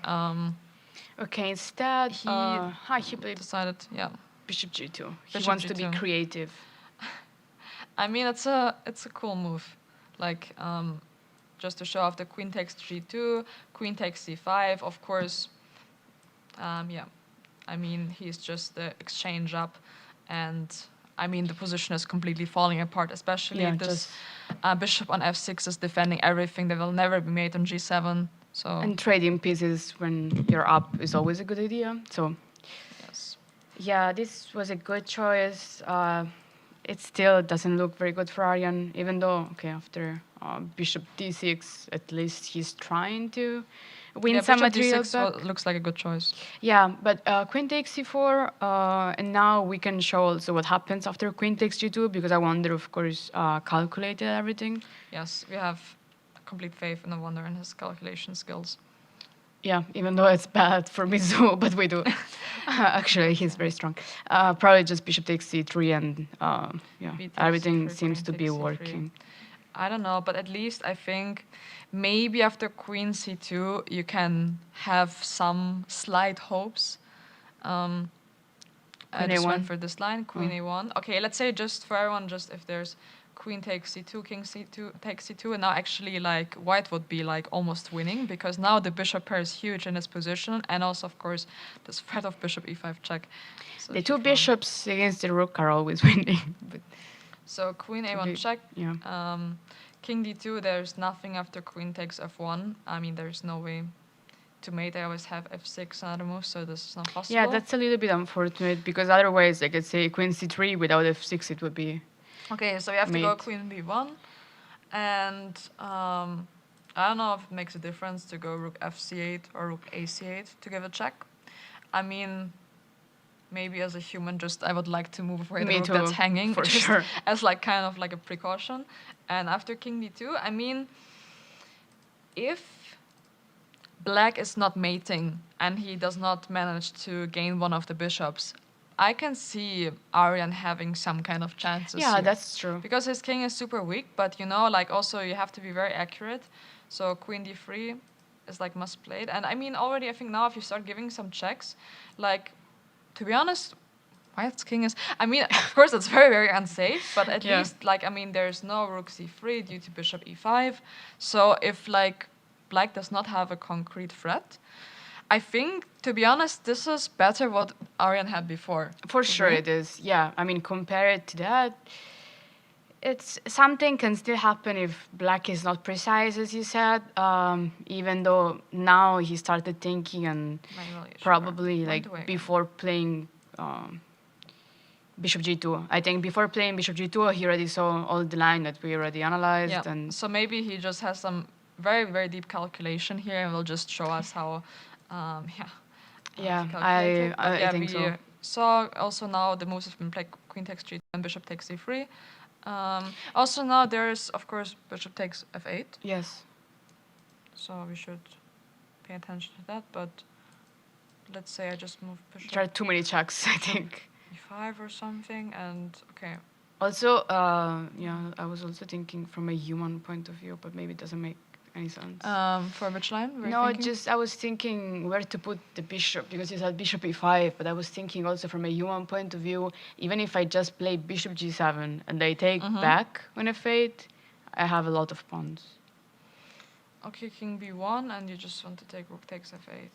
Okay, instead, he played decided, yeah. bishop g2. He Bishop wants to be G2. creative. I mean, it's a cool move. Like, just to show off the queen takes g2, queen takes c5, of course. Yeah, I mean, he's just the exchange up, and I mean, the position is completely falling apart, especially this bishop on f6 is defending everything that will never be made on g7. So and trading pieces when you're up is always a good idea. So yes. Yeah, this was a good choice. It still doesn't look very good for Aryan, even though, okay, after bishop d6, at least he's trying to win some bishop material d6 back. looks like a good choice. Yeah, but queen takes c4, and now we can show also what happens after queen takes g2, because I wonder, of course, calculated everything. Yes, we have complete faith in the Wonder and his calculation skills. Yeah, even though it's bad for Mizzou, but we do. Actually, he's very strong. Probably just bishop takes c3, and everything seems to be working. I don't know, but at least I think maybe after queen c2, you can have some slight hopes. I just went for this line, queen a1. Okay, let's say just for everyone, just if there's queen takes c2, king c2, takes c2, and now actually like white would be like almost winning, because now the bishop pair is huge in its position, and also of course this threat of bishop e5 check. So the two bishops against the rook are always winning. But so queen a1 check. Yeah. King d2, there's nothing after queen takes f1. I mean, there's no way to mate. I always have f6 and other moves, so this is not possible. Yeah, that's a little bit unfortunate, because otherwise I could say queen c3 without f6 it would be. Okay, so we have to go queen b1, and I don't know if it makes a difference to go rook fc8 or rook ac8 to give a check. I mean, maybe as a human, just I would like to move away the rook that's hanging, for sure, as like kind of like a precaution. And after king d2, I mean, if black is not mating and he does not manage to gain one of the bishops, I can see Aryan having some kind of chances. Yeah, here. that's true. Because his king is super weak, but you know, like also you have to be very accurate. So queen d3 is like must played. And I mean, already I think now if you start giving some checks, like, to be honest, white's king is, I mean, of course it's very, very unsafe, but at least like, I mean, there's no rook c3 due to bishop e5. So if like black does not have a concrete threat, I think, to be honest, this is better what Aryan had before. For sure it is, yeah. I mean, compared to that, it's something can still happen if black is not precise, as you said, even though now he started thinking and probably like before playing bishop g2. I think before playing bishop g2, he already saw all the line that we already analyzed. Yeah. And so maybe he just has some very, very deep calculation here and will just show us how I think so. We saw also now the moves have been played queen takes g2 and bishop takes c3. Also now there's, of course, bishop takes f8. Yes. So we should pay attention to that, but let's say I just move bishop. There are too many checks, I think. e5 or something, and okay. Also, I was also thinking from a human point of view, but maybe it doesn't make any sense. For which line? No, just I was thinking where to put the bishop, because you said bishop e5, but I was thinking also from a human point of view, even if I just play bishop g7 and they take back on f8, I have a lot of pawns. Okay, king b1, and you just want to take rook takes f8.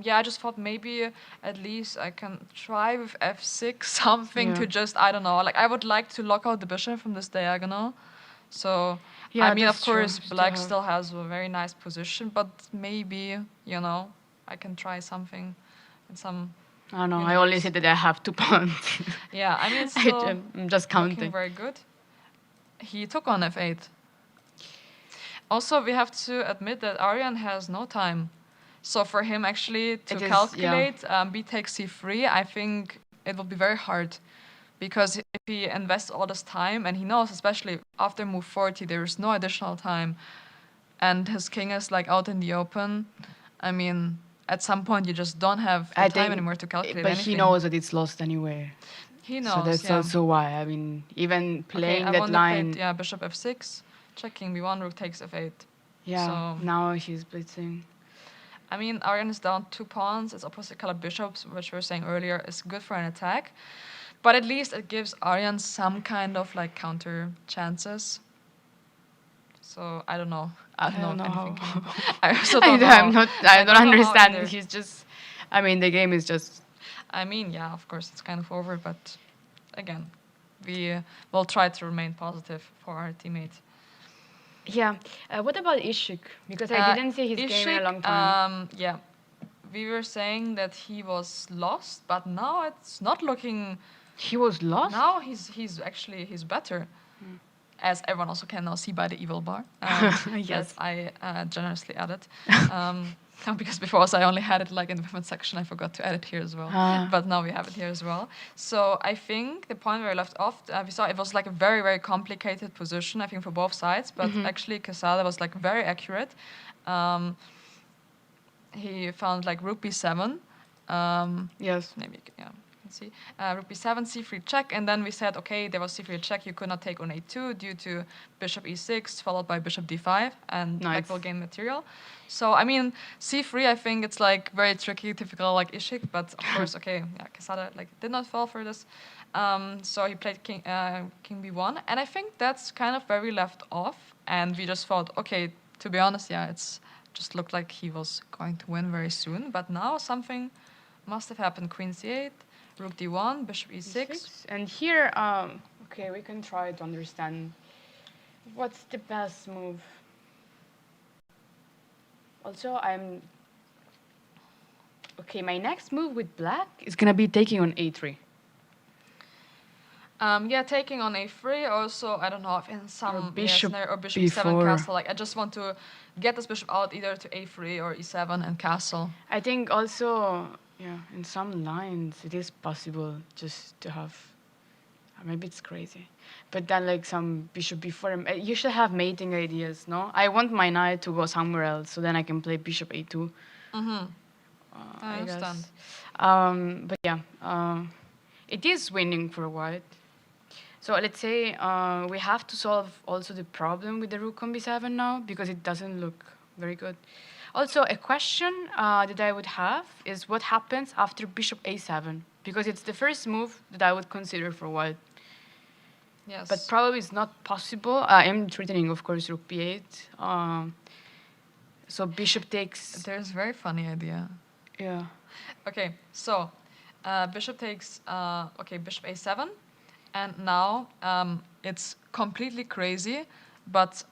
Yeah, I just thought maybe at least I can try with f6 something to just, I don't know, like I would like to lock out the bishop from this diagonal. So, I mean, of course, black still has a very nice position, but maybe, you know, I can try something in some... I don't know, I only said that I have 2 pawns. Yeah, I mean, it's still I'm just counting. Very good. He took on f8. Also, we have to admit that Aryan has no time. So for him actually to calculate b takes c3, I think it will be very hard. Because if he invests all this time, and he knows, especially after move 40, there is no additional time, and his king is like out in the open, I mean, at some point you just don't have the time anymore to calculate anything. But he knows that it's lost anyway. He knows, so that's also why. I mean, even playing that line... Played, bishop f6, checking b1, rook takes f8. Yeah, so now he's blitzing. I mean, Aryan is down 2 pawns. It's opposite colored bishops, which we were saying earlier, is good for an attack. But at least it gives Aryan some kind of like counter chances. So I don't know. I don't know anything. I also don't know. I don't understand. He's just. I mean, the game is just. I mean, yeah, of course, it's kind of over. But again, we will try to remain positive for our teammate. Yeah. What about Isik? Because I didn't see his game in a long time. Yeah. We were saying that he was lost, but now it's not looking... He was lost? Now he's better. As everyone also can now see by the evil bar. Yes. That I generously added. Because before I only had it like in the women's section, I forgot to add it here as well. But now we have it here as well. So I think the point where I left off, we saw it was like a very, very complicated position, I think, for both sides. But actually, Quesada was like very accurate. He found like rook b7. Yes. Maybe, yeah. See, rook b7, c3 check, and then we said, okay, there was c3 check, you could not take on a2 due to bishop e6, followed by bishop d5, and nice. Black will gain material. So, I mean, c3, I think it's like very tricky, typical like Isik, but of course, okay, yeah, Quesada like did not fall for this. So he played king b1, and I think that's kind of where we left off, and we just thought, okay, to be honest, yeah, it's just looked like he was going to win very soon, but now something must have happened. Queen c8. Rook d1, bishop e6. And here, okay, we can try to understand what's the best move. Also, okay, my next move with black is going to be taking on a3. Yeah, taking on a3. Also, I don't know if in some or bishop or bishop e7 castle. Like, I just want to get this bishop out either to a3 or e7 and castle. I think also... Yeah, in some lines, it is possible just to have, maybe it's crazy, but then like some bishop b4, you should have mating ideas, no? I want my knight to go somewhere else, so then I can play bishop a2. I understand. But yeah, it is winning for white. So let's say we have to solve also the problem with the rook on b7 now, because it doesn't look very good. Also, a question that I would have is what happens after bishop a7, because it's the first move that I would consider for white. Yes. But probably it's not possible. I'm threatening, of course, rook b8. So bishop takes... There's a very funny idea. Yeah. Okay, so bishop takes, bishop a7. And now it's completely crazy, but...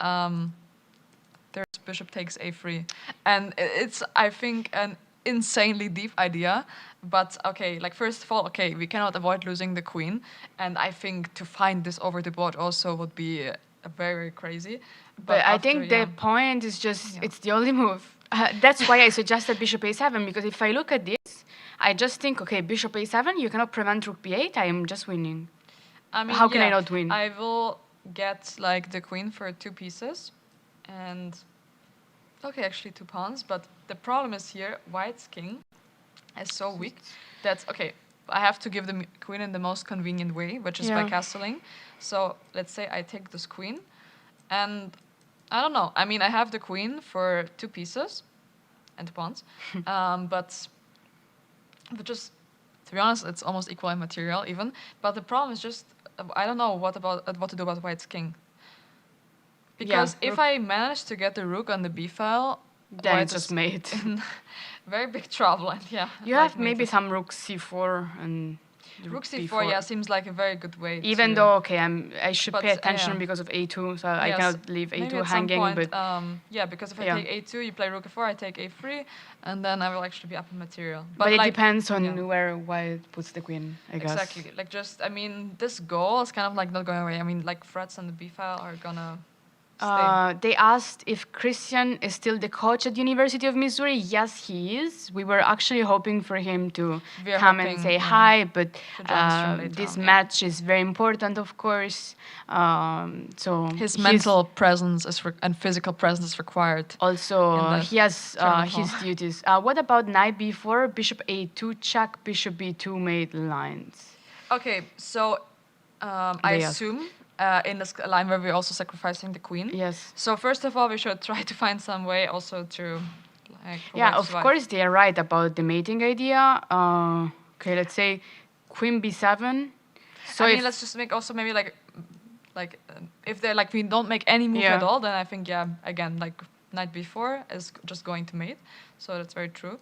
there's bishop takes a3. And it's, I think, an insanely deep idea. But, okay, like, first of all, okay, we cannot avoid losing the queen. And I think to find this over the board also would be very, very crazy. But I think the point is just, it's the only move. That's why I suggested bishop a7, because if I look at this, I just think, okay, bishop a7, you cannot prevent rook b8, I am just winning. I mean, how can I not win? I will get, like, the queen for 2 pieces. And, okay, actually 2 pawns, but the problem is here, white's king is so weak that, okay, I have to give the queen in the most convenient way, which is by castling. So let's say I take this queen, and I don't know, I mean, I have the queen for 2 pieces and 2 pawns, but just, to be honest, it's almost equal in material even, but the problem is just, I don't know what to do about white's king. Because if I manage to get the rook on the b file, then it's just mate. In very big trouble, and you have maybe some rook c4 and rook c4. Seems like a very good way. Even though, okay, I should pay attention because of a2, so I cannot leave a2 hanging. Point, but because if I take a2, you play rook a4, I take a3, and then I will actually be up in material. But it depends on where white puts the queen, I guess. Exactly. Like, just, I mean, this goal is kind of like not going away. I mean, like, threats on the b file are gonna. They asked if Christian is still the coach at University of Missouri. Yes, he is. We were actually hoping for him to come and say hi, but this match is very important, of course. So his mental presence and physical presence is required. Also, he has his duties. What about knight b4, bishop a2 check, bishop b2 mate lines? Okay, so I assume. In this line where we're also sacrificing the queen. Yes. So first of all, we should try to find some way also to... of course they are right about the mating idea. Okay, let's say queen b7. So I mean, let's just make also maybe like if they're like we don't make any move at all, then I think again like knight b4 is just going to mate. So that's very true.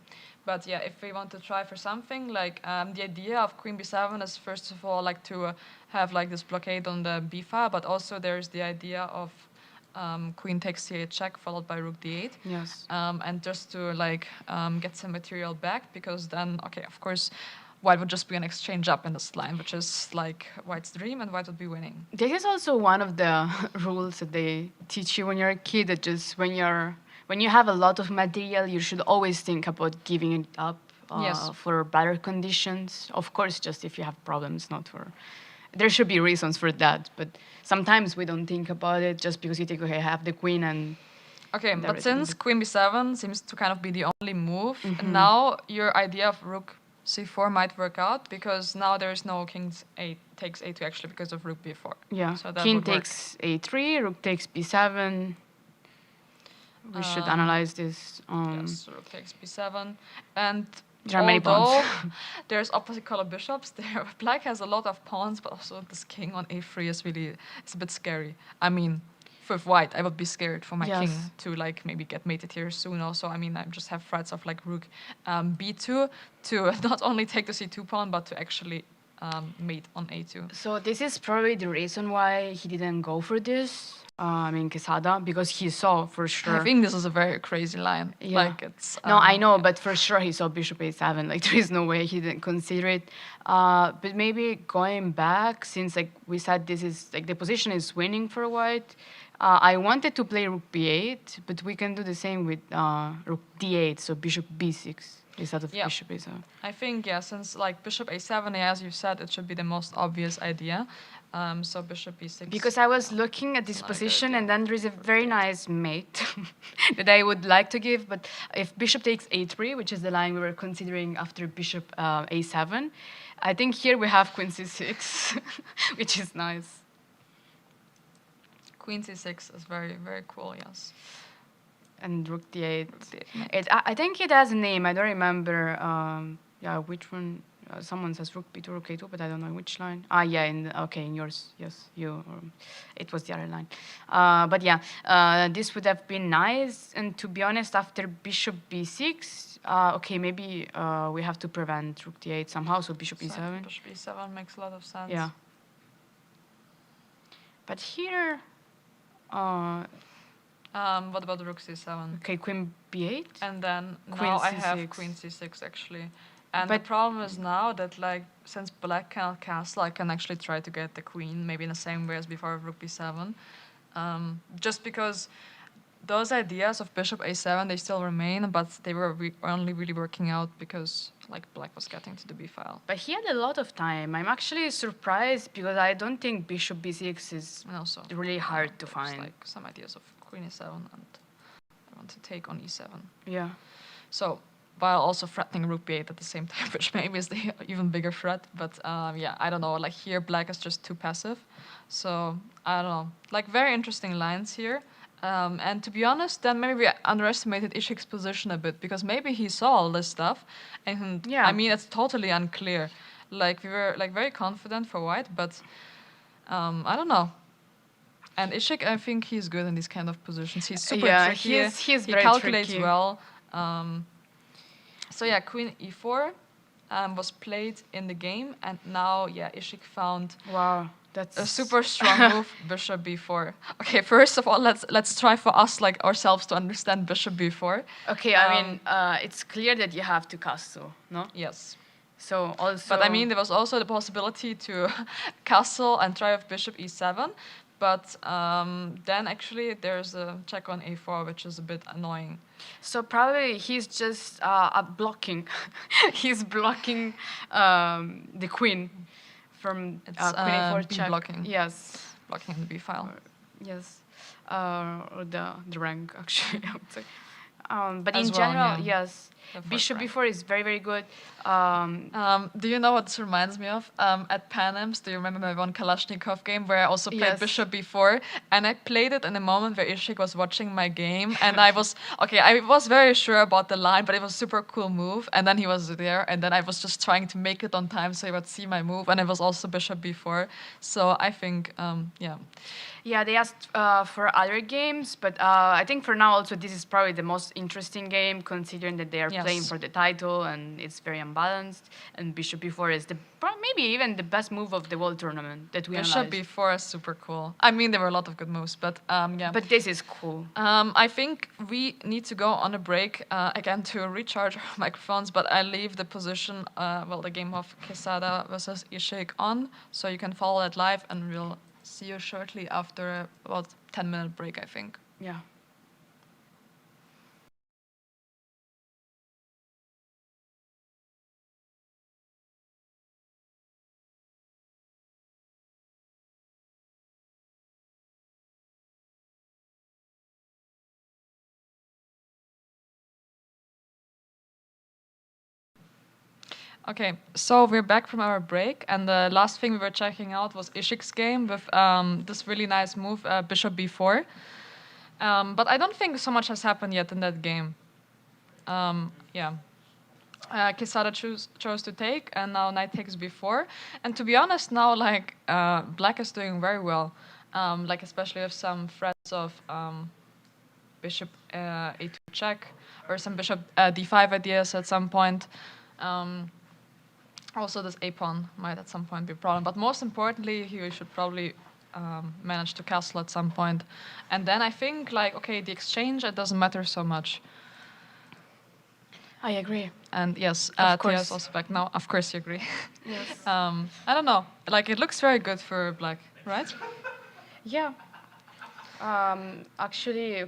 But yeah, if we want to try for something, like the idea of queen b7 is first of all like to have like this blockade on the b file, but also there's the idea of queen takes c8 check followed by rook d8. Yes. And just to like get some material back, because then, okay, of course, white would just be an exchange up in this line, which is like white's dream, and white would be winning. This is also one of the rules that they teach you when you're a kid, that just when you have a lot of material, you should always think about giving it up Yes. for better conditions. Of course, just if you have problems, not for... There should be reasons for that, but sometimes we don't think about it just because you think, okay, I have the queen and... Okay, but since queen b7 seems to kind of be the only move, now your idea of rook c4 might work out, because now there is no king takes a2 actually because of rook b4. Yeah, so that king would work. takes a3, rook takes b7. We should analyze this. Yes, rook takes b7, and there are many although pawns. there's opposite color bishops, there black has a lot of pawns, but also this king on a3 is really, it's a bit scary. I mean, with white, I would be scared for my king to like maybe get mated here soon. Also, I mean, I just have threats of like rook b2 to not only take the c2 pawn, but to actually mate on a2. So this is probably the reason why he didn't go for this. I mean, Quesada, because he saw for sure. I think this is a very crazy line. Yeah. Like it's. No, I know, but for sure he saw bishop a7. Like there is no way he didn't consider it. But maybe going back, since like we said, this is like the position is winning for white. I wanted to play rook b8, but we can do the same with rook d8, so bishop b6 instead of bishop a7. I think, yeah, since like bishop a7, as you said, it should be the most obvious idea. So bishop b6. Because I was looking at this position, and then there is a very nice mate that I would like to give, but if bishop takes a3, which is the line we were considering after bishop a7, I think here we have queen c6, which is nice. Queen c6 is very, very cool, yes. And rook d8. I think it has a name. I don't remember. Yeah, which one? Someone says rook b2, rook a2, but I don't know which line. Yeah, in yours, yes, it was the other line. But yeah, this would have been nice. And to be honest, after bishop b6, okay, maybe we have to prevent rook d8 somehow. So bishop e7. Bishop e7 makes a lot of sense. Yeah. But here. What about the rook c7? Okay, queen b8. And then queen now c6. I have queen c6 actually. And the problem is now that like since black cannot castle, I can actually try to get the queen maybe in the same way as before rook b7. Just because those ideas of bishop a7, they still remain, but they were only really working out because like black was getting to the b file. But he had a lot of time. I'm actually surprised because I don't think bishop b6 is really hard to find. Like some ideas of queen e7, and I want to take on e7. Yeah. So while also threatening rook b8 at the same time, which maybe is the even bigger threat. But yeah, I don't know. Like here, black is just too passive. So I don't know. Like very interesting lines here. And to be honest, then maybe we underestimated Isik's position a bit, because maybe he saw all this stuff, and I mean it's totally unclear. Like we were like very confident for white, but I don't know. And Isik, I think he's good in these kind of positions. He's super tricky. He very calculates tricky. Well. So yeah, queen e4 was played in the game, and now Isik found. Wow. That's a super strong move, bishop b4. Okay, first of all, let's try for us like ourselves to understand bishop b4. Okay, I mean it's clear that you have to castle, no? Yes. So also. But I mean, there was also the possibility to castle and try with bishop e7, but then actually there's a check on a4, which is a bit annoying. So probably he's just blocking. He's blocking the queen. From queen a4 check. Blocking. Yes. Blocking in the b file. Yes. Or the rank, actually, I would say. But As in general, well, yes. Bishop b4 is very, very good. Do you know what this reminds me of? At Panems, do you remember my one Kalashnikov game where I also played Bishop b4? And I played it in a moment where Isik was watching my game, and I was very sure about the line, but it was a super cool move. And then he was there, and then I was just trying to make it on time so he would see my move, and it was also Bishop b4. So I think, yeah. Yeah, they asked for other games, but I think for now also this is probably the most interesting game, considering that they are playing for the title and it's very unbalanced. And Bishop b4 is maybe even the best move of the whole tournament that we analyzed. Bishop b4 is super cool. I mean, there were a lot of good moves, but yeah. But this is cool. I think we need to go on a break again to recharge our microphones, but I leave the position, the game of Quesada versus Isik on, so you can follow it live, and we'll see you shortly after about 10-minute break, I think. Yeah. Okay, so we're back from our break, and the last thing we were checking out was Isik's game with this really nice move, Bishop b4. But I don't think so much has happened yet in that game. Yeah. Quesada chose to take, and now knight takes b4. And to be honest, now black is doing very well, especially with some threats of bishop a2 check, or some bishop d5 ideas at some point. Also, this a-pawn might at some point be a problem. But most importantly, he should probably manage to castle at some point. And then I think, the exchange, it doesn't matter so much. I agree. And yes, Thea is also back now. Of course you agree. Yes. I don't know. It looks very good for black, right? Yeah. Actually,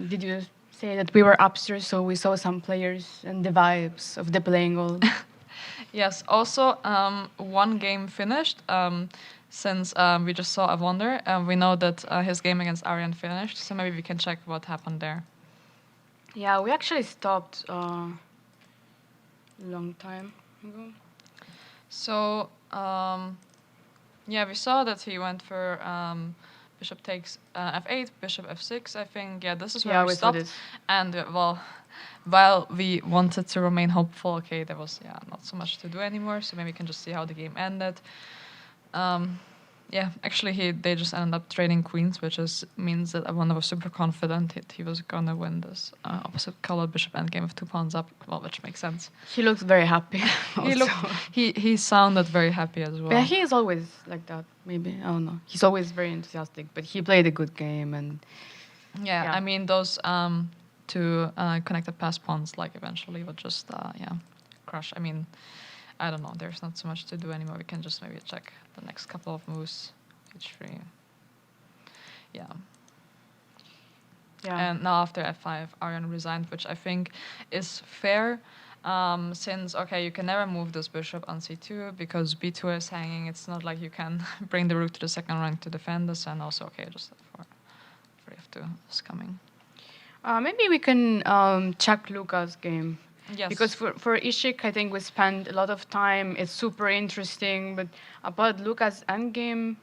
did you say that we were upstairs, so we saw some players and the vibes of the playing all? Yes, also one game finished, since we just saw a wonder. We know that his game against Aryan finished, so maybe we can check what happened there. Yeah, we actually stopped a long time ago. So, we saw that he went for bishop takes f8, bishop f6, I think. Yeah, this is where we stopped. And, while we wanted to remain hopeful, there was not so much to do anymore, so maybe we can just see how the game ended. Actually, they just ended up trading queens, which means that Avona was super confident he was gonna win this opposite color bishop endgame with 2 pawns up. Well, which makes sense. He looks very happy. He sounded very happy as well. Yeah, he is always like that. Maybe I don't know. He's always very enthusiastic, but he played a good game, and I mean those two connected pass pawns eventually would just crush. I mean, I don't know. There's not so much to do anymore. We can just maybe check the next couple of moves. h3. Yeah. And now after f5, Aryan resigned, which I think is fair, since you can never move this bishop on c2 because b2 is hanging. It's not like you can bring the rook to the second rank to defend this, and also just f4 for f2 is coming. Maybe we can check Luka's game. Yes. Because for Isik, I think we spend a lot of time. It's super interesting, but about Luka's endgame,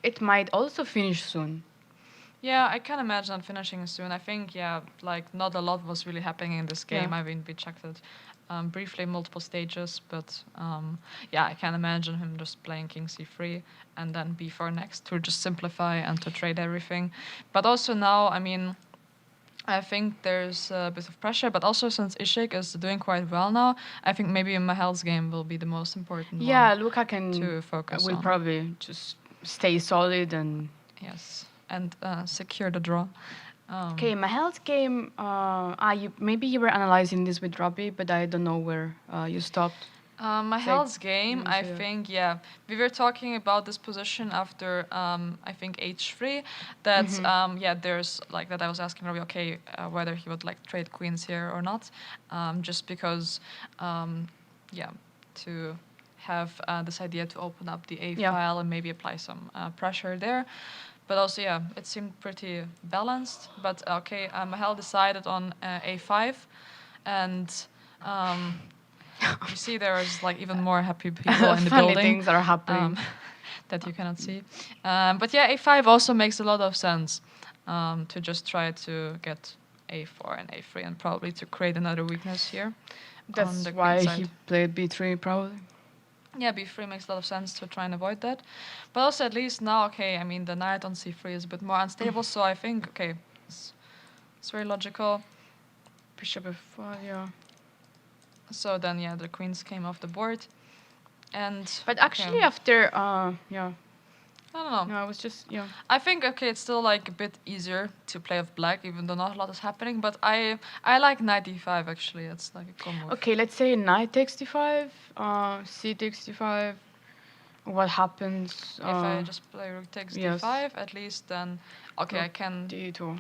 it might also finish soon. Yeah, I can imagine finishing soon. I think, not a lot was really happening in this game. I mean, we checked it briefly, multiple stages, but I can imagine him just playing king c3 and then b4 next to just simplify and to trade everything. But also now, I mean, I think there's a bit of pressure, but also since Isik is doing quite well now, I think maybe Mahel's game will be the most important one. Yeah, Luka to focus on. Will probably just stay solid and... Yes, and secure the draw. Okay, Mahel's game, maybe you were analyzing this with Robbie, but I don't know where you stopped. Mahel's game, I think, we were talking about this position after, I think, h3, that, there's, that I was asking Robbie, whether he would, trade queens here or not, just because, to have this idea to open up the a file and maybe apply some pressure there. But also, it seemed pretty balanced. But, Mahel decided on a5, and you see there's like even more happy people in the Funny building. things are happening. That you cannot see. But yeah, a5 also makes a lot of sense to just try to get a4 and a3 and probably to create another weakness here. That's why he played b3 probably. Yeah, b3 makes a lot of sense to try and avoid that. But also at least now, okay, I mean, the knight on c3 is a bit more unstable, so I think, okay, it's very logical. Bishop f5, yeah. So then, yeah, the queens came off the board. But actually after, yeah. I don't know. No, I was just, yeah. I think, okay, it's still like a bit easier to play with black, even though not a lot is happening. But I like knight d5, actually. It's like a cool move. Okay, let's say knight takes d5, c takes d5. What happens? If I just play rook takes d5, at least then, okay, I can d2.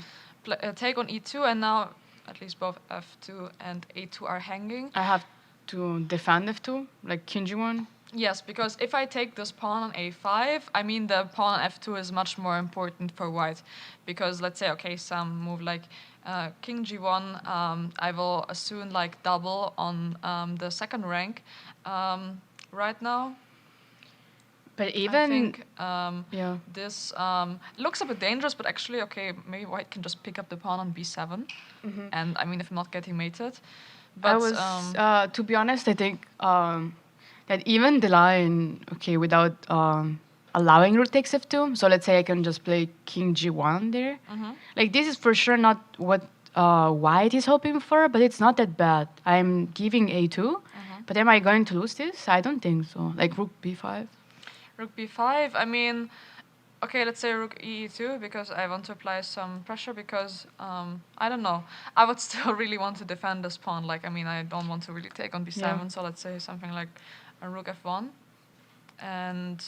Take on e2, and now at least both f2 and a2 are hanging. I have to defend f2, like king g1. Yes, because if I take this pawn on a5, I mean the pawn on f2 is much more important for white. Because let's say, okay, some move like king g1, I will soon like double on the second rank right now. But even, I think this looks a bit dangerous, but actually, okay, maybe white can just pick up the pawn on b7. And I mean, if I'm not getting mated. But I was, to be honest, I think that even the line, okay, without allowing rook takes f2, so let's say I can just play king g1 there. Like, this is for sure not what white is hoping for, but it's not that bad. I'm giving a2, but am I going to lose this? I don't think so. Like, rook b5. Rook b5, I mean, okay, let's say rook e2, because I want to apply some pressure, because, I don't know, I would still really want to defend this pawn. Like, I mean, I don't want to really take on b7, so let's say something like a rook f1. And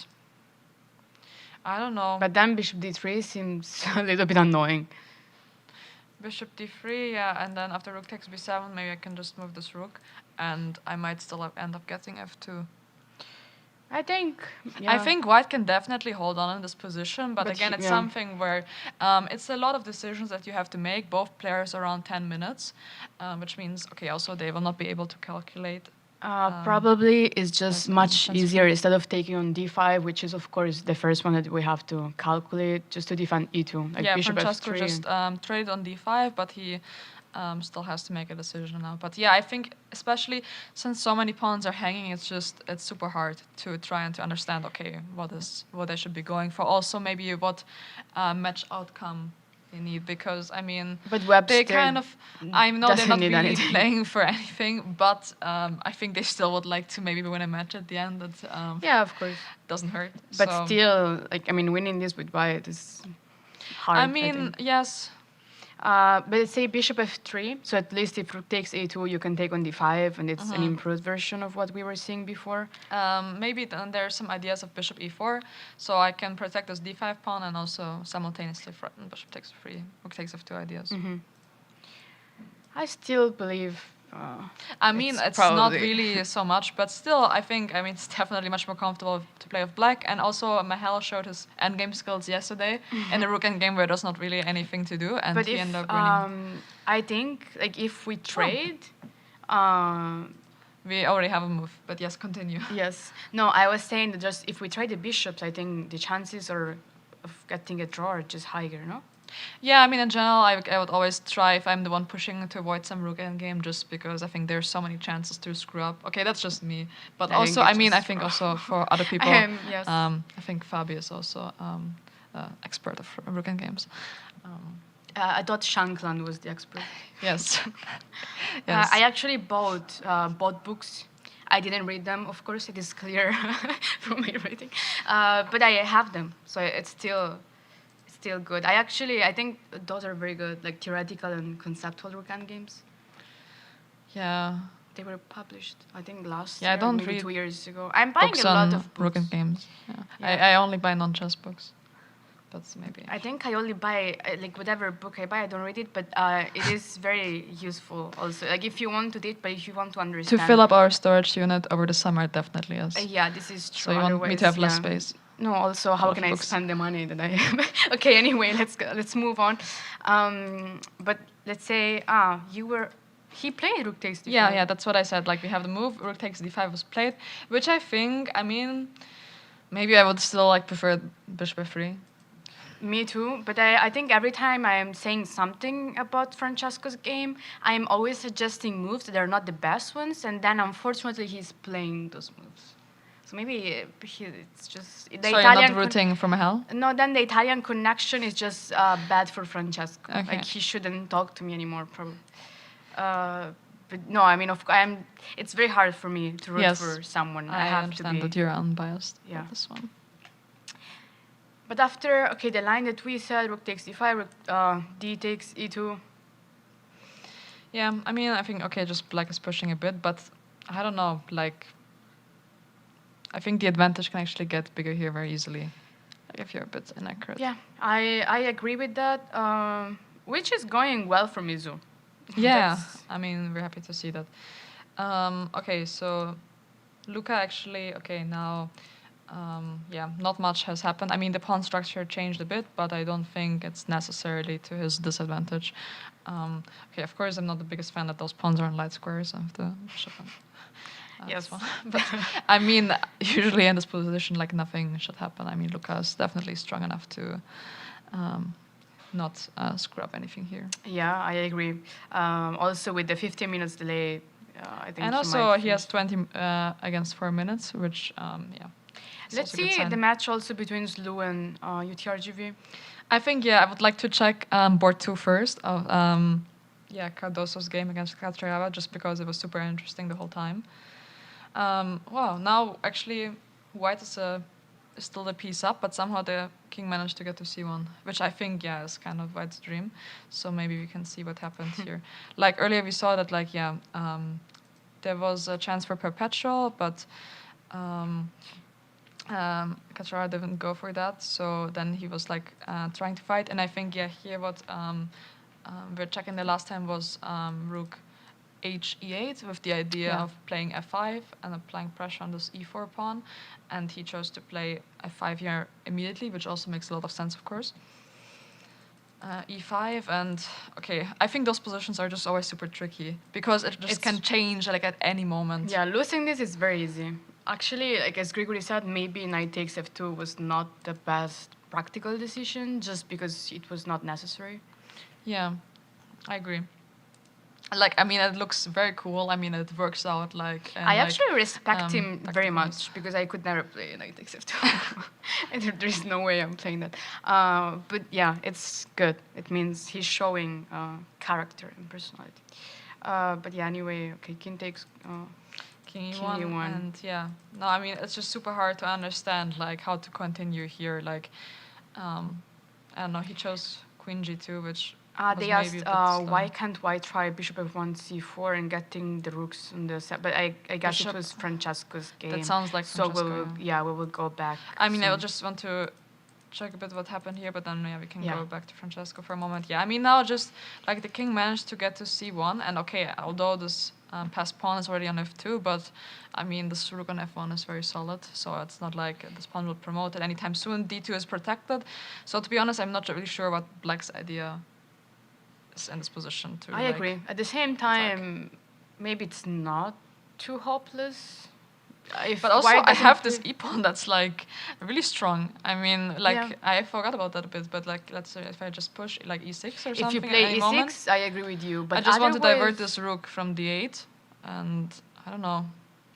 I don't know. But then bishop d3 seems a little bit annoying. Bishop d3, yeah, and then after rook takes b7, maybe I can just move this rook, and I might still end up getting f2. I think, I think white can definitely hold on in this position, but again, it's something where it's a lot of decisions that you have to make, both players around 10 minutes, which means, okay, also they will not be able to calculate. Probably it's just much easier instead of taking on d5, which is, of course, the first one that we have to calculate, just to defend e2. Like yeah, bishop Francesco f3 just traded on d5, but he still has to make a decision now. But yeah, I think especially since so many pawns are hanging, it's super hard to try and to understand, okay, what they should be going for. Also, maybe what match outcome they need, because I mean, but Webster they kind of, I know they're not really anything. playing for anything, but I think they still would like to maybe win a match at the end. That yeah, of course, doesn't hurt. But so. Still, like, I mean, winning this with white is hard. I mean, yes. But let's say bishop f3, so at least if rook takes a2, you can take on d5, and it's an improved version of what we were seeing before. Maybe then there are some ideas of bishop e4, so I can protect this d5 pawn and also simultaneously threaten bishop takes f3, rook takes f2 ideas. I still believe... I mean, it's not really so much, but still, I think, I mean, it's definitely much more comfortable to play with black. And also, Mahel showed his endgame skills yesterday in the rook endgame where there's not really anything to do, and he ended up winning. I think, like, if we trade... we already have a move, but yes, continue. Yes. No, I was saying that just if we trade the bishops, I think the chances of getting a draw are just higher, no? Yeah, I mean, in general, I would always try, if I'm the one pushing, to avoid some rook endgame, just because I think there's so many chances to screw up. Okay, that's just me. But also, I mean, I think also for other people, yes. I think Fabi is also expert of rook endgames. I thought Shankland was the expert. Yes. Yes. I actually bought books. I didn't read them, of course. It is clear from my reading. But I have them, so it's still good. I think those are very good, like theoretical and conceptual rook games. Yeah. They were published, I think, last year, I don't maybe read 2 years ago. I'm buying a lot of books. Rook games. Yeah. I only buy non-chess books. That's maybe. I think I only buy, like, whatever book I buy, I don't read it, but it is very useful also. Like, if you want to read, but if you want to understand. To fill up our storage unit over the summer, definitely is. Yeah, this is true. So you want me to have less space. No, also, how can I spend the money that I have? Okay, anyway, let's move on. But let's say, you were He played rook takes d5. Yeah, that's what I said. Like, we have the move, rook takes d5 was played, which I think, I mean, maybe I would still like prefer bishop f3. Me too, but I think every time I am saying something about Francesco's game, I am always suggesting moves that are not the best ones, and then unfortunately he's playing those moves. So maybe it's just the so Italian. You're not rooting for Mahel? No, then the Italian connection is just bad for Francesco. Okay. Like he shouldn't talk to me anymore, probably. But no, I mean, it's very hard for me to root for someone. I have understand to be, that you're unbiased. Yeah. With this one. But after, the line that we said, rook takes d5, rook d takes e2. Yeah, I mean, I think, just black is pushing a bit, but I don't know, like, I think the advantage can actually get bigger here very easily, like if you're a bit inaccurate. Yeah, I agree with that, which is going well for Mizzou. Yeah, I mean, we're happy to see that. So Luka actually, now... not much has happened. I mean, the pawn structure changed a bit, but I don't think it's necessarily to his disadvantage. Of course, I'm not the biggest fan that those pawns are on light squares of the bishop. Yes. But I mean, usually in this position, like nothing should happen. I mean, Luka is definitely strong enough to not screw up anything here. Yeah, I agree. Also, with the 15 minutes delay, I think. And also, he has 20 against 4 minutes, which Let's see the match also between Zlu and UTRGV. I think, I would like to check board 2 first of Cardoso's game against Catrava, just because it was super interesting the whole time. Wow, now actually white is still the piece up, but somehow the king managed to get to c1, which I think, is kind of white's dream. So maybe we can see what happens here. Like earlier we saw that, there was a chance for perpetual, but Catrava didn't go for that, so then he was trying to fight, and I think here what we're checking the last time was rook h e8 with the idea of playing f5 and applying pressure on this e4 pawn, and he chose to play f5 here immediately, which also makes a lot of sense, of course. E5 and I think those positions are just always super tricky because it just can change at any moment. Yeah, losing this is very easy. Actually, as Grigory said, maybe knight takes f2 was not the best practical decision just because it was not necessary. Yeah, I agree. I mean, it looks very cool. I mean, it works out I actually respect him very much because I could never play knight takes f2. There's no way I'm playing that. But yeah, it's good. It means he's showing character and personality. But yeah, anyway, king takes... King e1, and no, I mean, it's just super hard to understand how to continue here. I don't know, he chose queen g2, which they asked why can't white try bishop f1 c4 and getting the rooks on the set, but I guess bishop, it was Francesco's game. That sounds like Francesco. So we will go back. I mean, I will just want to check a bit what happened here, but then we can go back to Francesco for a moment. Yeah, I mean, now just the king managed to get to c1, and although this passed pawn is already on f2, but I mean, this rook on f1 is very solid, so it's not like this pawn will promote it anytime soon. d2 is protected, so to be honest, I'm not really sure what black's idea is in this position. I agree. At the same time, maybe it's not too hopeless. But also, I have this e-pawn that's really strong. I mean, I forgot about that a bit, but let's say if I just push e6 or something. If you play e6, moment, I agree with you. But I just want to divert this rook from d8, and I don't know.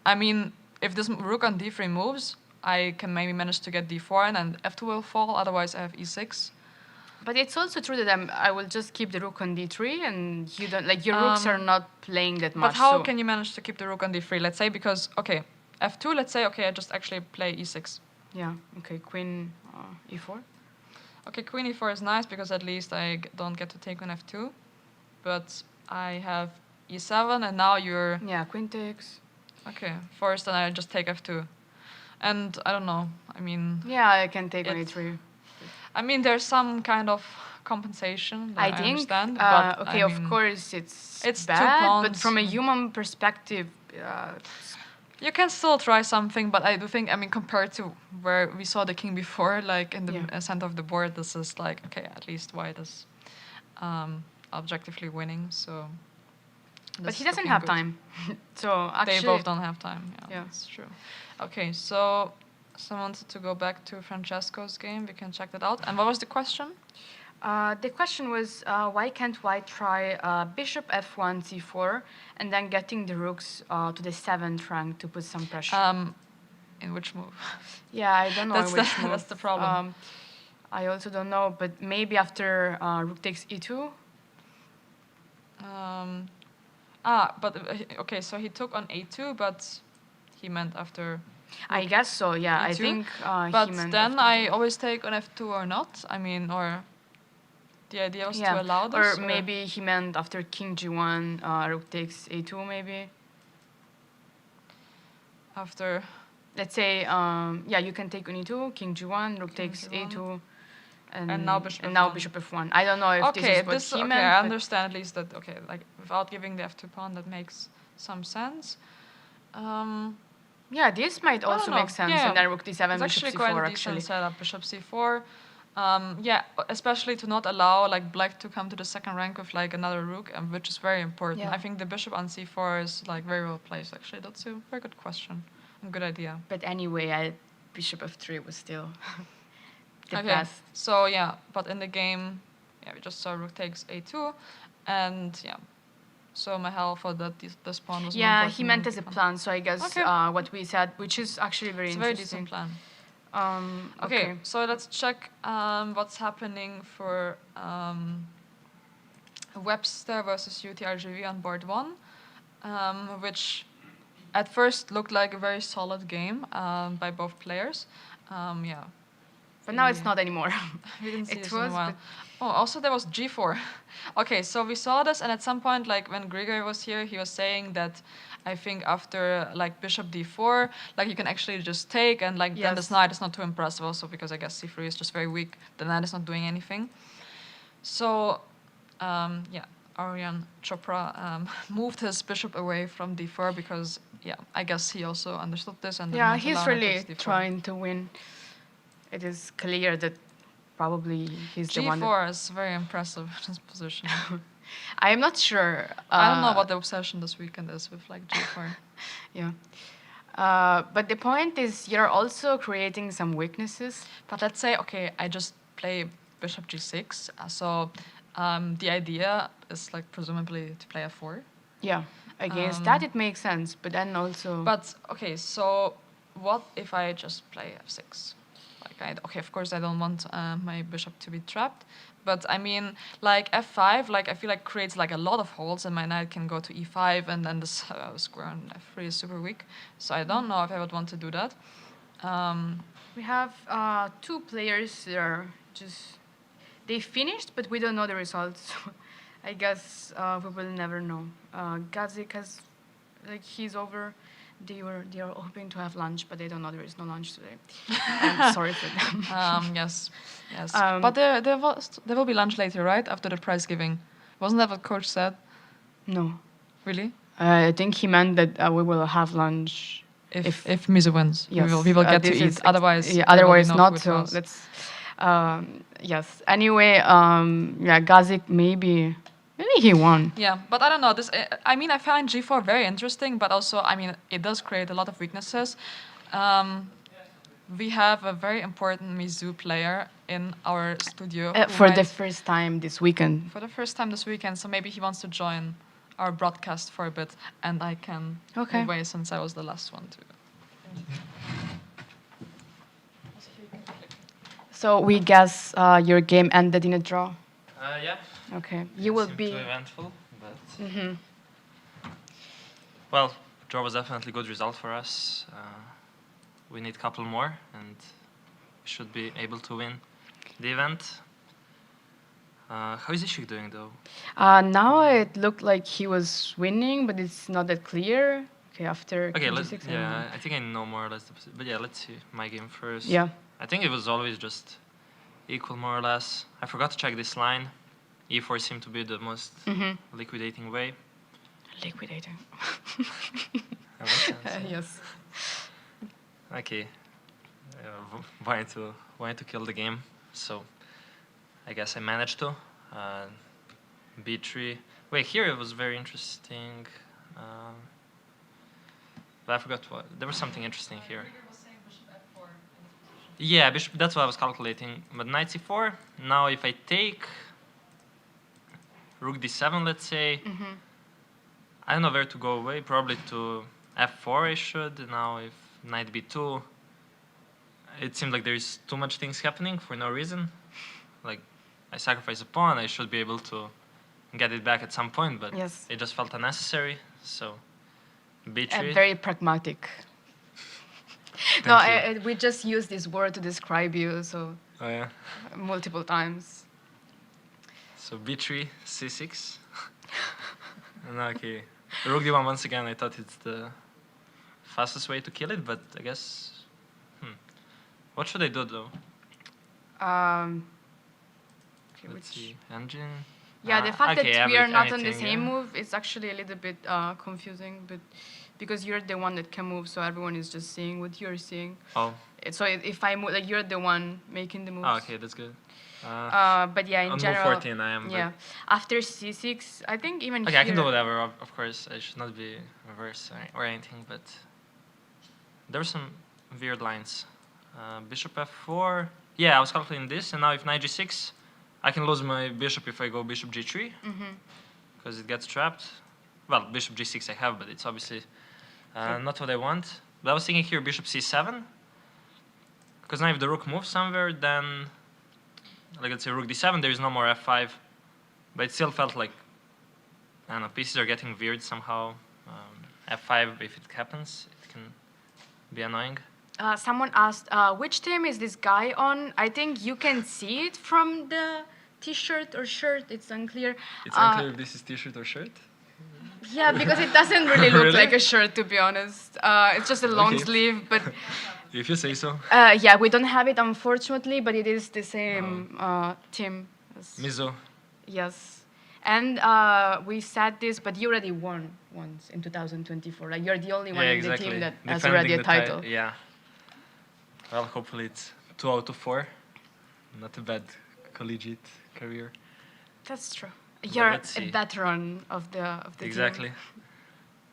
I mean, if this rook on d3 moves, I can maybe manage to get d4 and f2 will fall. Otherwise, I have e6. But it's also true that I will just keep the rook on d3, and you don't your rooks are not playing that much. But how can you manage to keep the rook on d3? Let's say because f2, let's say, I just actually play e6. Yeah, queen e4. Queen e4 is nice because at least I don't get to take on f2. But I have e7 and now you're... Yeah, queen takes. First then I just take f2. And I don't know, I mean... Yeah, I can take on e3. I mean, there's some kind of compensation that I understand. But of course it's bad, but from a human perspective... you can still try something, but I do think, I mean, compared to where we saw the king before, in the center of the board, this is at least white is objectively winning, so But he doesn't have time. So actually, they both don't have time. Yeah. That's true. Okay, so someone wanted to go back to Francesco's game. We can check that out. And what was the question? The question was, why can't white try bishop f1, c4, and then getting the rooks to the 7th rank to put some pressure? In which move? Yeah, I don't know in which move. That's the problem. I also don't know, but maybe after rook takes e2? Okay, so he took on a2, but he meant after... I guess so, yeah. e2. I think but he meant then after I always take on f2 or not. I mean, or... The idea was to allow this? Or maybe he meant after king g1, rook takes a2 maybe. After... Let's say, yeah, you can take on e2, king g1, rook takes g1. a2. And now bishop and f1. now bishop f1. I don't know if this is what he meant. I understand at least that, like without giving the f2 pawn, that makes some sense. Yeah, this might also make sense. Yeah. And then rook d7, it's bishop actually c4, quite a decent setup, bishop c4. Yeah, especially to not allow like black to come to the 2nd rank with like another rook, which is very important. Yeah. I think the bishop on c4 is like very well placed. Actually, that's a very good question, a good idea. But anyway, bishop f3 was still the best. So yeah, but in the game, yeah, we just saw rook takes a2, and yeah. So Mahel thought that this pawn was more important. He meant as a plan. So I guess what we said, which is actually very interesting. It's a very decent plan. Okay, so let's check what's happening for Webster versus UTRGV on board 1, which at first looked like a very solid game by both players. Yeah. But now it's not anymore. We didn't see this in a while. Oh, also there was g4. Okay, so we saw this, and at some point, like when Grigory was here, he was saying that I think after like bishop d4, like you can actually just take, and like then this knight is not too impressive also, because I guess c3 is just very weak. The knight is not doing anything. So, yeah, Aryan Chopra moved his bishop away from d4 because, yeah, I guess he also understood this. And yeah, he's really trying to win. It is clear that probably he's the one. g4 is very impressive, this position. I am not sure. I don't know what the obsession this weekend is with like g4. Yeah. But the point is you're also creating some weaknesses. But let's say, okay, I just play bishop g6. So the idea is like presumably to play f4. Yeah. Against that it makes sense, but then also... But, okay, so what if I just play f6? Okay, of course I don't want my bishop to be trapped, but I mean, like f5, like I feel like creates like a lot of holes, and my knight can go to e5, and then this square on f3 is super weak. So I don't know if I would want to do that. We have 2 players that are they finished, but we don't know the results. I guess we will never know. Gazik has, like, he's over. They are hoping to have lunch, but they don't know there is no lunch today. I'm sorry for them. Yes. But there will be lunch later, right? After the prize giving. Wasn't that what coach said? No. Really? I think he meant that we will have lunch if Mizzou wins. Yes. We will get to eat. Otherwise, not. So let's. Yes. Anyway, yeah, Gazik maybe he won. Yeah, but I don't know. This, I mean, I find g4 very interesting, but also, I mean, it does create a lot of weaknesses. We have a very important Mizzou player in our studio. For the first time this weekend. For the first time this weekend, so maybe he wants to join our broadcast for a bit, and I can move away since I was the last one to. So we guess your game ended in a draw. Yeah. Okay, you will be too eventful, but well, draw was definitely a good result for us. We need a couple more, and we should be able to win the event. How is Isik doing, though? Now it looked like he was winning, but it's not that clear. Okay, after I think I know more or less. But yeah, let's see my game first. Yeah. I think it was always just equal, more or less. I forgot to check this line. E4 seemed to be the most liquidating way. Liquidating. Yes. Okay. Wanted to kill the game, so I guess I managed to. B3. Wait, here it was very interesting. But I forgot what. There was something interesting here. Yeah, bishop. That's what I was calculating. But knight c4. Now, if I take rook d7, let's say, I don't know where to go away. Probably to f4 I should. Now, if knight b2, it seemed like there's too much things happening for no reason. Like, I sacrifice a pawn. I should be able to get it back at some point, but it just felt unnecessary. So, b3. Very pragmatic. We just use this word to describe you, so multiple times. So b3, c6. And okay, rook d1 once again. I thought it's the fastest way to kill it, but I guess. What should I do though? Let's see. Engine. Yeah, the fact that we are not on the same move is actually a little bit confusing, but because you're the one that can move, so everyone is just seeing what you're seeing. Oh. So if I move, like you're the one making the moves. Oh, okay, that's good. But yeah, in general. On move 14, I am. Yeah. After c6, I think even okay, here. I can do whatever. Of course, I should not be reverse or anything, but there were some weird lines. Bishop f4. Yeah, I was calculating this, and now if knight g6, I can lose my bishop if I go bishop g3, because it gets trapped. Well, bishop g6 I have, but it's obviously not what I want. But I was thinking here bishop c7, because now if the rook moves somewhere, then, like let's say rook d7, there is no more f5. But it still felt like, I don't know, pieces are getting weird somehow. f5, if it happens, it can be annoying. Someone asked, which team is this guy on? I think you can see it from the t-shirt or shirt. It's unclear. It's unclear if this is t-shirt or shirt? Yeah, because it doesn't really look like a shirt, to be honest. It's just a long sleeve, but... If you say so. Yeah, we don't have it, unfortunately, but it is the same team. Mizzou. Yes. And we said this, but you already won once in 2024. Like, you're the only one in the team that has already a title. Yeah. Well, hopefully it's 2 out of 4. Not a bad collegiate career. That's true. You're a veteran of the exactly. team.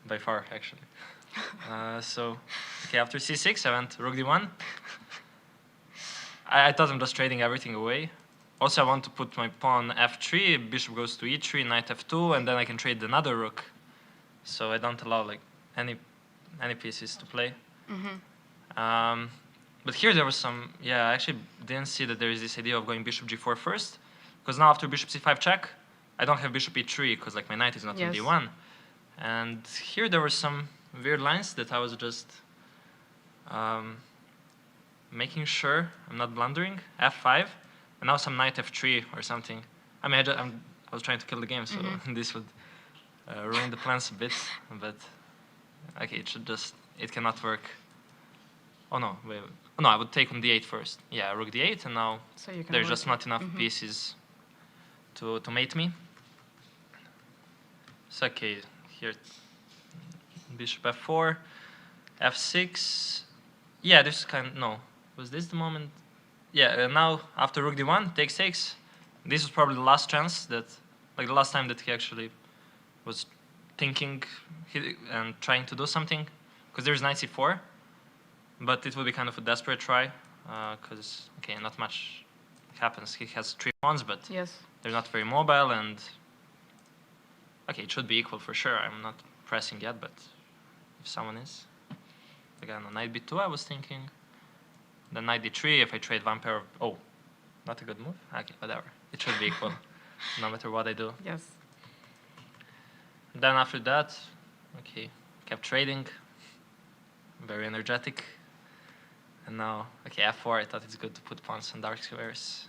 By far, actually. So, okay, after c6, I went rook d1. I thought I'm just trading everything away. Also, I want to put my pawn f3, bishop goes to e3, knight f2, and then I can trade another rook. So I don't allow like any pieces to play. But here there was some, I actually didn't see that there is this idea of going bishop g4 first, because now after bishop c5 check, I don't have bishop e3, because like my knight is not in d1. And here there were some weird lines that I was just making sure I'm not blundering. f5, and now some knight f3 or something. I mean, I was trying to kill the game, so this would ruin the plans a bit. But okay, it cannot work. Oh no, wait. Oh, no, I would take on d8 first. Yeah, rook d8, and now there's just not enough pieces to mate me. So okay, here bishop f4, f6. Yeah, this no. Was this the moment? Yeah, now after rook d1, takes 6. This was probably the last chance that, like the last time that he actually was thinking and trying to do something, because there's knight c4. But it would be kind of a desperate try, because, okay, not much happens. He has 3 pawns, but they're not very mobile, and, okay, it should be equal for sure. I'm not pressing yet, but if someone is. Again, on knight b2, I was thinking. Then knight d3, if I trade one pair of, oh, not a good move? Okay, whatever. It should be equal, no matter what I do. Yes. Then after that, okay, kept trading. Very energetic. And now, okay, f4, I thought it's good to put pawns on dark squares.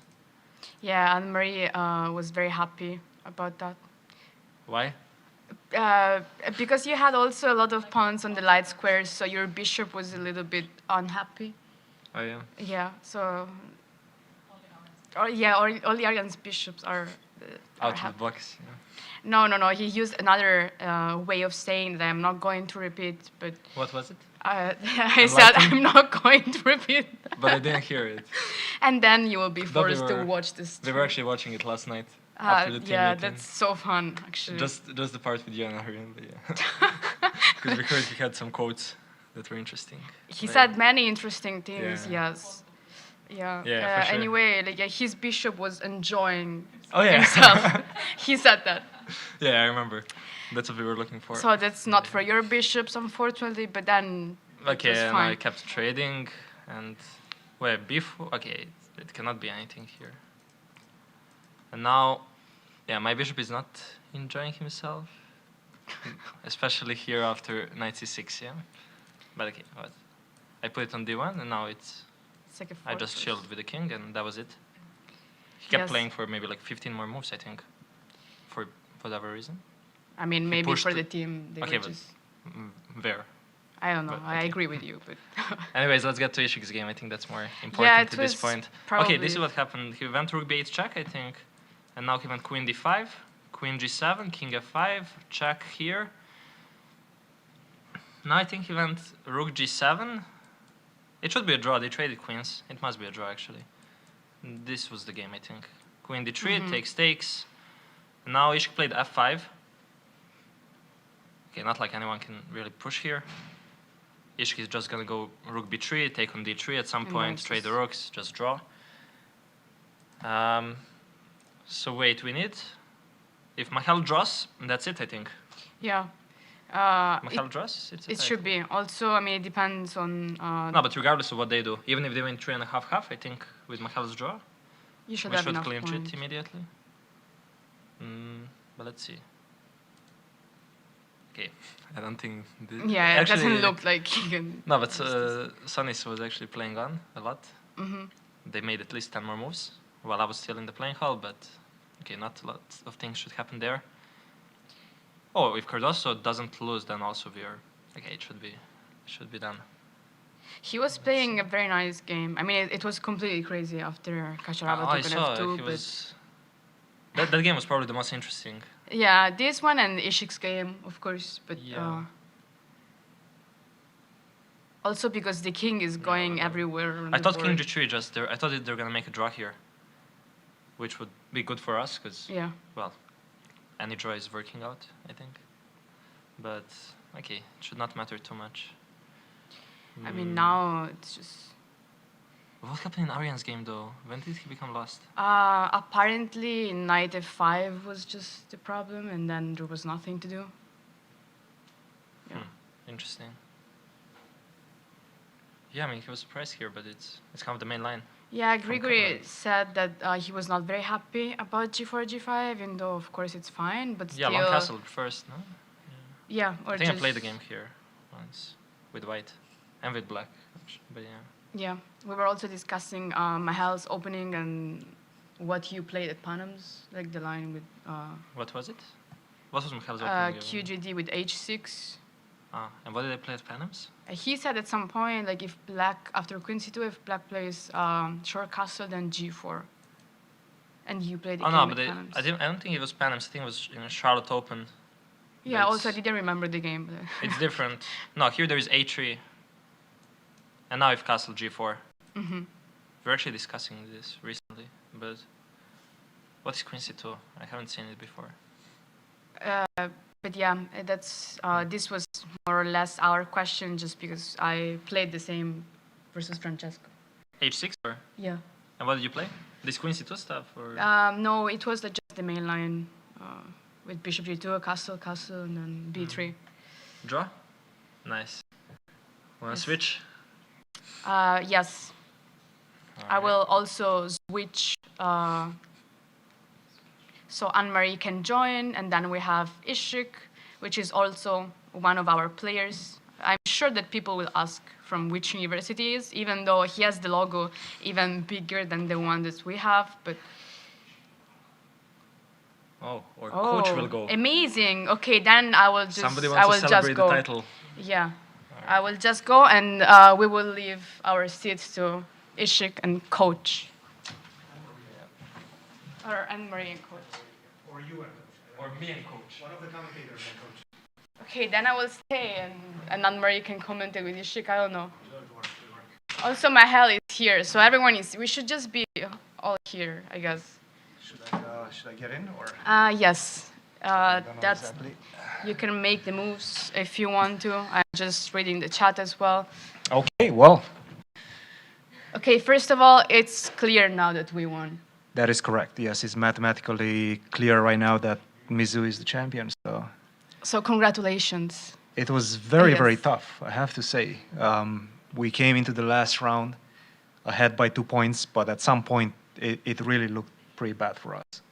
Yeah, Annmarie was very happy about that. Why? Because you had also a lot of pawns on the light squares, so your bishop was a little bit unhappy. Oh, yeah? Yeah, so... all the Aryan's bishops are out of the box, yeah. No, he used another way of saying that I'm not going to repeat, but... What was it? I said I'm not going to repeat. But I didn't hear it. And then you will be forced to watch this. We were actually watching it last night. after the team yeah, meeting. that's so fun, actually. Just the part with you and Aryan, but yeah. Because we heard he had some quotes that were interesting. He Like- said many interesting things, Yeah. yes. Yeah. Yeah, for sure. Anyway, like his bishop was enjoying Oh, yeah. himself. He said that. Yeah, I remember. That's what we were looking for. So that's not for your bishops, unfortunately, but then Okay, it was and fine. I kept trading, and before, okay, it cannot be anything here. And now, yeah, my bishop is not enjoying himself, especially here after knight c6, yeah. But okay, what? I put it on d1, and now it's It's like a I just fortress. chilled with the king, and that was it. He kept Yes. playing for maybe like 15 more moves, I think, for whatever reason. I mean, He maybe pushed for the- the team, they Okay, were but just... there. I don't know. but I okay. agree with you, but... Anyways, let's get to Isik's game. I think that's more important Yeah, at it this was point. probably... Okay, this is what happened. He went rook b8 check, I think, and now he went queen d5, queen g7, king f5, check here. Now I think he went rook g7. It should be a draw. They traded queens. It must be a draw, actually. This was the game, I think. Queen d3, takes. Now Isik played f5. Okay, not like anyone can really push here. Isik is just gonna go rook b3, take on d3 at some And point, nice. trade the rooks, just draw. So wait, we need... If Mahel draws, that's it, I think. Yeah. Mahel draws, it's It I should think. be. Also, I mean, it depends on... No, but regardless of what they do, even if they win 3.5/2, I think with Mahel's draw, you should we have should enough clinch points. it immediately. But let's see. Okay, I don't think... Yeah, it actually, doesn't look like he can... No, but Sunnis was actually playing on a lot. hmm They made at least 10 more moves while I was still in the playing hall, but okay, not a lot of things should happen there. Oh, if Cardoso doesn't lose, then also we are... Okay, it should be done. He was playing a very nice game. I mean, it was completely crazy after Kasharava I took an saw F2, he but... was... That game was probably the most interesting. Yeah, this one and Ishik's game, of course, but... Yeah. Also because the king is going but- everywhere on I the thought King board. G3 just there. I thought they were gonna make a draw here, which would be good for us because Yeah. well, any draw is working out, I think. But okay, it should not matter too much. I mean, now it's just... What happened in Aryan's game though? When did he become lost? Apparently, knight f5 was just the problem, and then there was nothing to do. Yeah. Interesting. Yeah, I mean he was surprised here, but it's kind of the main line. Yeah, Grigory Collegiate. said that he was not very happy about g4, g5, even though, of course, it's fine, but Yeah, still... long castle first, no? Yeah, or I think just... I played the game here once with white and with black, but yeah. Yeah, we were also discussing Mahel's opening and what you played at Panams, like the line with What was it? What was Michael's opening? QGD with h6. And what did I play at Panams? He said at some point, like if black, after queen c2, if black plays short castle, then g4. And you played the Oh game no, at but Panams. I don't think it was Panams. I think it was in Charlotte Open. Yeah, But also I didn't remember the game. But It's different. No, here there is a3. And now I've castle g4. hmm We're actually discussing this recently, but what is queen c2? I haven't seen it before. But yeah, that's this was more or less our question, just because I played the same versus Francesco. h6 or? Yeah. And what did you play? This queen c2 stuff or? No, it was just the main line with bishop g2, castle, castle, and then b3. Draw? Nice. Wanna Yes. switch? Yes. I will also switch. So Annmarie can join, and then we have Isik, which is also one of our players. I'm sure that people will ask from which university he is, even though he has the logo even bigger than the one that we have. But Oh, or coach will go. Amazing! Okay, then I will just Somebody I wants will to celebrate just go. the title. Yeah, I will just go, and we will leave our seats to Isik and coach. Or Annmarie and coach. Or you and coach. Or me and coach. One of the commentators and coach. Okay, then I will stay, and Annmarie can comment with Isik. I don't know. Don't work. Also, Mahel is here, so everyone is. We should just be all here, I guess. Should I get in or? Yes. I don't know That's exactly. You can make the moves if you want to. I'm just reading the chat as well. Okay, well, Okay, first of all, it's clear now that we won. that is correct. Yes, it's mathematically clear right now that Mizzou is the champion. So congratulations. It was very, Yes. very tough, I have to say. We came into the last round ahead by 2 points, but at some point it really looked pretty bad for us.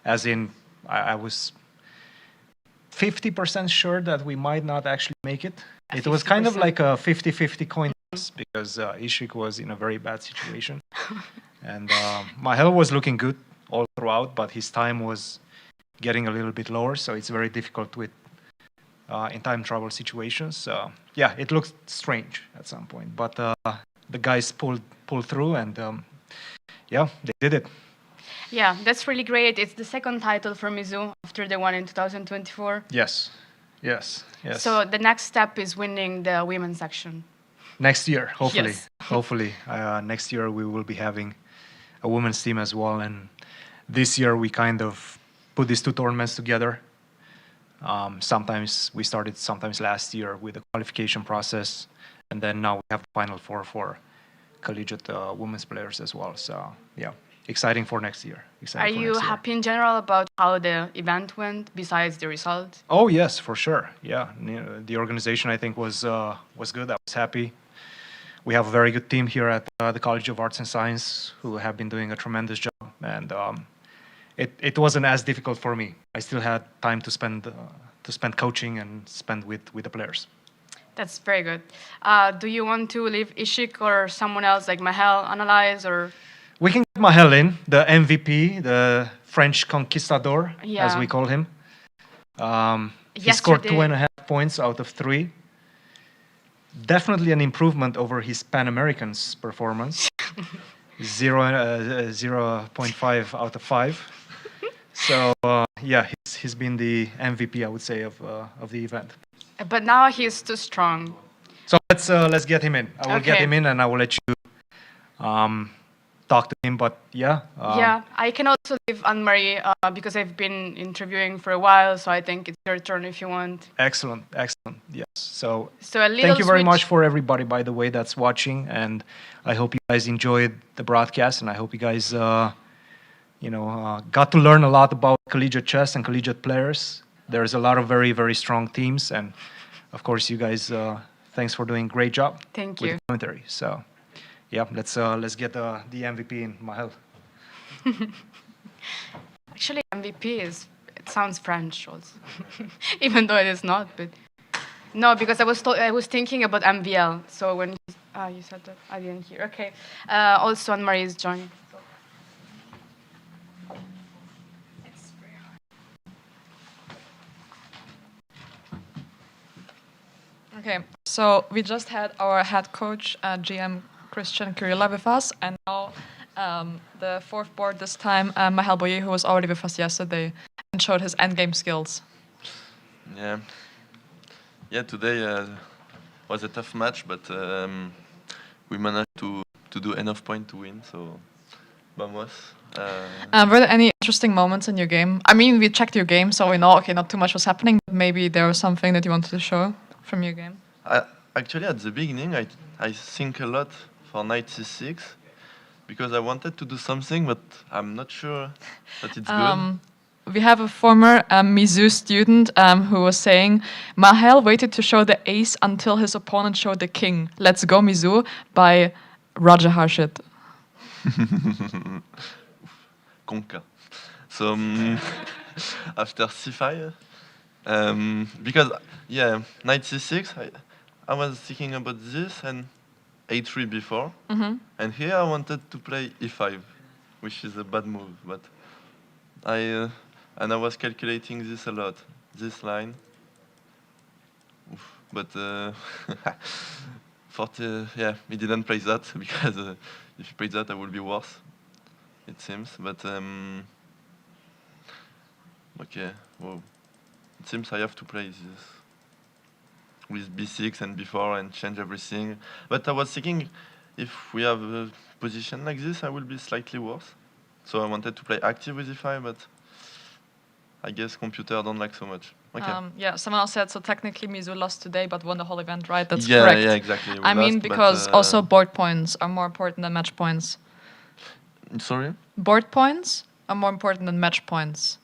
As in, I was 50% sure that we might not actually make it. It was kind of 50%. like a 50-50 coin toss because Isik was in a very bad situation. And Mahel was looking good all throughout, but his time was getting a little bit lower, so it's very difficult with in time travel situations. Yeah, it looked strange at some point, but the guys pulled through, and yeah, they did it. Yeah, that's really great. It's the second title for Mizzou after the one in 2024. Yes, yes, yes. So the next step is winning the women's section. Next year, hopefully, Yes. hopefully, next year we will be having a women's team as well. And this year we kind of put these two tournaments together. Sometimes we started sometimes last year with the qualification process, and then now we have the Final Four for collegiate women's players as well. So yeah, exciting for next year. Are you happy in general about how the event went, besides the result? Oh yes, for sure. Yeah, the organization I think was good. I was happy. We have a very good team here at the College of Arts and Science who have been doing a tremendous job, and it wasn't as difficult for me. I still had time to spend coaching and spend with the players. That's very good. Do you want to leave Isik or someone else like Mahel analyze, or? We can get Mahel in, the MVP, the French conquistador, as Yeah. we call him. He scored 2.5 points out of 3. Definitely an improvement over his Pan Americans performance. 0.5 out of 5. So yeah, he's been the MVP, I would say, of the event. But now he's too strong. So let's get him in. I will get Okay. him in, and I will let you talk to him. But yeah. Yeah, I can also leave Annmarie because I've been interviewing for a while, so I think it's your turn if you want. Excellent, excellent. Yes. So So a little thank you very much switch. for everybody, by the way, that's watching, and I hope you guys enjoyed the broadcast, and I hope you guys, got to learn a lot about collegiate chess and collegiate players. There's a lot of very, very strong teams, and of course, you guys, thanks for doing a great job. Thank with you. the commentary. So, yeah, let's get the MVP in, Mahel. Actually, MVP it sounds French also, even though it is not. But no, because I was thinking about MVL. So when you said that, I didn't hear. Okay. Also, Annmarie is joining. Okay, so we just had our head coach, GM Christian Kirilla, with us, and now the fourth board this time, Mahel Boyer, who was already with us yesterday and showed his endgame skills. Yeah, today was a tough match, but we managed to do enough points to win, so vamos. Were there any interesting moments in your game? I mean, we checked your game, so we know, okay, not too much was happening, but maybe there was something that you wanted to show from your game? Actually, at the beginning, I think a lot for knight c6 because I wanted to do something, but I'm not sure that it's good. We have a former Mizzou student who was saying, Mahel waited to show the ace until his opponent showed the king. Let's go Mizzou by Roger Harshit. Conca. So after c5, because yeah, knight c6, I was thinking about this and a3 before, and here I wanted to play e5, which is a bad move, but I was calculating this a lot, this line. Oof, but yeah, he didn't play that because if he played that, I would be worse. It seems, but okay. Whoa. It seems I have to play this with b6 and b4 and change everything. But I was thinking, if we have a position like this, I will be slightly worse. So I wanted to play active with e5, but I guess computer don't like so much. Okay. Yeah, someone else said, so technically Mizzou lost today but won the whole event, right? That's yeah, correct. Yeah, exactly. I mean, because also board points are more important than match points. Sorry? Board points are more important than match points.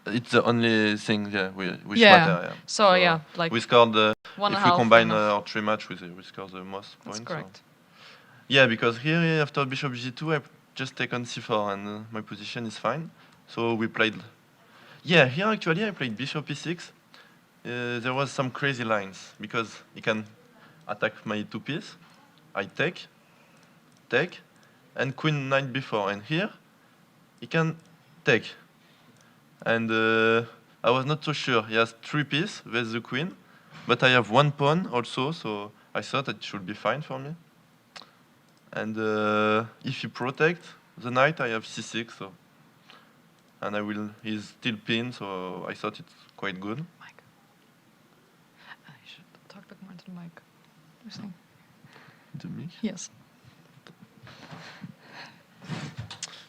It's the only thing, yeah, which yeah. matter, yeah. So yeah, like we scored if we combine our 3 matches, we score the most points. That's correct. So. Yeah, because here after bishop g2, I just take on c4 and my position is fine. So we played. Yeah, here actually I played bishop e6. There was some crazy lines because he can attack my 2 piece. I take, and queen knight before. And here he can take. And I was not so sure. He has 3 pieces with the queen, but I have 1 pawn also, so I thought it should be fine for me. And if he protects the knight, I have c6, so and he's still pinned, so I thought it's quite good. Mike, I should talk a bit more to the mic. The mic? Yes.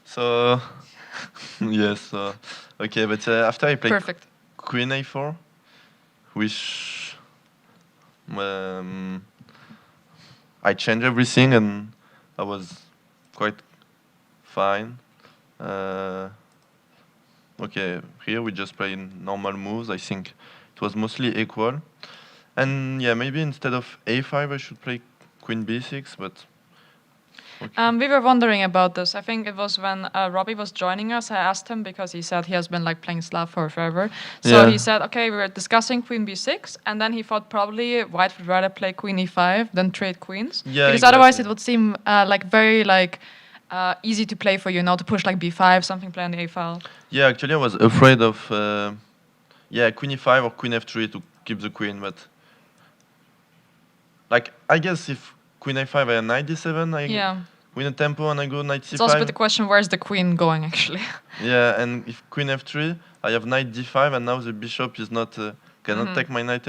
So, yes, okay, but after I played Perfect. queen a4, which I changed everything and I was quite fine. Okay, here we just play normal moves. I think it was mostly equal. And yeah, maybe instead of a5 I should play queen b6, but... Okay. We were wondering about this. I think it was when Robbie was joining us. I asked him because he said he has been like playing Slav for forever. So he said, okay, we were discussing queen b6, and then he thought probably white would rather play queen e5 than trade queens. Yeah, because otherwise it would seem like very like easy to play for you, to push like b5, something play on the a file. Yeah, actually I was afraid of queen e5 or queen f3 to keep the queen, but like I guess if queen a5 and knight d7, I win a tempo and I go knight c5. It's also a bit the question, where's the queen going actually? Yeah, and if queen f3, I have knight d5 and now the bishop is not cannot take my knight.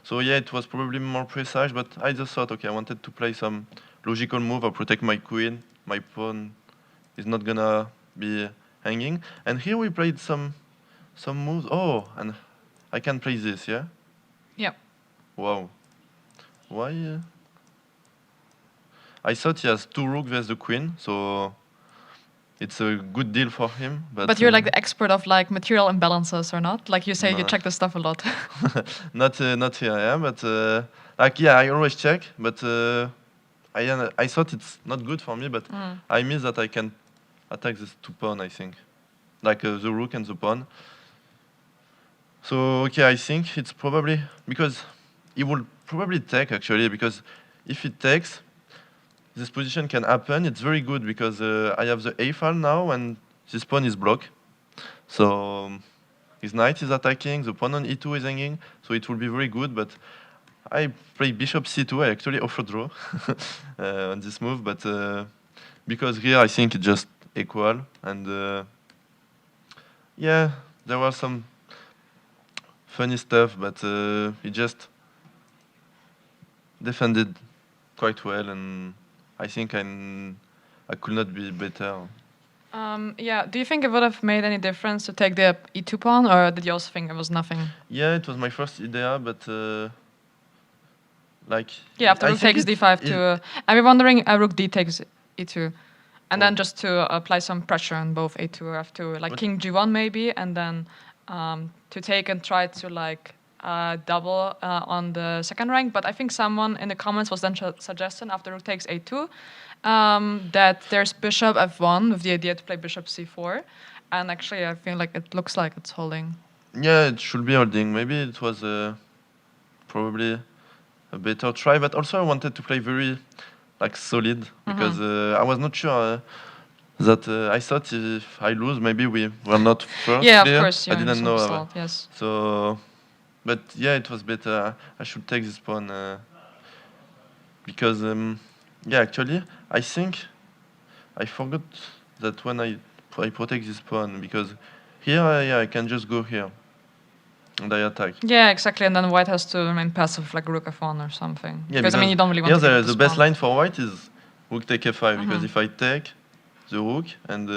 So yeah, it was probably more precise, but I just thought, okay, I wanted to play some logical move or protect my queen. My pawn is not gonna be hanging. And here we played some moves. Oh, and I can play this, yeah? Yeah. Wow. Why? I thought he has 2 rook versus the queen, so it's a good deal for him. But you're like the expert of like material imbalances or not? Like you say, you check the stuff a lot. Not here, yeah. But like yeah, I always check. But I thought it's not good for me. But I miss that I can attack this 2 pawn. I think, like the rook and the pawn. So okay, I think it's probably because he will probably take actually, because if he takes, this position can happen. It's very good because I have the a file now and this pawn is blocked. So his knight is attacking, the pawn on e2 is hanging, so it will be very good. But I play bishop c2, I actually overdraw on this move, but because here I think it's just equal. And yeah, there was some funny stuff, but he just defended quite well, and I think I could not be better. Yeah, do you think it would have made any difference to take the e2 pawn, or did you also think it was nothing? Yeah, it was my first idea, but like... Yeah, after rook takes d5 to... I'm wondering rook d takes e2. And then just to apply some pressure on both a2 or f2, like king g1 maybe, and then to take and try to like double on the second rank. But I think someone in the comments was then suggesting after rook takes a2 that there's bishop f1 with the idea to play bishop c4. And actually I feel like it looks like it's holding. Yeah, it should be holding. Maybe it was probably a better try, but also I wanted to play very like solid, because I was not sure that I thought if I lose, maybe we were not first. Yeah, clear. of course. I didn't know. Result, yes. So, but yeah, it was better. I should take this pawn because yeah, actually, I think I forgot that when I protect this pawn, because here yeah, I can just go here and I attack. Yeah, exactly, and then white has to remain passive, like rook f1 or something. Yeah, because I mean, you don't really want to. The best line for white is rook take f5, because if I take the rook and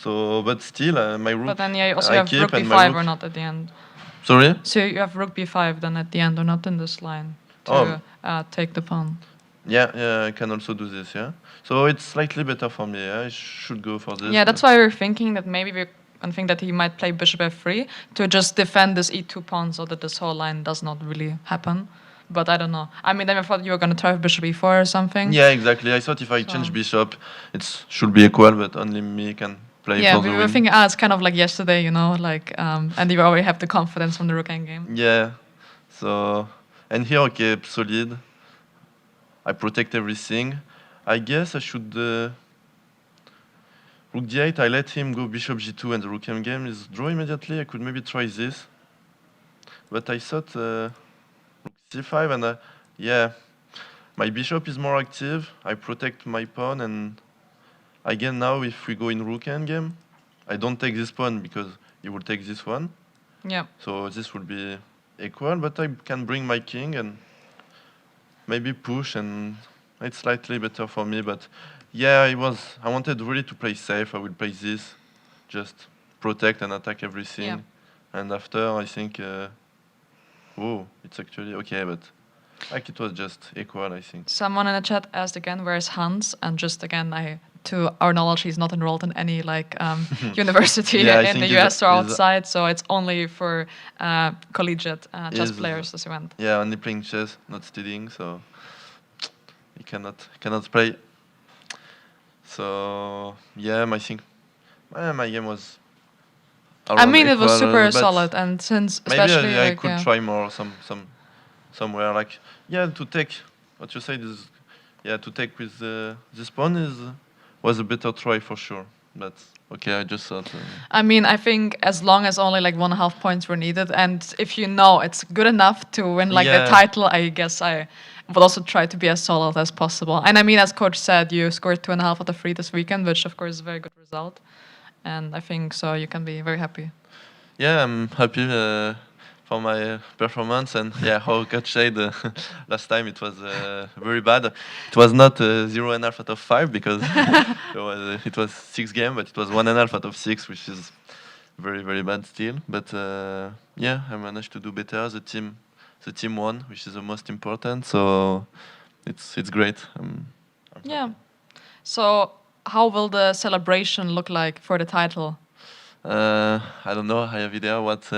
So, but still, my rook. But then you also I have keep rook and my b5 rook- or not at the end. Sorry. So you have rook b5 then at the end or not in this line to take the pawn. Yeah, I can also do this. Yeah. So it's slightly better for me. Yeah? I should go for this. Yeah, that's why we're thinking that maybe I think that he might play bishop f3 to just defend this e2 pawn so that this whole line does not really happen. But I don't know. I mean, then I thought you were going to try with bishop e4 or something. Yeah, exactly. I thought if I change bishop, it should be equal, but only me can play yeah, for the we win. were thinking, it's kind of like yesterday, you know, like, and you already have the confidence from the rook endgame. Yeah. So, and here, okay, solid. I protect everything. I guess I should... rook d8, I let him go bishop g2 and the rook endgame is draw immediately. I could maybe try this. But I thought rook c5 and yeah, my bishop is more active. I protect my pawn and again now if we go in rook endgame, I don't take this pawn because he will take this one. Yeah. So this will be equal, but I can bring my king and maybe push and it's slightly better for me. But yeah, I wanted really to play safe. I will play this, just protect and attack everything. Yeah. And after I think, oh, it's actually okay, but like it was just equal, I think. Someone in the chat asked again, where's Hans? And just again, to our knowledge, he's not enrolled in any university in the US or outside, so it's only for collegiate chess players as he went. Yeah, only playing chess, not studying, so he cannot play. So yeah, I think my game was. I mean, it was super solid, and since especially maybe I could try more somewhere like to take what you said is to take with this pawn was a better try for sure. But okay, I just thought. I mean, I think as long as only like 1.5 points were needed, and if you know it's good enough to win the title, I guess I would also try to be as solid as possible. And I mean, as coach said, you scored 2.5 out of 3 this weekend, which of course is a very good result. And I think so you can be very happy. Yeah, I'm happy for my performance and how coach said last time it was very bad. It was not 0.5 out of 5 because it was 6 games, but it was 1.5 out of 6, which is very, very bad still. But I managed to do better. The team won, which is the most important. So it's great. I'm happy. So how will the celebration look like for the title? I don't know. I have idea what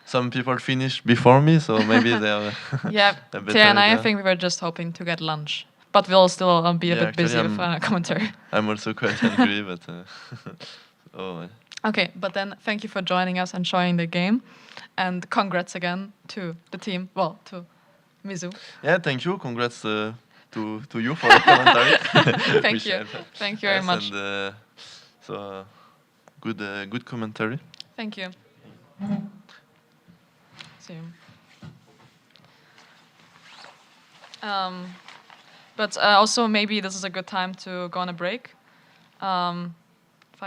some people finished before me, so maybe they're Tia and I think we were just hoping to get lunch, but we'll still be a bit busy with commentary. I'm also quite hungry, but Okay, but then thank you for joining us and showing the game, and congrats again to the team. Well, to Mizzou. Yeah, thank you. Congrats to you for the commentary. Thank you. Thank you very much. And, good commentary. Thank you. See you. But also maybe this is a good time to go on a break. 5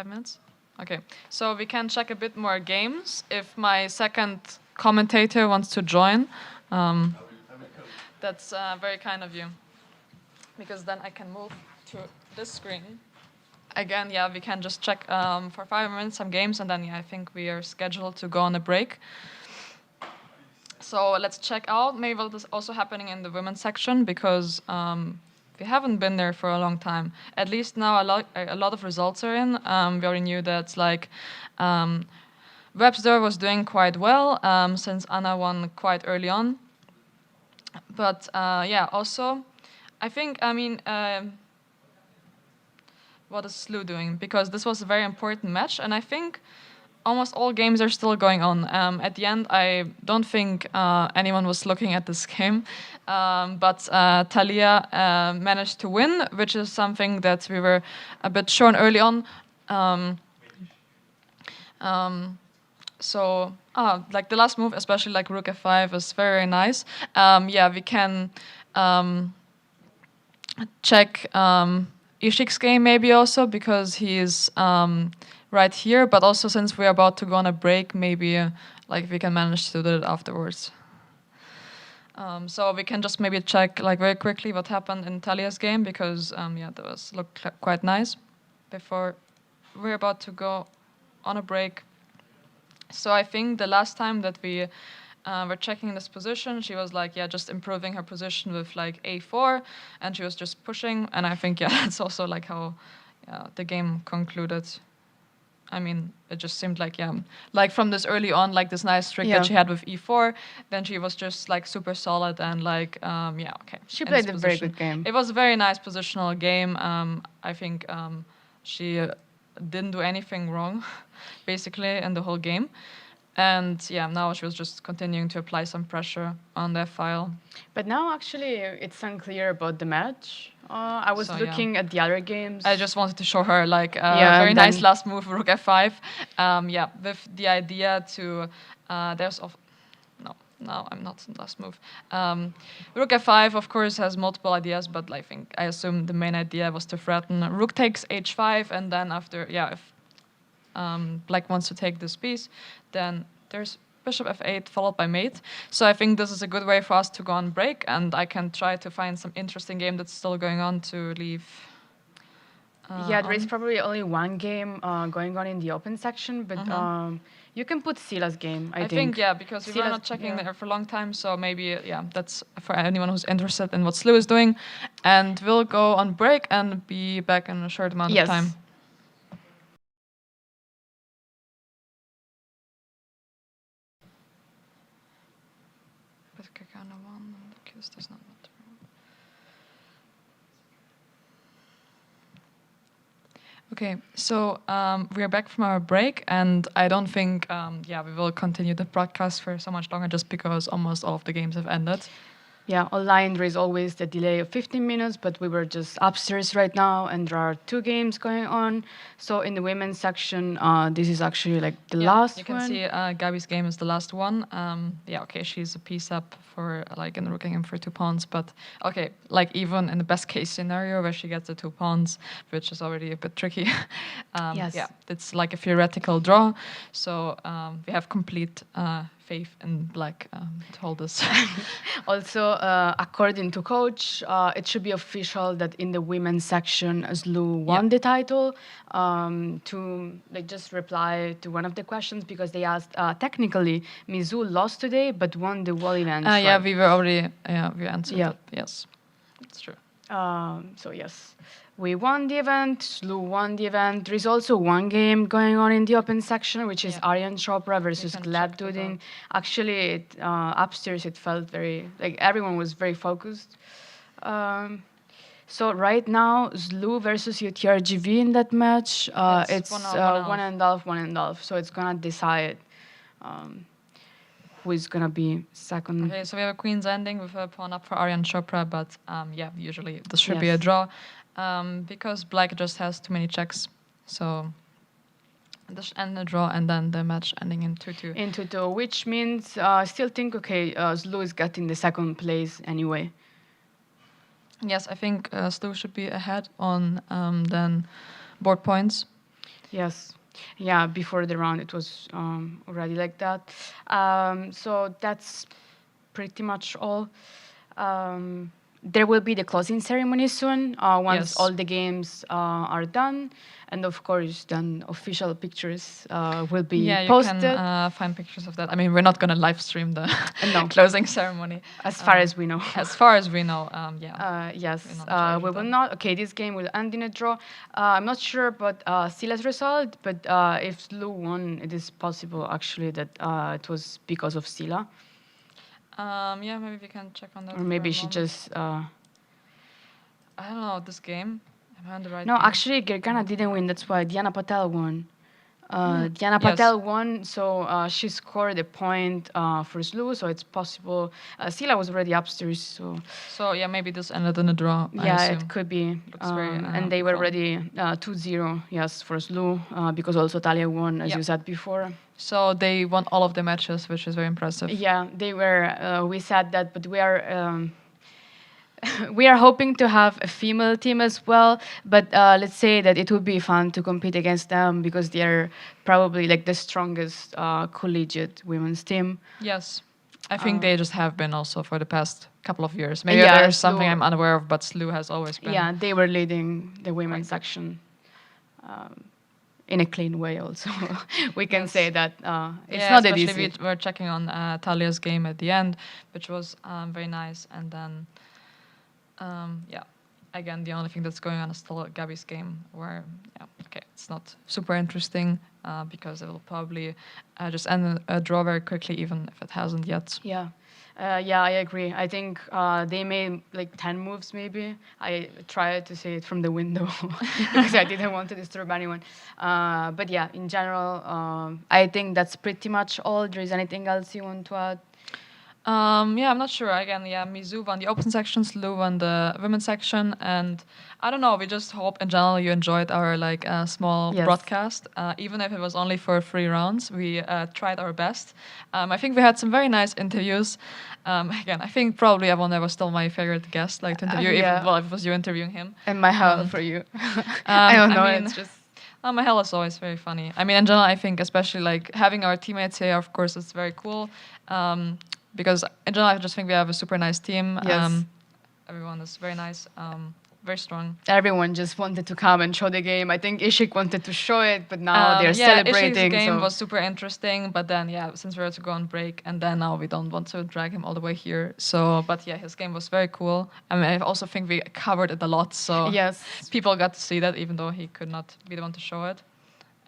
minutes? Okay. So we can check a bit more games. If my second commentator wants to join, that's very kind of you. Because then I can move to this screen. Again, we can just check for 5 minutes some games, and then I think we are scheduled to go on a break. So let's check out maybe what is also happening in the women's section, because we haven't been there for a long time. At least now a lot of results are in. We already knew that Webster was doing quite well since Anna won quite early on. But also I think, what is Slu doing? Because this was a very important match, and I think almost all games are still going on. At the end, I don't think anyone was looking at this game, but Thalia managed to win, which is something that we were a bit shown early on. Like the last move, especially like Rook F5, is very nice. We can check Isik's game maybe also, because he's right here, but also since we're about to go on a break, maybe we can manage to do it afterwards. So we can just maybe check very quickly what happened in Thalia's game, because that looked quite nice before we're about to go on a break. So I think the last time that we were checking this position, she was like, yeah, just improving her position with like a4, and she was just pushing. And I think, yeah, that's also like how the game concluded. I mean, it just seemed like, yeah, like from this early on, like this nice trick that she had with e4, then she was just like super solid and like, yeah, okay. She played a very good game. It was a very nice positional game. I think she didn't do anything wrong, basically, in the whole game. And yeah, now she was just continuing to apply some pressure on their file. But now, actually, it's unclear about the match. I was looking at the other games. I just wanted to show her like a very nice last move, rook f5. Yeah, with the idea to no, I'm not last move. Rook f5, of course, has multiple ideas, but I assume the main idea was to threaten. Rook takes h5, and then after, yeah, if black wants to take this piece, then there's bishop f8 followed by mate. So I think this is a good way for us to go on break, and I can try to find some interesting game that's still going on to leave. Yeah, there is probably only one game going on in the open section, but you can put Sila's game, I think. Yeah, because we were not checking there for a long time, so maybe, yeah, that's for anyone who's interested in what Slu is doing. And we'll go on break and be back in a short amount of time. Does not matter. Okay, so we are back from our break, and I don't think, we will continue the broadcast for so much longer just because almost all of the games have ended. Yeah, online there is always the delay of 15 minutes, but we were just upstairs right now, and there are 2 games going on. So in the women's section, this is actually like the last one. You can see Gabi's game is the last one. Yeah, okay, she's a piece up for like in the rook game for 2 pawns, but okay, like even in the best case scenario where she gets the 2 pawns, which is already a bit tricky. Yeah, it's like a theoretical draw. So we have complete faith in black to hold this. Also, according to coach, it should be official that in the women's section, Slu won the title. To like just reply to one of the questions, because they asked, technically, Mizzou lost today but won the wall event. Yeah, we were already, we answered that. Yes, it's true. So yes, we won the event, Slu won the event. There is also one game going on in the open section, which is Aryan Chopra versus Gleb Dudin. Actually, upstairs it felt very, like everyone was very focused. So right now, Slu versus UTRGV in that match, it's 1.5. So it's gonna decide who is gonna be second. Okay, so we have a queen's ending with a pawn up for Aryan Chopra, but yeah, usually this should be a draw. Because black just has too many checks, so this end a draw, and then the match ending in 2-2. In 2-2, which means I still think, okay, Slu is getting the second place anyway. Yes, I think Slu should be ahead on then board points. Yes. Yeah, before the round it was already like that. So that's pretty much all. There will be the closing ceremony soon, once all the games are done. And of course, then official pictures will be posted. Yeah, you can find pictures of that. I mean, we're not going to live stream the closing ceremony. As far as we know. As far as we know, yes, we will not. Okay, this game will end in a draw. I'm not sure about Sila's result, but if Slu won, it is possible, actually, that it was because of Sila. Yeah, maybe we can check on that. Or maybe she just... I don't know, this game. Am I on the right No, game? actually, Gergana didn't win. That's why Diana Patel won. Diana Patel won, so she scored a point for Slu, so it's possible. Sila was already upstairs, so... So, yeah, maybe this ended in a draw, Yeah, it could be. And they were already 2-0, yes, for Slu, because also Thalia won, as you said before. So they won all of the matches, which is very impressive. Yeah, they were. We said that, but we are... we are hoping to have a female team as well, but let's say that it would be fun to compete against them because they are probably like the strongest collegiate women's team. Yes, I think they just have been also for the past couple of years. Maybe there's something I'm unaware of, but Slu has always been. Yeah, they were leading the women's section. in a clean way also. We can say that it's yeah, not that especially easy. we were checking on Thalia's game at the end, which was very nice. And then, yeah, again, the only thing that's going on is still Gabby's game, where, yeah, okay, it's not super interesting because it will probably just end a draw very quickly, even if it hasn't yet. Yeah. Yeah, I agree. I think they made like 10 moves maybe. I tried to see it from the window because I didn't want to disturb anyone. But yeah, in general, I think that's pretty much all. There is anything else you want to add? Yeah, I'm not sure. Again, yeah, Mizzou won the open sections, Lou won the women's section, and I don't know. We just hope in general you enjoyed our like small broadcast, even if it was only for 3 rounds. We tried our best. I think we had some very nice interviews. Again, I think probably Avone was still my favorite guest, like to interview. Yeah. Even, if it was you interviewing him. And Mahel for you. I don't know. I mean, it's just. Mahel is always very funny. I mean, in general, I think especially like having our teammates here, of course, it's very cool. Because in general, I just think we have a super nice team. Yes. Everyone is very nice, very strong. Everyone just wanted to come and show the game. I think Isik wanted to show it, but now they're celebrating. Ishik's game was super interesting, but then, yeah, since we had to go on break, and then now we don't want to drag him all the way here. So, but yeah, his game was very cool. I mean, I also think we covered it a lot, so yes, people got to see that, even though he could not be the one to show it.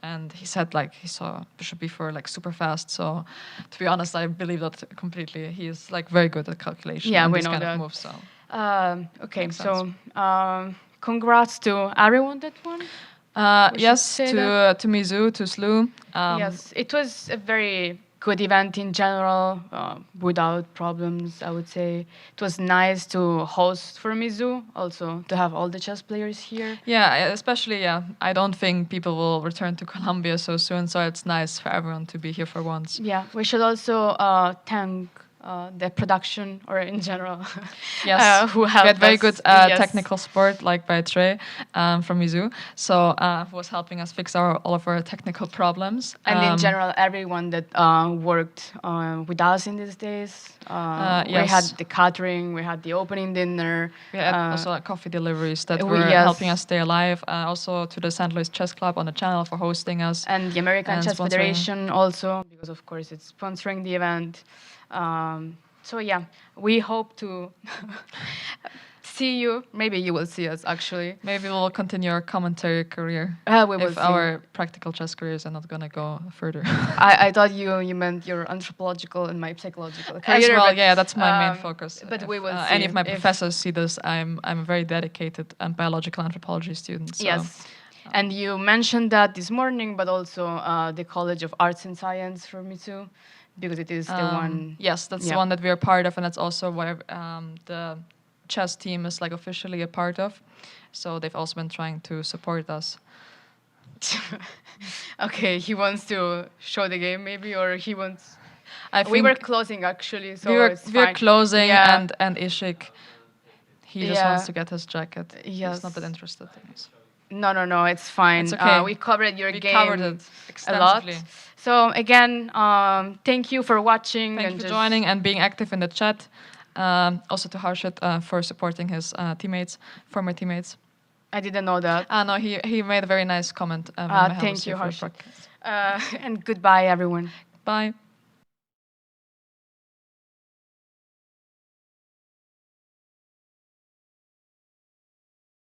And he said like he saw Bishop B4 like super fast. So to be honest, I believe that completely. He is like very good at calculation. Yeah, and we these know kind that. of moves. So okay, so congrats to everyone that won. Yes, to Mizzou, to SLU. Yes, it was a very good event in general, without problems, I would say. It was nice to host for Mizzou, also to have all the chess players here. Yeah, especially, yeah, I don't think people will return to Colombia so soon, so it's nice for everyone to be here for once. Yeah, we should also thank the production, or in general, yes, who helped we had very us. good technical support, like by Trey from Mizzou, so who was helping us fix all of our technical problems. And in general, everyone that worked with us in these days. Yes. We had the catering, we had the opening dinner. We had also like coffee deliveries that were helping us stay alive. Also to the St. Louis Chess Club on the channel for hosting us. And the American Chess Federation also, because of course it's sponsoring the event. So yeah, we hope to see you. Maybe you will see us actually. Maybe we'll continue our commentary career. We will if see. Our practical chess careers are not gonna go further. I thought you meant your anthropological and my psychological career. As well, yeah, that's my main focus. But if, we will see. Any of my professors see this, I'm a very dedicated biological anthropology student. So. Yes. And you mentioned that this morning, but also the College of Arts and Science for Mizzou, because it is the one. Yes, that's the one that we are part of, and that's also where the chess team is like officially a part of. So they've also been trying to support us. Okay, he wants to show the game maybe, or he wants. We were closing actually, so we were closing, and Isik, he just wants to get his jacket. Yes. He's not that interested in this. No, it's fine. It's okay. We covered your game. We covered it extensively. A lot. So again, thank you for watching. Thank you for joining and being active in the chat. Also to Harshit for supporting his former teammates. I didn't know that. No, he made a very nice comment. Thank you, Harshit. And goodbye, everyone. Bye.